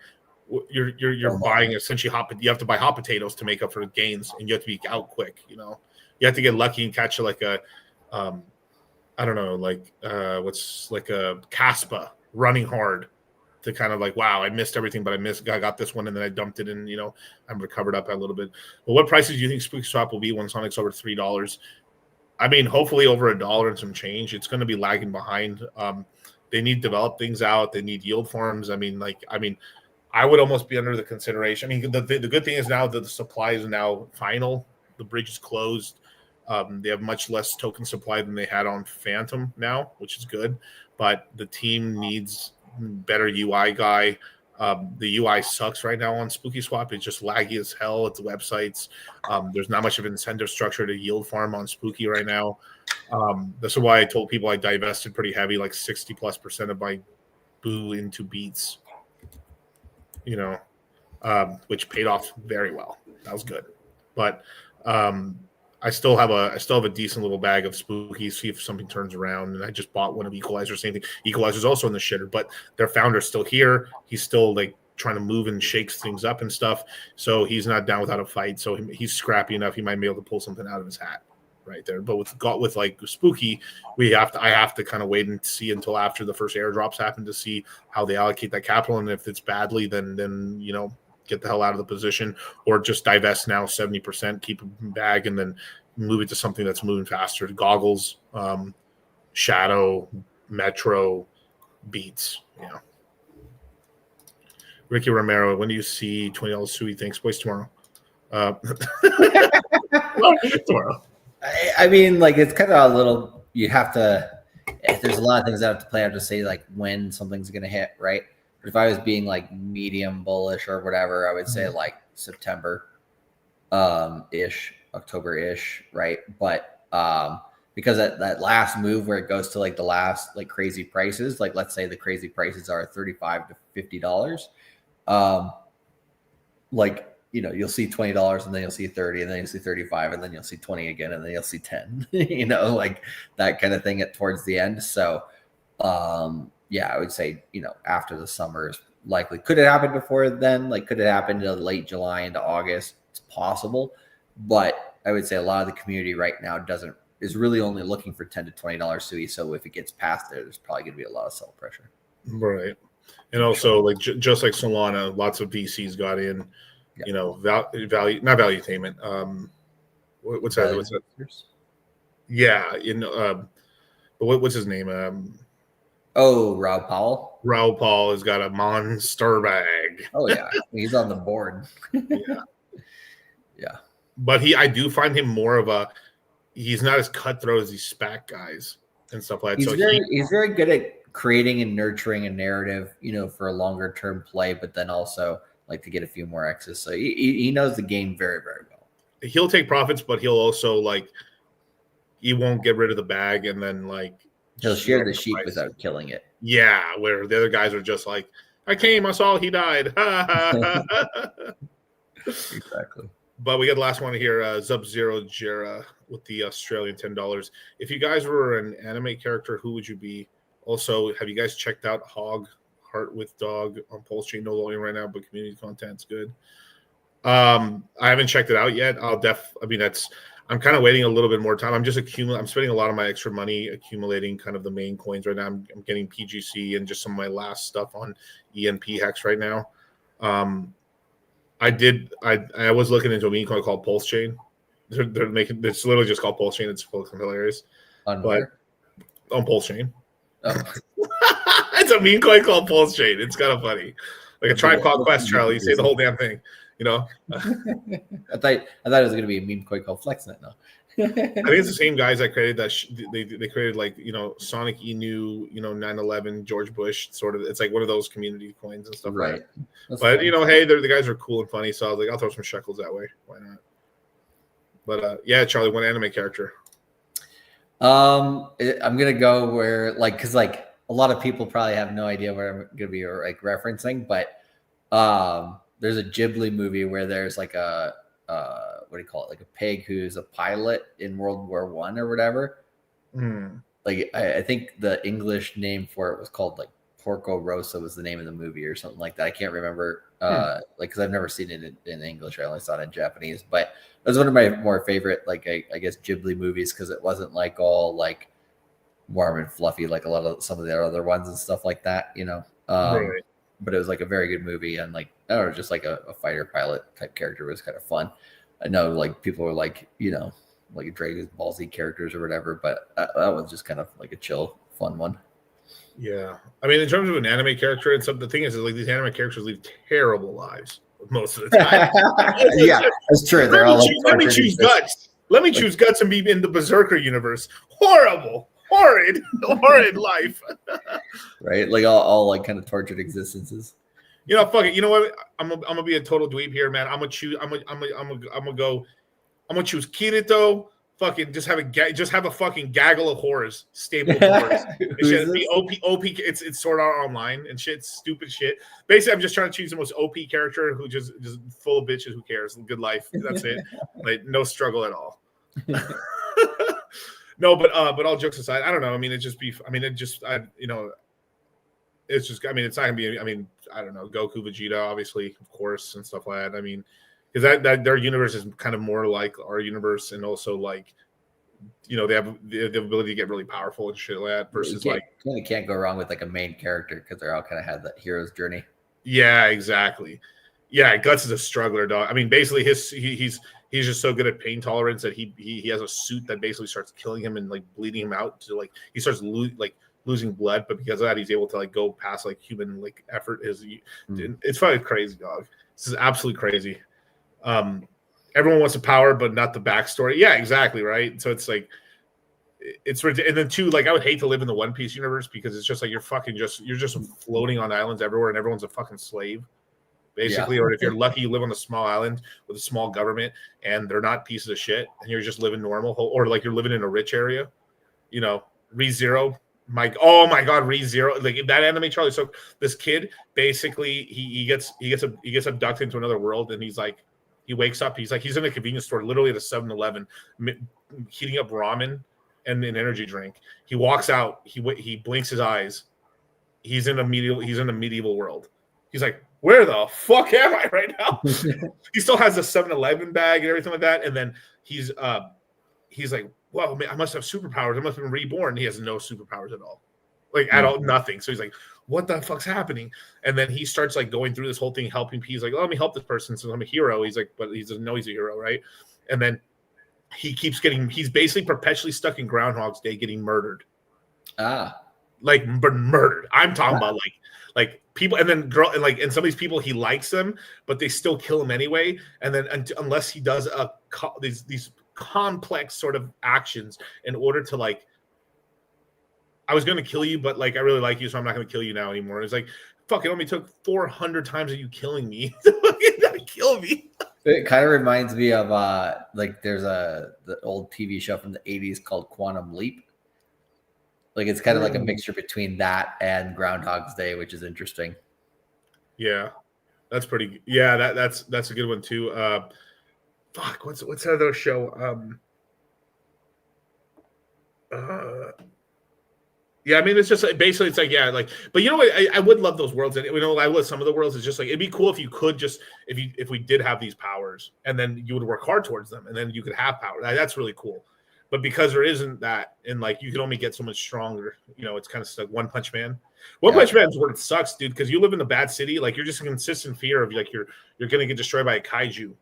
essentially you have to buy hot potatoes to make up for the gains, and you have to be out quick. You have to get lucky and catch like a, I don't know, what's like a Caspa running hard to kind of like, wow, I missed everything, but I got this one, and then I dumped it, and I'm recovered up a little bit. But what prices do you think Spooky Swap will be when Sonic's over $3? I mean, hopefully over $1 and some change. It's going to be lagging behind. They need to develop things out. They need yield farms. I mean, I would almost be under the consideration. I mean, the good thing is now that the supply is now final. The bridge is closed. They have much less token supply than they had on Phantom now, which is good. But the team needs better UI guy. The UI sucks right now on Spooky Swap. It's just laggy as hell. It's websites. There's not much of an incentive structure to yield farm on Spooky right now. This is why I told people I divested pretty heavy, like 60+% of my boo into Beats, which paid off very well. That was good. But I still have a decent little bag of Spooky, see if something turns around. And I just bought one of Equalizer. Same thing. Equalizer's also in the shitter, but their founder's still here. He's still like trying to move and shakes things up and stuff. So he's not down without a fight. So he's scrappy enough. He might be able to pull something out of his hat right there. But with like Spooky, I have to kind of wait and see until after the first airdrops happen to see how they allocate that capital. And if it's badly, then get the hell out of the position, or just divest now 70%, keep a bag, and then move it to something that's moving faster. Goggles, Shadow, Metro, Beats. Ricky Romero, when do you see $20 Sui? Thanks, boys. Tomorrow. Tomorrow. I mean, like, it's kind of a little, you have to, there's a lot of things that have to play out to say like when something's going to hit, right? But if I was being like medium bullish or whatever, I would say like September ish, October-ish, right? But because that last move where it goes to like the last like crazy prices, like let's say the crazy prices are $35 to $50, like, you'll see $20 and then you'll see 30 and then you'll see 35 and then you'll see 20 again and then you'll see 10, like that kind of thing towards the end. So yeah, I would say, after the summer is likely. Could it happen before then? Like, could it happen to late July into August? It's possible. But I would say a lot of the community right now is really only looking for $10 to $20 Sui. So if it gets past there's probably going to be a lot of sell pressure. Right. And also, like, just like Solana, lots of VCs got in, value, not valuetainment. What's that? Yeah. But what's his name? Raul Paul. Raul Paul has got a monster bag. Oh yeah, he's on the board. Yeah. But I do find him more of he's not as cutthroat as these SPAC guys and stuff like that. He's very good at creating and nurturing a narrative, for a longer term play, but then also like to get a few more X's. So he knows the game very, very well. He'll take profits, but he'll also he won't get rid of the bag, and then he'll share the sheep without killing it. Yeah, where the other guys are just like, I came, I saw, he died. Exactly. But we got the last one here, Sub-Zero Jera with the Australian $10. If you guys were an anime character, who would you be? Also, have you guys checked out Hog, Heart with Dog on Pulse Chain? No loading right now, but community content's good. I haven't checked it out yet. I'm kind of waiting a little bit more time. I'm just accumulating. I'm spending a lot of my extra money accumulating kind of the main coins right now. I'm getting PGC and just some of my last stuff on ENP Hex right now. I was looking into a meme coin called Pulse Chain. They're making it's literally just called Pulse Chain. It's fucking hilarious. On where? On Pulse Chain. Oh. It's a meme coin called Pulse Chain. It's kind of funny. Like a Tribe Called Quest, Charlie. You say the whole damn thing. You know? I thought it was going to be a meme coin called FlexNet now. I think it's the same guys that created that. They created like Sonic Inu, 9/11, George Bush sort of. It's like one of those community coins and stuff. Right. But funny. Hey, the guys are cool and funny, so I was like, I'll throw some shekels that way. Why not? But yeah, Charlie, one anime character. I'm gonna go where because a lot of people probably have no idea what I'm gonna be referencing, but there's a Ghibli movie where there's like a what do you call it? Like a pig who's a pilot in World War I or whatever. Like I think the English name for it was called like Porco Rosso was the name of the movie or something like that. I can't remember because I've never seen it in English. I only saw it in Japanese, but it was one of my more favorite I guess Ghibli movies because it wasn't like all like warm and fluffy like some of the other ones and stuff like that, Right. But it was like a very good movie and like I don't know, just like a fighter pilot type character was kind of fun. I know like people were like like Dragon Ball Z characters or whatever, but that was just kind of like a chill, fun one. Yeah, I mean, in terms of an anime character, and the thing is like these anime characters lead terrible lives most of the time. Yeah, that's true. They're all let me choose Guts. Let me choose Guts and be in the Berserker universe. Horrible, horrid life. Right, like all like kind of tortured existences. Fuck it. You know what? I'm gonna be a total dweeb here, man. I'm gonna choose. I'm gonna choose Kirito. Fucking just have a fucking gaggle of horrors, stapled horrors. It should be OP. It's Sword Art Online and shit, stupid shit. Basically, I'm just trying to choose the most OP character who just full of bitches. Who cares? Good life. That's it. Like no struggle at all. No, but all jokes aside, I don't know. I mean, it's just it's not gonna be. I mean, I don't know. Goku, Vegeta, obviously, of course, and stuff like that. I mean, because that their universe is kind of more like our universe, and also like, they have the ability to get really powerful and shit like that. Versus you can't go wrong with like a main character because they're all kind of have that hero's journey. Yeah, exactly. Yeah, Guts is a struggler, dog. I mean, basically, he's just so good at pain tolerance that he has a suit that basically starts killing him and like bleeding him out to like he starts losing blood, but because of that, he's able to like go past like human like effort. It's fucking crazy, dog. This is absolutely crazy. Everyone wants the power, but not the backstory. Yeah, exactly, right. So it's like and then too, like I would hate to live in the One Piece universe because it's just like you're just floating on islands everywhere, and everyone's a fucking slave, basically. Yeah. Or if you're lucky, you live on a small island with a small government, and they're not pieces of shit, and you're just living normal, or like you're living in a rich area. ReZero. Oh my God, ReZero, like that anime, Charlie. So this kid basically he gets abducted into another world, and he wakes up. He's in a convenience store, literally at a 7-Eleven, heating up ramen and an energy drink. He walks out. He blinks his eyes. He's in a medieval world. He's like, where the fuck am I right now? He still has a 7-Eleven bag and everything like that. And then he's like, well, man, I must have superpowers. I must have been reborn. He has no superpowers at all, like at all, nothing. So he's like, what the fuck's happening? And then he starts like going through this whole thing, helping people. He's like, oh, let me help this person since I'm a hero. He's like, but he doesn't know he's a hero, right? And then he's basically perpetually stuck in Groundhog's Day, getting murdered. Like murdered. I'm talking about like people, and then and some of these people he likes them, but they still kill him anyway. And then unless he does these complex sort of actions in order to like, I was going to kill you, but like I really like you, so I'm not going to kill you now anymore. It's like, fuck, it only took 400 times of you killing me to kill me. It kind of reminds me of like there's the old TV show from the 80s called Quantum Leap. Like it's kind of like a mixture between that and Groundhog's Day, which is interesting. Yeah, that's pretty. Yeah, that's a good one too. Fuck, what's that other show? Yeah, I mean, it's just basically it's like yeah, like, but you know what? I would love those worlds, and you know, I love some of the worlds. It's just like it'd be cool if you could just if we did have these powers, and then you would work hard towards them, and then you could have power. That's really cool. But because there isn't that, and like you can only get so much stronger, you know, it's kind of like One Punch Man. One Punch Man's where it sucks, dude, because you live in a bad city, like you're just in consistent fear of like you're gonna get destroyed by a kaiju.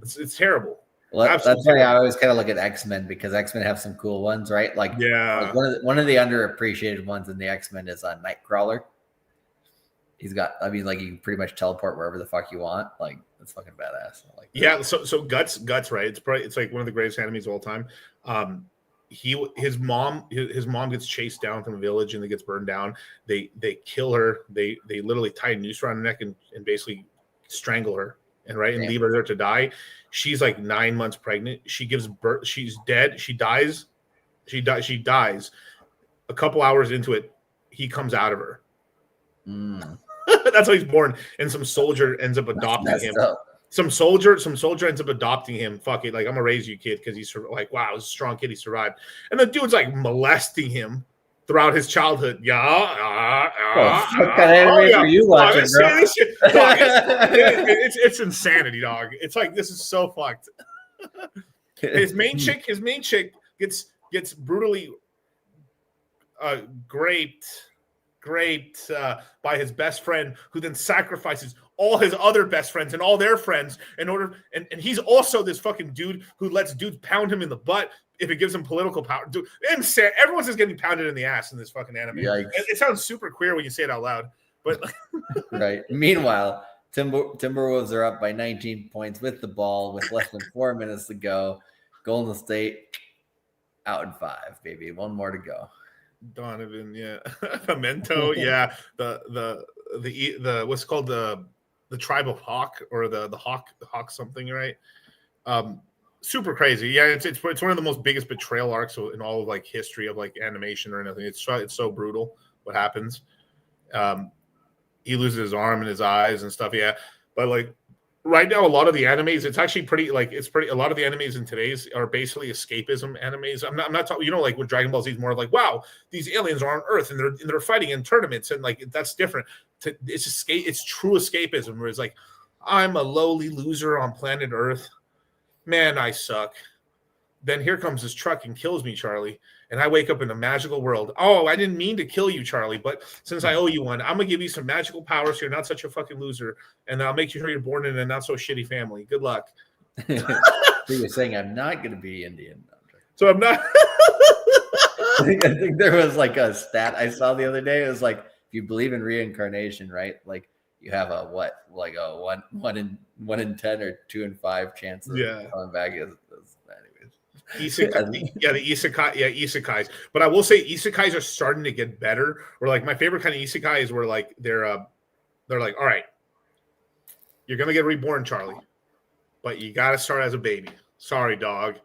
It's terrible. Well, that's why I always kind of look at X-Men, because X-Men have some cool ones, right? Like, like one of the underappreciated ones in the X-Men is Nightcrawler. He's got, I mean, like you can pretty much teleport wherever the fuck you want. Like, that's fucking badass. Like, yeah. So guts, right? It's like one of the greatest enemies of all time. His mom gets chased down from a village and it gets burned down. They kill her. They literally tie a noose around her neck and basically strangle her and leave her there to die. She's like 9 months pregnant. She gives birth. She's dead. She dies. She dies. A couple hours into it, he comes out of her. That's how he's born. And some soldier ends up adopting him. Some soldier ends up adopting him. Fuck it. Like, I'm gonna raise you, kid, because he's like, wow, he's a strong kid. He survived. And the dude's like molesting him throughout his childhood. What kind of anime are you watching, bro? It's insanity, dog. It's like, this is so fucked. His main chick gets brutally raped by his best friend, who then sacrifices all his other best friends and all their friends in order, and he's also this fucking dude who lets dudes pound him in the butt if it gives him political power. Dude, insane. Everyone's just getting pounded in the ass in this fucking anime. It sounds super queer when you say it out loud, but right. Meanwhile, Timberwolves are up by 19 points with the ball with less than 4 minutes to go. Golden State out in 5, baby. One more to go. Donovan, yeah. Pimento, yeah. The what's called the tribe of Hawk, or the Hawk something, right? Super crazy. Yeah, it's one of the most biggest betrayal arcs in all of like history of like animation or anything. It's so brutal what happens. He loses his arm and his eyes and stuff. Yeah, but like right now, a lot of the animes, it's actually pretty like a lot of the animes in today's are basically escapism animes. I'm not talking, you know, like with Dragon Ball Z is more of like, wow, these aliens are on Earth and they're fighting in tournaments, and like that's different. It's true escapism, where it's like, I'm a lowly loser on planet Earth. Man, I suck. Then here comes this truck and kills me, Charlie. And I wake up in a magical world. Oh, I didn't mean to kill you, Charlie, but since I owe you one, I'm going to give you some magical powers so you're not such a fucking loser. And I'll make sure you're born in a not so shitty family. Good luck. So you're saying I'm not going to be Indian. So I'm not. I think there was like a stat I saw the other day. It was like, if you believe in reincarnation, right? Like you have a one in 10 or 2 in 5 chance of coming back. Isekais. But I will say isekais are starting to get better. Where like my favorite kind of isekai is where like they're like, all right, you're gonna get reborn, Charlie, but you gotta start as a baby. Sorry, dog.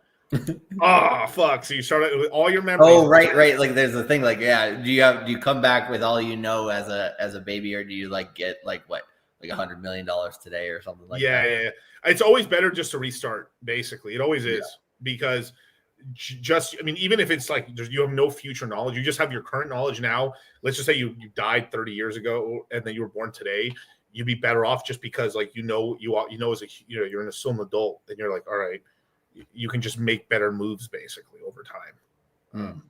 Oh fuck! So you start with all your memories. Oh right. Like there's a thing like, yeah. Do you come back with all you know as a baby, or do you like get like what, like $100 million today or something like that? Yeah. It's always better just to restart. Basically, it always is. Because even if it's like you have no future knowledge, you just have your current knowledge now. Let's just say you died 30 years ago and then you were born today. You'd be better off just because like you're still an adult, and you're like, all right, you can just make better moves basically over time.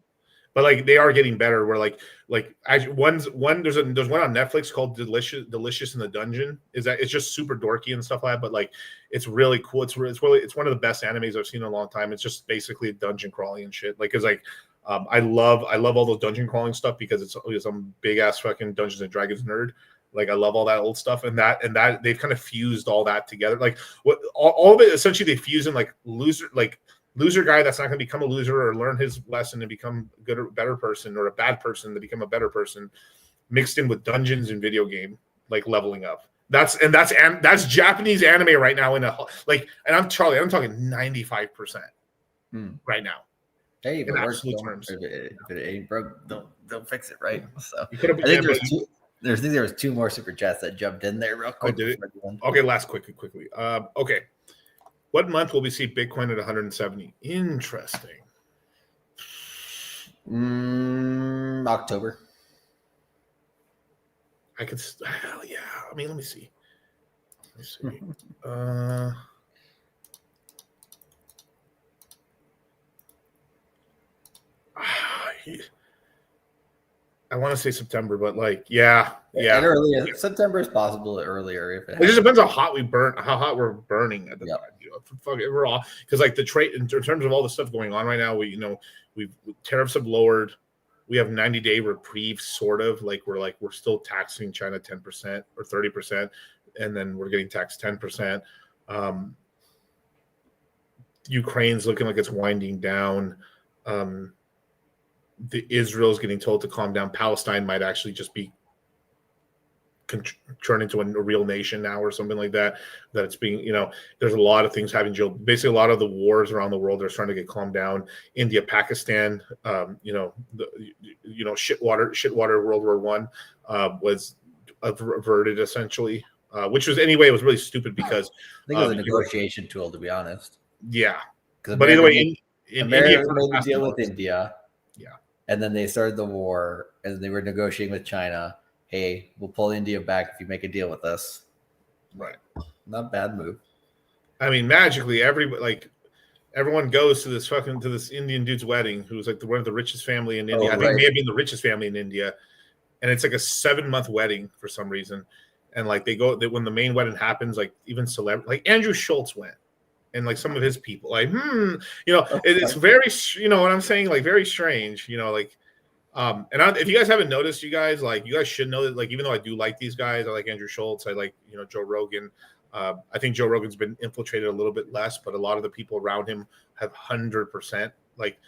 But like they are getting better. Where like there's one on Netflix called Delicious in the Dungeon. It's just super dorky and stuff like that, but like it's really cool. It's one of the best animes I've seen in a long time. It's just basically dungeon crawling and shit. Like, cause like I love all those dungeon crawling stuff because I'm big ass fucking Dungeons and Dragons nerd. Like I love all that old stuff, and that they've kind of fused all that together. Like what all of it essentially they fuse in like loser guy that's not going to become a loser or learn his lesson and become a good or better person, or a bad person to become a better person, mixed in with dungeons and video game like leveling up. That's Japanese anime right now and I'm Charlie. I'm talking 95% right now. Hey, in absolute terms. If it ain't broke, don't fix it, right? So I think there was 2 more super chats that jumped in there real quick. Okay, last quickly. Okay. What month will we see Bitcoin at 170? Interesting. October. I could. Hell yeah. I mean, let me see. I want to say September, but like, yeah. And earlier September is possible. Earlier, if it just depends how hot we're burning at the time. You know, fuck it, we're all because like the trade in terms of all the stuff going on right now. We've tariffs have lowered. We have 90-day reprieve, sort of like we're still taxing China 10% or 30%, and then we're getting taxed 10%. Ukraine's looking like it's winding down. Israel's getting told to calm down. Palestine might actually just be turn into a real nation now or something like that. That it's being, there's a lot of things having basically a lot of the wars around the world are starting to get calmed down. India, Pakistan, shitwater World War One was averted essentially, which was anyway, it was really stupid because I think it was a negotiation tool, to be honest. Yeah, but either way, America made a deal with India. Yeah. And then they started the war, and they were negotiating with China. Hey, we'll pull India back if you make a deal with us. Right. Not a bad move. I mean, magically, everyone goes to this Indian dude's wedding, who's like one of the richest family in India. I think may have been the richest family in India, and it's like a 7-month wedding for some reason. And like when the main wedding happens, like even like Andrew Schultz went. And like some of his people, like, it's very, what I'm saying, like very strange, if you guys haven't noticed, you guys should know that, like, even though I do like these guys, I like Andrew Schultz, I like, Joe Rogan. I think Joe Rogan's been infiltrated a little bit less, but a lot of the people around him have 100% like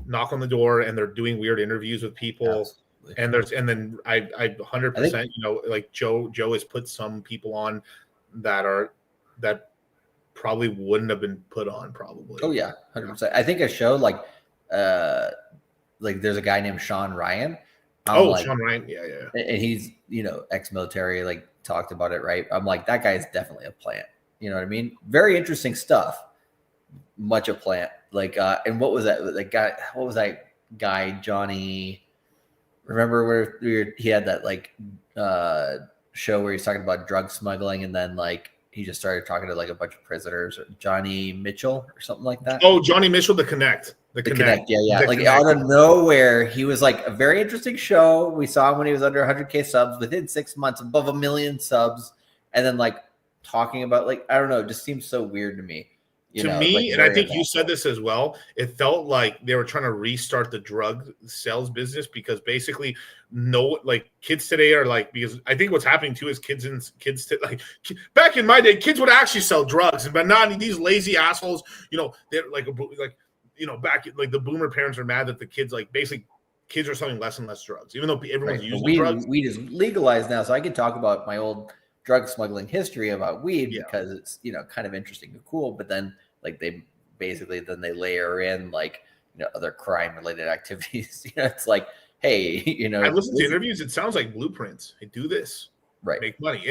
knock on the door and they're doing weird interviews with people. Absolutely. And then I 100%, like Joe has put some people on that probably wouldn't have been put on probably. Oh yeah, 100%. I think a show like there's a guy named Sean Ryan. Sean Ryan, yeah. And he's ex-military, like talked about it, right? I'm like, that guy is definitely a plant. You know what I mean? Very interesting stuff. Much a plant. Like, and what was that? Like guy? What was that guy? Johnny? Remember where he had that like show where he's talking about drug smuggling, and then like he just started talking to like a bunch of prisoners, or Johnny Mitchell or something like that. Oh, Johnny Mitchell, The Connect. The Connect. Yeah. Like out of nowhere, he was like a very interesting show. We saw him when he was under 100K subs, within 6 months, above 1 million subs. And then like talking about like, I don't know, it just seems so weird to me. And I think you said this as well, it felt like they were trying to restart the drug sales business because basically kids today are like, because I think what's happening too is kids back in my day, kids would actually sell drugs, but not these lazy assholes, they're like back like the boomer parents are mad that the kids kids are selling less and less drugs, even though everyone's using drugs. Weed is legalized now, so I can talk about my old drug smuggling history about weed because it's kind of interesting and cool. But then like they layer in like other crime related activities. It's like, hey, I listen to interviews. It sounds like blueprints. Hey, do this. Right. Make money.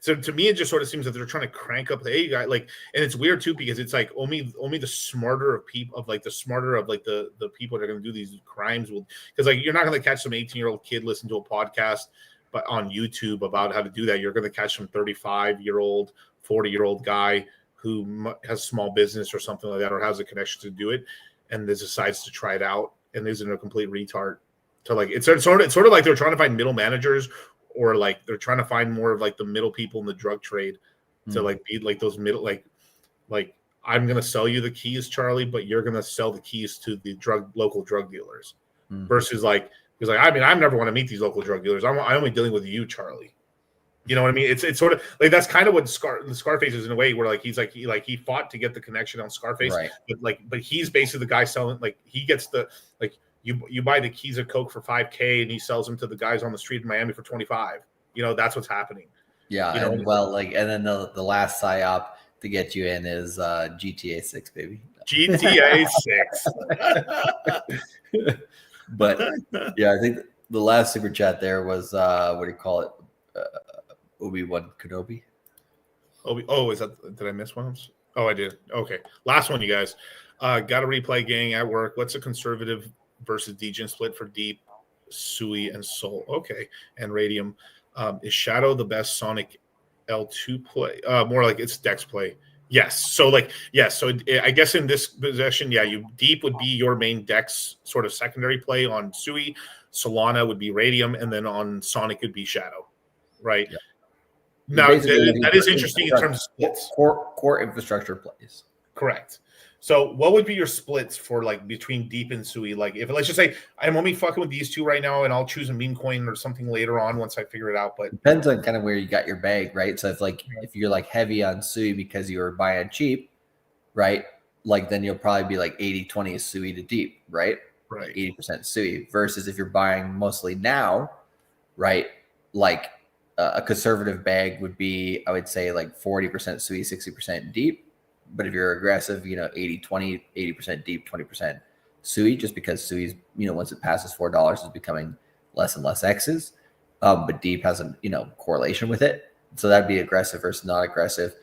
So to me, it just sort of seems that they're trying to crank up the guy. Like, and it's weird too because it's like only the smarter of people the people that are going to do these crimes will, because like you're not going to catch some 18-year-old kid listen to a podcast, but on YouTube about how to do that. You're going to catch some 35-year-old, 40-year-old guy who has small business or something like that, or has a connection to do it, and then decides to try it out, and isn't a complete retard. So like it's sort of like they're trying to find middle managers, or like they're trying to find more of like the middle people in the drug trade to like be like those middle like I'm gonna sell you the keys, Charlie, but you're gonna sell the keys to the local drug dealers versus like, because like I mean I never want to meet these local drug dealers. I'm only dealing with you, Charlie. You know what I mean? It's sort of like that's kind of what Scarface is in a way, where like he fought to get the connection on Scarface, right. but he's basically the guy selling, like he gets the like you buy the keys of Coke for $5,000 and he sells them to the guys on the street in Miami for $25,000. That's what's happening. Yeah, and then the last psyop to get you in is GTA 6, baby. GTA 6. But yeah, I think the last super chat there was what do you call it? Obi-Wan Kenobi. Is that? Did I miss one? Oh, I did. Okay, last one, you guys. Got to replay gang at work. What's a conservative versus Degen split for deep, Sui, and Soul. Okay, and Radium. Is Shadow the best Sonic L2 play? More like it's Dex play. Yes. So like yes. So I guess in this possession, yeah, you deep would be your main Dex sort of secondary play on Sui. Solana would be Radium, and then on Sonic would be Shadow, right? Yeah. Now that is interesting in terms of splits. Core infrastructure plays. Correct. So what would be your splits for like between Deep and Sui? Like if let's just say I'm only fucking with these two right now, and I'll choose a meme coin or something later on once I figure it out. But depends on kind of where you got your bag, right? So if you're like heavy on Sui because you were buying cheap, right? Like then you'll probably be like 80-20 Sui to Deep, right? Right. 80% Sui versus if you're buying mostly now, right? Like a conservative bag would be, I would say like 40% Sui, 60% Deep. But if you're aggressive, 80-20, 80% Deep, 20% Sui, just because Sui's, once it passes $4 is becoming less and less X's. But Deep has a, correlation with it. So that'd be aggressive versus not aggressive.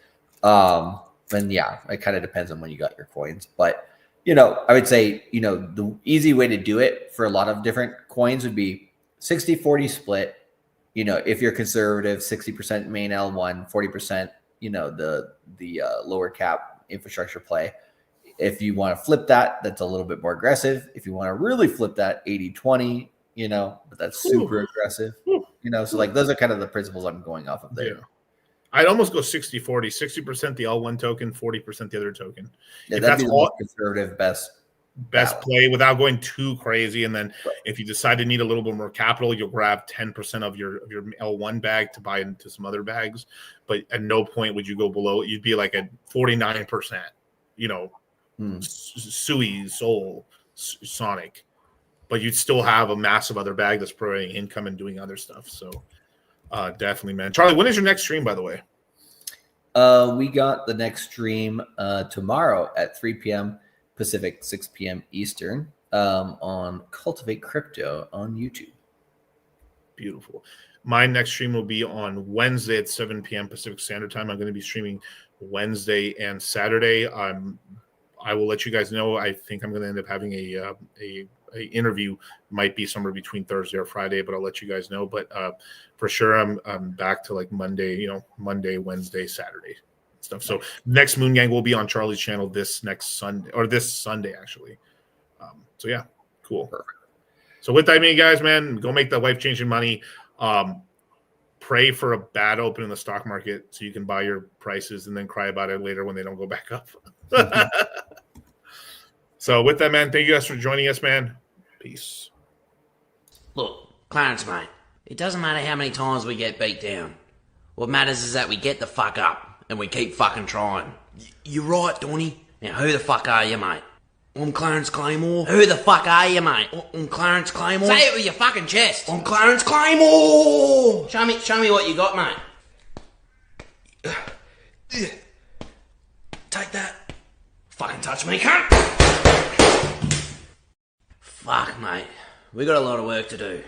And yeah, it kind of depends on when you got your coins. But, I would say, the easy way to do it for a lot of different coins would be 60-40 split. If you're conservative, 60% main L1, 40%, the lower cap infrastructure play. If you want to flip that, that's a little bit more aggressive. If you want to really flip that 80-20, but that's super aggressive, so like those are kind of the principles I'm going off of there. Yeah. I'd almost go 60-40, 60% the L1 token, 40% the other token. Yeah, if that'd that's be the all most conservative best play without going too crazy. And then if you decide to need a little bit more capital, you'll grab 10% of your L1 bag to buy into some other bags. But at no point would you go below it. You'd be like at 49%, Sui, Soul, Sonic. But you'd still have a massive other bag that's providing income and doing other stuff. So definitely, man. Charlie, when is your next stream, by the way? We got the next stream tomorrow at 3 p.m. Pacific, 6 p.m. Eastern on Cultivate Crypto on YouTube. Beautiful. My next stream will be on Wednesday at 7 p.m. Pacific Standard Time. I'm going to be streaming Wednesday and Saturday. I will let you guys know. I think I'm going to end up having a interview. Might be somewhere between Thursday or Friday, but I'll let you guys know. But for sure, I'm back to like Monday, Monday, Wednesday, Saturday. Stuff. So next Moongang will be on Charlie's channel this Sunday actually. So yeah, cool. Perfect. So with that, guys, man, go make that life-changing money. Pray for a bad open in the stock market so you can buy your prices and then cry about it later when they don't go back up. So with that, man, thank you guys for joining us, man. Peace. Look, Clarence, mate, it doesn't matter how many times we get beat down. What matters is that we get the fuck up. And we keep fucking trying. You're right, Donny. Now, who the fuck are you, mate? I'm Clarence Claymore. Who the fuck are you, mate? I'm Clarence Claymore. Say it with your fucking chest. I'm Clarence Claymore. Show me what you got, mate. Take that. Fucking touch me, cunt. Fuck, mate. We got a lot of work to do.